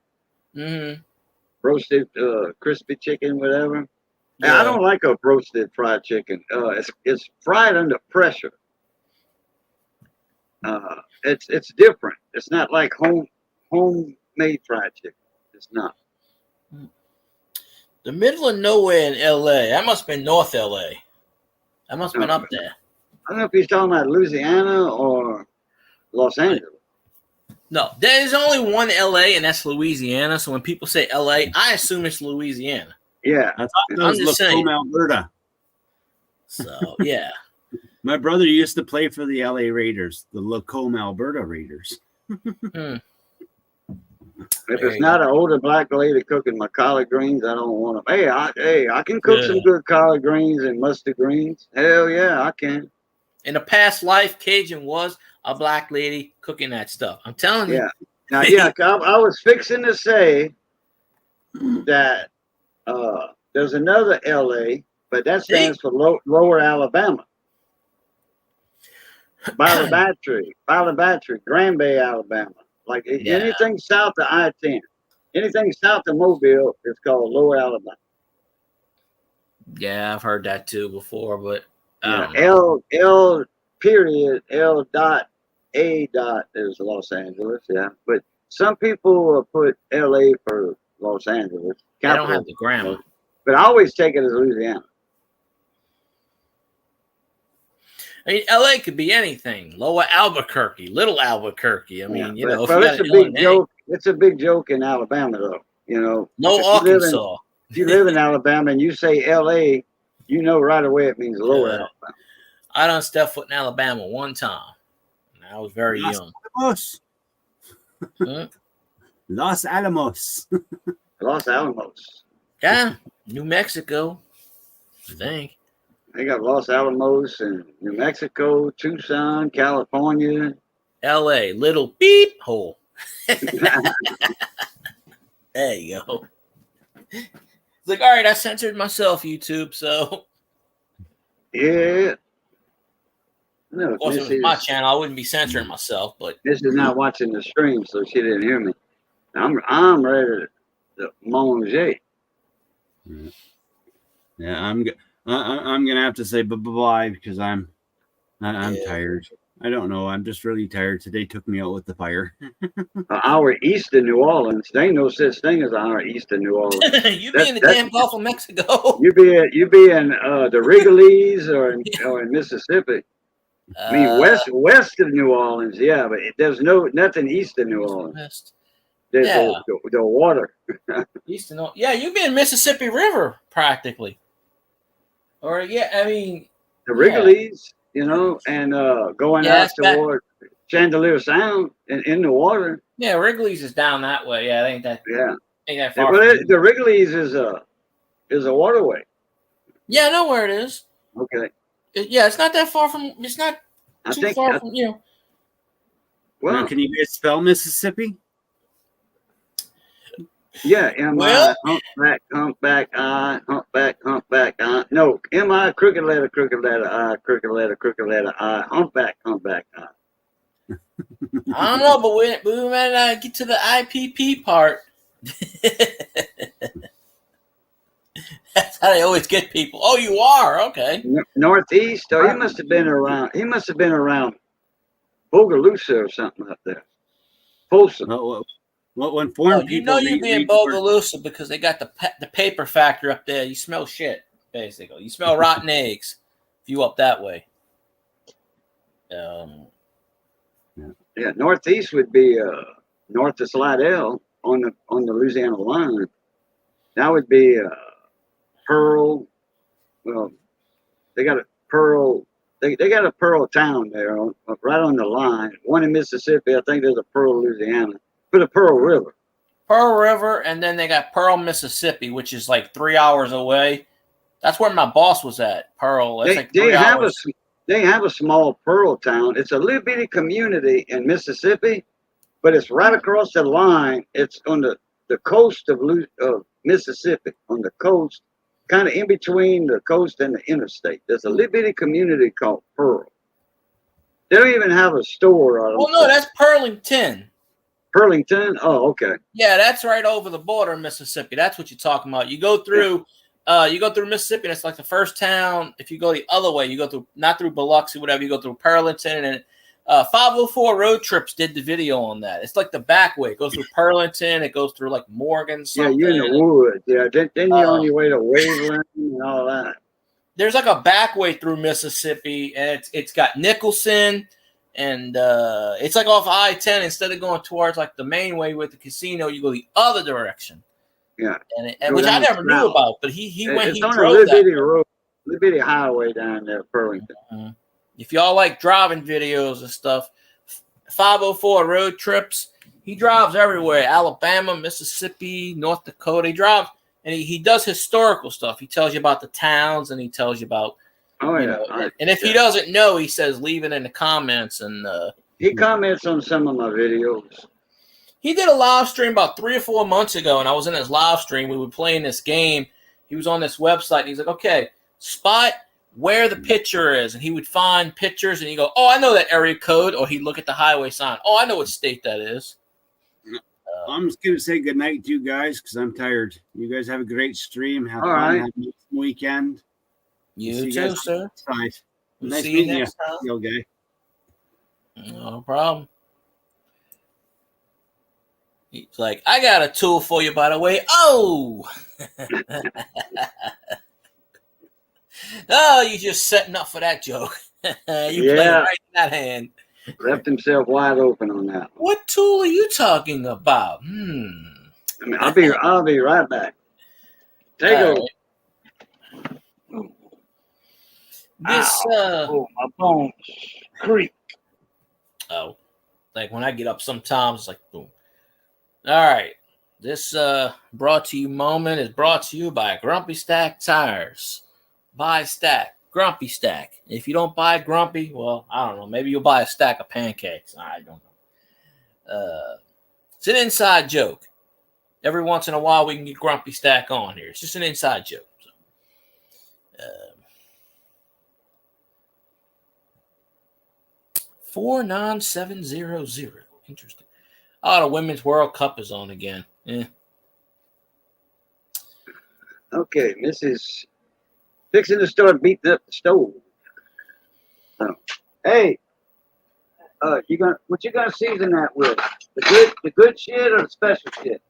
Mm-hmm. roasted crispy chicken, whatever. Yeah. I don't like a roasted fried chicken. It's fried under pressure. It's different. It's not like homemade fried chicken. It's not. The middle of nowhere in LA. That must have been North LA. I must have been up there. I don't know if he's talking about Louisiana or Los Angeles. No, there's only one LA, and that's Louisiana. So when people say LA, I assume it's Louisiana. Yeah. I thought that was Lacombe, Alberta. So, yeah. My brother used to play for the LA Raiders, the Lacombe, Alberta Raiders. If it's not an older black lady cooking my collard greens, I don't want them. Hey, I can cook some good collard greens and mustard greens. Hell yeah, I can. In a past life, Cajun was a black lady cooking that stuff. I'm telling you. Yeah. Now, yeah, I was fixing to say that there's another LA, but that stands for Lower Alabama. Bala Battery, Grand Bay, Alabama. Like anything south of I-10, anything south of Mobile is called Lower Alabama. Yeah, I've heard that too before, but L period L dot A dot is Los Angeles. Yeah, but some people put LA for Los Angeles. They don't have the grammar. But I always take it as Louisiana. I mean, LA could be anything. Lower Albuquerque, Little Albuquerque. I mean, you know, it's a big joke. It's a big joke in Alabama, though. You know, Arkansas. If you live in Alabama and you say LA, you know right away it means Lower Alabama. I done stepped foot in Alabama one time. And I was very young. Los Alamos. Los Alamos. Yeah, New Mexico, I think. They got Los Alamos and New Mexico, Tucson, California. LA, little beep hole. There you go. It's like, all right, I censored myself, YouTube, so. Yeah. No, of course, it was my channel. I wouldn't be censoring myself, but. This is not watching the stream, so she didn't hear me. I'm ready to manger. Yeah, I'm gonna have to say bye because I'm tired. I don't know. I'm just really tired. Today took me out with the fire. An hour east of New Orleans. There ain't no such thing as an hour east of New Orleans. You be in the damn Gulf of Mexico. You be in the Wrigley's or in Mississippi. I mean west of New Orleans, yeah, but there's nothing east of New Orleans. West. There's the water. East of you be in Mississippi River practically. Or I mean the Wrigley's, you know, and going out toward Chandelier Sound in the water. Yeah, Wrigley's is down that way. Yeah, ain't that far. But the Wrigley's is a waterway. Yeah, I know where it is. Okay. It's not that far from. It's not too far from you. Well, now, can you guys spell Mississippi? Yeah, M-I, humpback, I, humpback, I. No, M-I, crooked letter, I, crooked letter, I, humpback, I. I don't know, but we might get to the IPP part. That's how they always get people. Oh, you are? Okay. Northeast? Oh, he must have been around Bogalusa or something up there. Folsom. When foreign people you'd be in Bogalusa because they got the paper factory up there. You smell shit, basically. You smell rotten eggs if you up that way. Yeah, Northeast would be north of Slidell on the Louisiana line. That would be Pearl. Well, they got a Pearl. They got a Pearl town there, right on the line. One in Mississippi. I think there's a Pearl, Louisiana. For the Pearl River. Pearl River, and then they got Pearl, Mississippi, which is like 3 hours away. That's where my boss was at. Pearl. It's like 3 hours. They have a small Pearl town. It's a little bitty community in Mississippi, but it's right across the line. It's on the coast of Mississippi, on the coast, kind of in between the coast and the interstate. There's a little bitty community called Pearl. They don't even have a store. No, that's Pearlington. Burlington. Oh, okay. Yeah, that's right over the border in Mississippi. That's what you're talking about. You go through Mississippi, and it's like the first town. If you go the other way, you go through not through Biloxi, whatever. You go through Burlington, and 504 Road Trips did the video on that. It's like the back way. It goes through Burlington. It goes through like Morgan. Something. Yeah, you're in the woods. Yeah, then you're on your way to Waveland and all that. There's like a back way through Mississippi, and it's got Nicholson. And it's like off I-10. Instead of going towards like the main way with the casino, you go the other direction. Yeah, and which I never knew about. But he went. It's he on a drove little bitty that road, little bitty highway down there, Burlington. Mm-hmm. If y'all like driving videos and stuff, 504 Road Trips. He drives everywhere: Alabama, Mississippi, North Dakota. He drives, and he does historical stuff. He tells you about the towns, and he tells you about. Oh, yeah. And if he doesn't know, he says leave it in the comments. And he comments on some of my videos. He did a live stream about 3 or 4 months ago, and I was in his live stream. We were playing this game. He was on this website, and he's like, okay, spot where the picture is. And he would find pictures, and he'd go, oh, I know that area code. Or he'd look at the highway sign. Oh, I know what state that is. I'm just going to say good night to you guys because I'm tired. You guys have a great stream. Have All fun. right. Have a nice weekend. You too, sir. Nice. We'll Nice see you meeting next time. you, guy. No problem. He's like, I got a tool for you, by the way. Oh! Oh, you just setting up for that joke. You played right in that hand. Left himself wide open on that one. What tool are you talking about? I mean, I'll be right back. Take over. This oh, my bones creak. Oh, like when I get up sometimes it's like boom. All right. This brought to you moment is brought to you by Grumpy Stack Tires. Buy Stack. Grumpy Stack. If you don't buy Grumpy, well, I don't know. Maybe you'll buy a stack of pancakes. I don't know. It's an inside joke. Every once in a while we can get Grumpy Stack on here. It's just an inside joke. So, 49700. Interesting. Oh, the Women's World Cup is on again. Yeah. Okay, Mrs. Fixing to start beating up the stove. Hey, what you gonna season that with? The good shit or the special shit?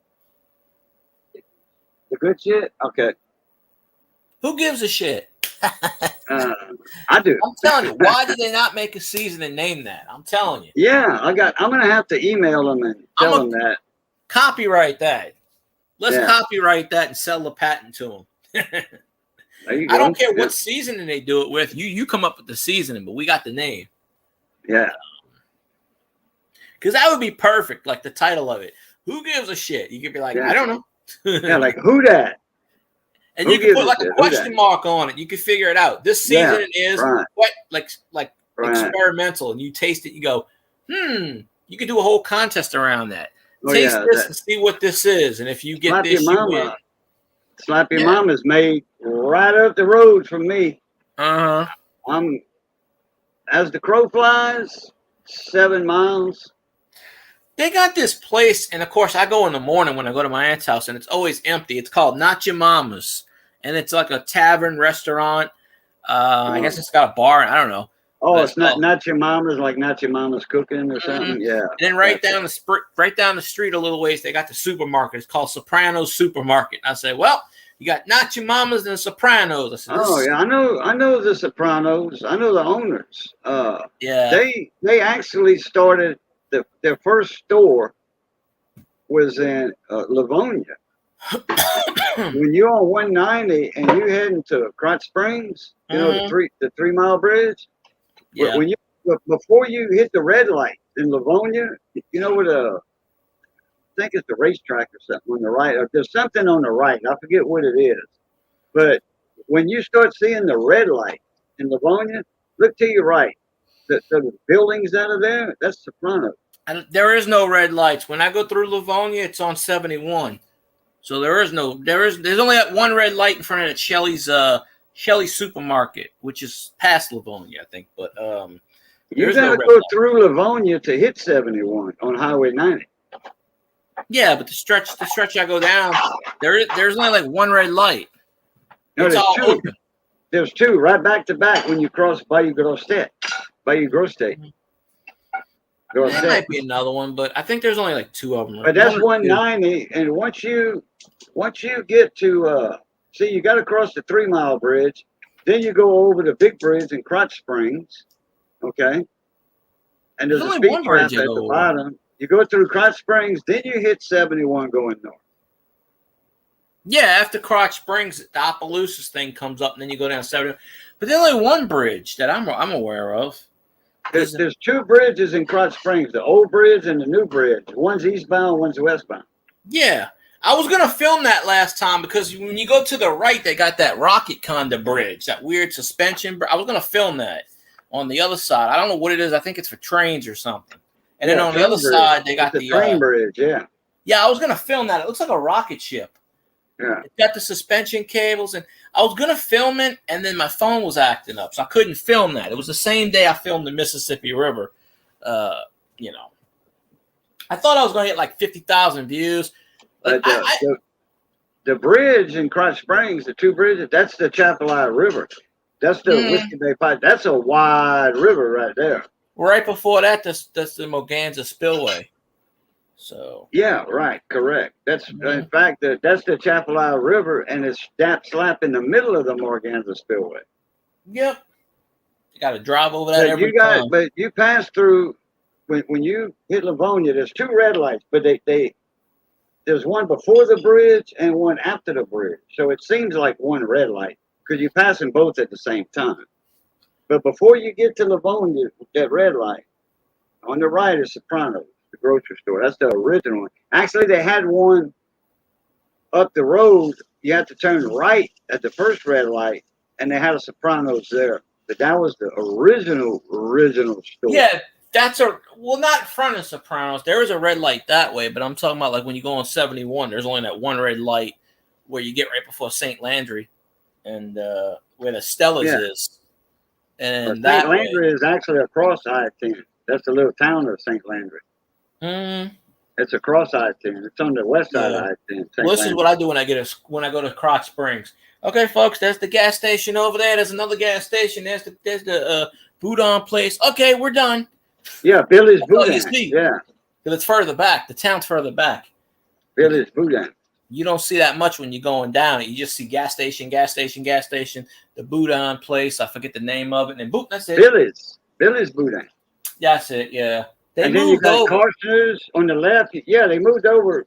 The good shit? Okay. Who gives a shit? I do. I'm telling you, why did they not make a season and name that? I'm telling you. Yeah, I'm gonna have to email them and tell them that. Copyright that. Let's copyright that and sell the patent to them. There you go. I don't care what seasoning they do it with. You come up with the seasoning, but we got the name. Yeah. Because that would be perfect, like the title of it. Who gives a shit? You could be like, I don't know. Yeah, like who that? And you can put like a question mark on it. You can figure it out. This season is what like experimental, and you taste it. You go, You can do a whole contest around that. Taste this and see what this is, and if you get this, you win. Slappy Mama's made right up the road from me. I'm as the crow flies, 7 miles. They got this place, and of course, I go in the morning when I go to my aunt's house, and it's always empty. It's called Not Your Mama's, and it's like a tavern restaurant. I guess it's got a bar. I don't know. Oh, it's not your mama's, like not your mama's cooking or something. Yeah. And then right down the street a little ways, they got the supermarket. It's called Sopranos Supermarket. And I say, well, you got Not Your Mama's and Sopranos. I said, yeah, I know the Sopranos. I know the owners. Yeah. They actually started their first store was in Livonia. When you're on 190 and you're heading to Krotz Springs, you know the 3 mile bridge. Yeah. When before you hit the red light in Livonia, you know what I think it's the racetrack or something on the right. Or there's something on the right. I forget what it is. But when you start seeing the red light in Livonia, look to your right. The buildings that are there, that's Soprano. And there is no red lights. When I go through Livonia, it's on 71. So there's only that one red light in front of it, Shelley's Supermarket, which is past Livonia, I think. But you gotta go through Livonia to hit 71 on Highway 90. Yeah, but the stretch I go down, there's only like one red light. No, It's there's all two. open. There's two right back to back when you cross Bayou Grosset. Bayou Grosset. There might be another one, but I think there's only like two of them. But that's One or two. 190, and once you get to see, you got to cross the 3 Mile Bridge, then you go over the big bridge in Crotch Springs, okay? And there's There's a only speed one trap bridge at you the go bottom. You go through Crotch Springs, then you hit 71 going north. Yeah, after Crotch Springs, the Opelousas thing comes up, and then you go down 70. But there's only one bridge that I'm aware of. There's two bridges in Crotch Springs, the old bridge and the new bridge. One's eastbound, one's westbound. Yeah. I was going to film that last time because when you go to the right, they got that rocket kind of bridge, that weird suspension. I was going to film that on the other side. I don't know what it is. I think it's for trains or something. And then on the other side, they got the train bridge, yeah. Yeah, I was going to film that. It looks like a rocket ship. Yeah. It's got the suspension cables, and I was going to film it, and then my phone was acting up, so I couldn't film that. It was the same day I filmed the Mississippi River. I thought I was going to get like 50,000 views. But the bridge in Crotch Springs, the two bridges, that's the Chapelizod River. That's the Whiskey Bay Pipe. That's a wide river right there. Right before that, that's the Moganza Spillway. So yeah, right, correct. That's in fact that's the Chapelizod River, and it's slap in the middle of the Moganza Spillway. Yep, you got to drive over that every time. But you pass through when you hit Livonia. There's two red lights, but there's one before the bridge and one after the bridge. So it seems like one red light because you're passing both at the same time. But before you get to Livonia, that red light on the right is Sopranos, the grocery store. That's the original one. Actually, they had one up the road. You have to turn right at the first red light, and they had a Sopranos there. But that was the original store. Yeah, not in front of Sopranos. There is a red light that way, but I'm talking about like when you go on 71, there's only that one red light where you get right before St. Landry and where the Stella's is. And St. Landry is actually across I-10. That's the little town of St. Landry. It's across I-10. It's on the west side of I-10. Well, this is what I do when I go to Crotch Springs. Okay, folks, there's the gas station over there. There's another gas station. There's the Boudin place. Okay, we're done. Yeah, Billy's Boudin. Yeah, because it's further back. The town's further back. Billy's Boudin. You don't see that much when you're going down. You just see gas station. The Boudin place. I forget the name of it. And boop, that's it. Billy's Boudin. That's it. Yeah. And then you got Carstens on the left. Yeah, they moved over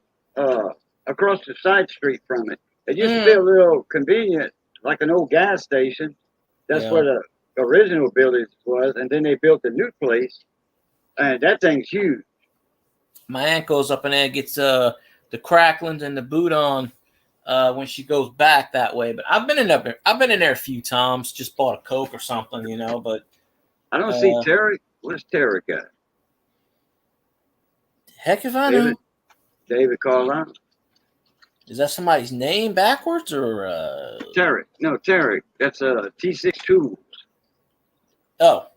across the side street from it. It used to be a little convenient, like an old gas station. That's where the original building was. And then they built a new place. And that thing's huge. My aunt goes up in there, gets the cracklings and the Boudin when she goes back that way. But I've been in there a few times. Just bought a Coke or something, But I don't see Terry. Where's Terry at? Heck if I know. David Carlisle. Is that somebody's name backwards or Terry? No, Terry. That's T6 Tools. Oh.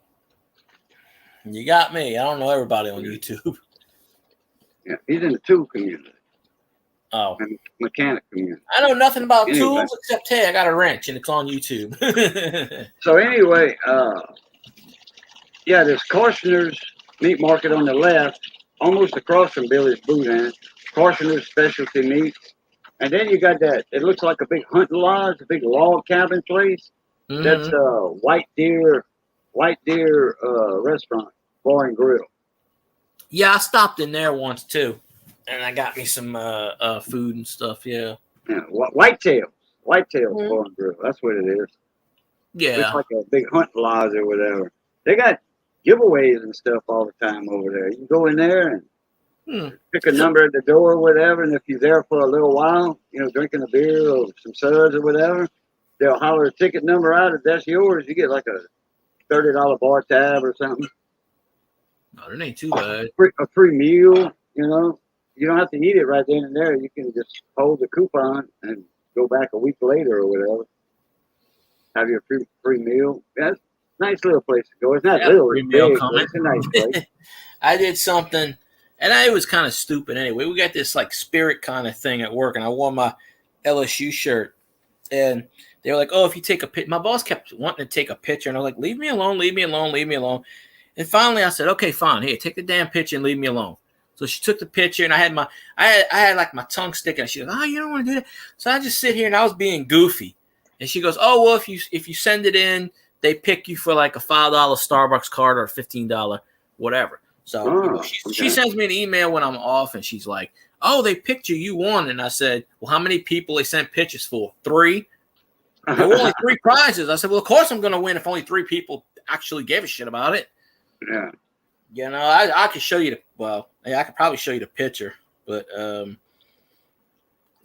You got me. I don't know everybody on YouTube. Yeah, he's in the tool community. Oh. And mechanic community. I know nothing about tools except, hey, I got a wrench and it's on YouTube. So anyway, there's Karshner's Meat Market on the left, almost across from Billy's Boudin. Karshner's Specialty Meats. And then you got that, it looks like a big hunting lodge, a big log cabin place. That's White Deer restaurant, bar and grill. Yeah, I stopped in there once too, and I got me some food and stuff. Yeah. Whitetails bar and grill. That's what it is. Yeah, it's like a big hunt lodge or whatever. They got giveaways and stuff all the time over there. You can go in there and pick a number at the door or whatever, and if you're there for a little while, drinking a beer or some suds or whatever, they'll holler a ticket number out. If that's yours, you get like a $30 bar tab or something. No, it ain't too bad. A free meal, You don't have to eat it right then and there. You can just hold the coupon and go back a week later or whatever. Have your free meal. That's a nice little place to go. It's not little, it's big, but it's a nice place. I did something, And it was kind of stupid anyway. We got this like spirit kind of thing at work, and I wore my LSU shirt. And they were like, oh, if you take a picture. My boss kept wanting to take a picture. And I was like, leave me alone, leave me alone, leave me alone. And finally I said, okay, fine. Here, take the damn picture and leave me alone. So she took the picture, and I had like my tongue sticking. She goes, oh, you don't want to do that. So I just sit here, and I was being goofy. And she goes, oh, well, if you send it in, they pick you for like a $5 Starbucks card or a $15 whatever. So she sends me an email when I'm off, and she's like, oh, they picked you. You won. And I said, well, how many people they sent pictures for? 3? There were only 3 prizes. I said, well, of course I'm going to win if only 3 people actually gave a shit about it. Yeah. You know, I could show you I could probably show you the picture, but it's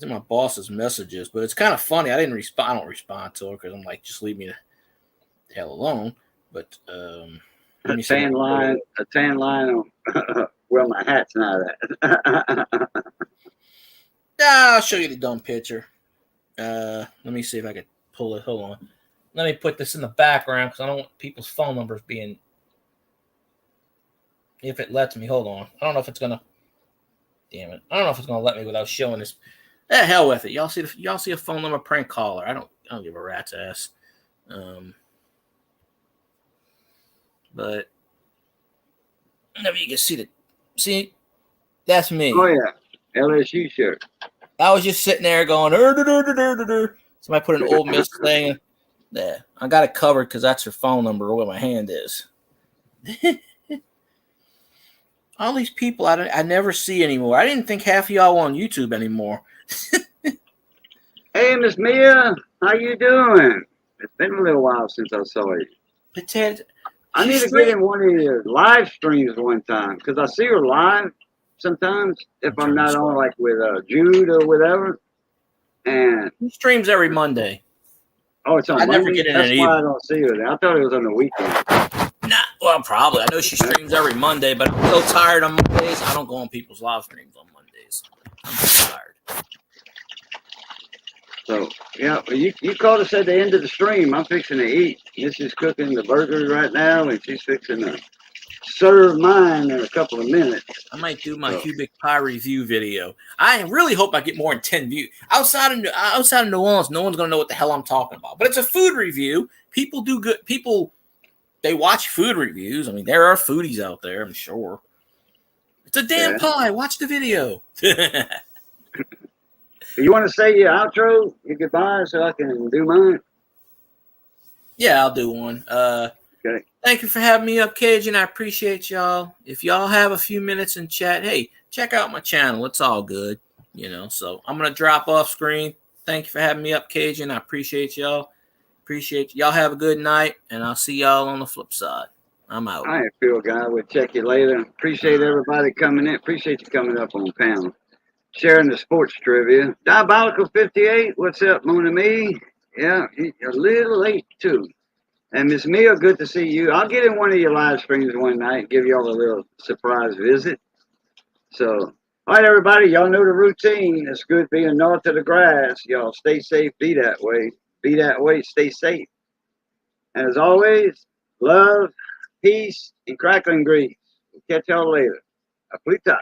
in my boss's messages. But it's kind of funny. I don't respond to her because I'm like, just leave me the hell alone. But a tan line on where my hat's not at. I'll show you the dumb picture. Let me see if I can pull it. Hold on. Let me put this in the background because I don't want people's phone numbers being. If it lets me, hold on. I don't know if it's gonna. Damn it! I don't know if it's gonna let me without showing this. Hell with it. Y'all see a phone number prank caller. I don't give a rat's ass. But maybe you can see that's me. Oh yeah, LSU shirt. I was just sitting there going. Somebody put an Ole Miss thing. Yeah, I got it covered because that's her phone number or where my hand is. All these people I never see anymore. I didn't think half of y'all were on YouTube anymore. Hey, Miss Mia, how you doing? It's been a little while since I saw you. I need to get in one of your live streams one time because I see her live sometimes if I'm not on like with Jude or whatever. And she streams every Monday. Oh, it's on Monday? Never get in That's it why either. I don't see her. I thought it was on the weekend. Nah, well, probably. I know she streams every Monday, but I'm so tired on Mondays. I don't go on people's live streams on Mondays. I'm so tired. So, yeah, you called us at the end of the stream. I'm fixing to eat. Missy's cooking the burgers right now, and she's fixing to serve mine in a couple of minutes. I might do my cubic pie review video. I really hope I get more than 10 views. Outside of New Orleans, no one's going to know what the hell I'm talking about. But it's a food review. People do good. People, they watch food reviews. I mean, there are foodies out there, I'm sure. It's a damn pie. Watch the video. You want to say your outro, your goodbye, so I can do mine? Yeah, I'll do one. Okay. Thank you for having me up, Cajun. I appreciate y'all. If y'all have a few minutes in chat, hey, check out my channel. It's all good, you know. So I'm gonna drop off screen. Thank you for having me up, Cajun. I appreciate y'all. Y'all have a good night, and I'll see y'all on the flip side. I'm out. All right, Phil guy. We'll check you later. Appreciate everybody coming in. Appreciate you coming up on the panel, sharing the sports trivia. Diabolical 58. What's up, Mon ami? Yeah, you're a little late too. And Miss Mia, good to see you. I'll get in one of your live streams one night and give y'all a little surprise visit. So, all right, everybody, y'all know the routine. It's good being north of the grass. Y'all stay safe, be that way. Be that way, stay safe. And as always, love, peace, and crackling grease. We'll catch y'all later. Aplita.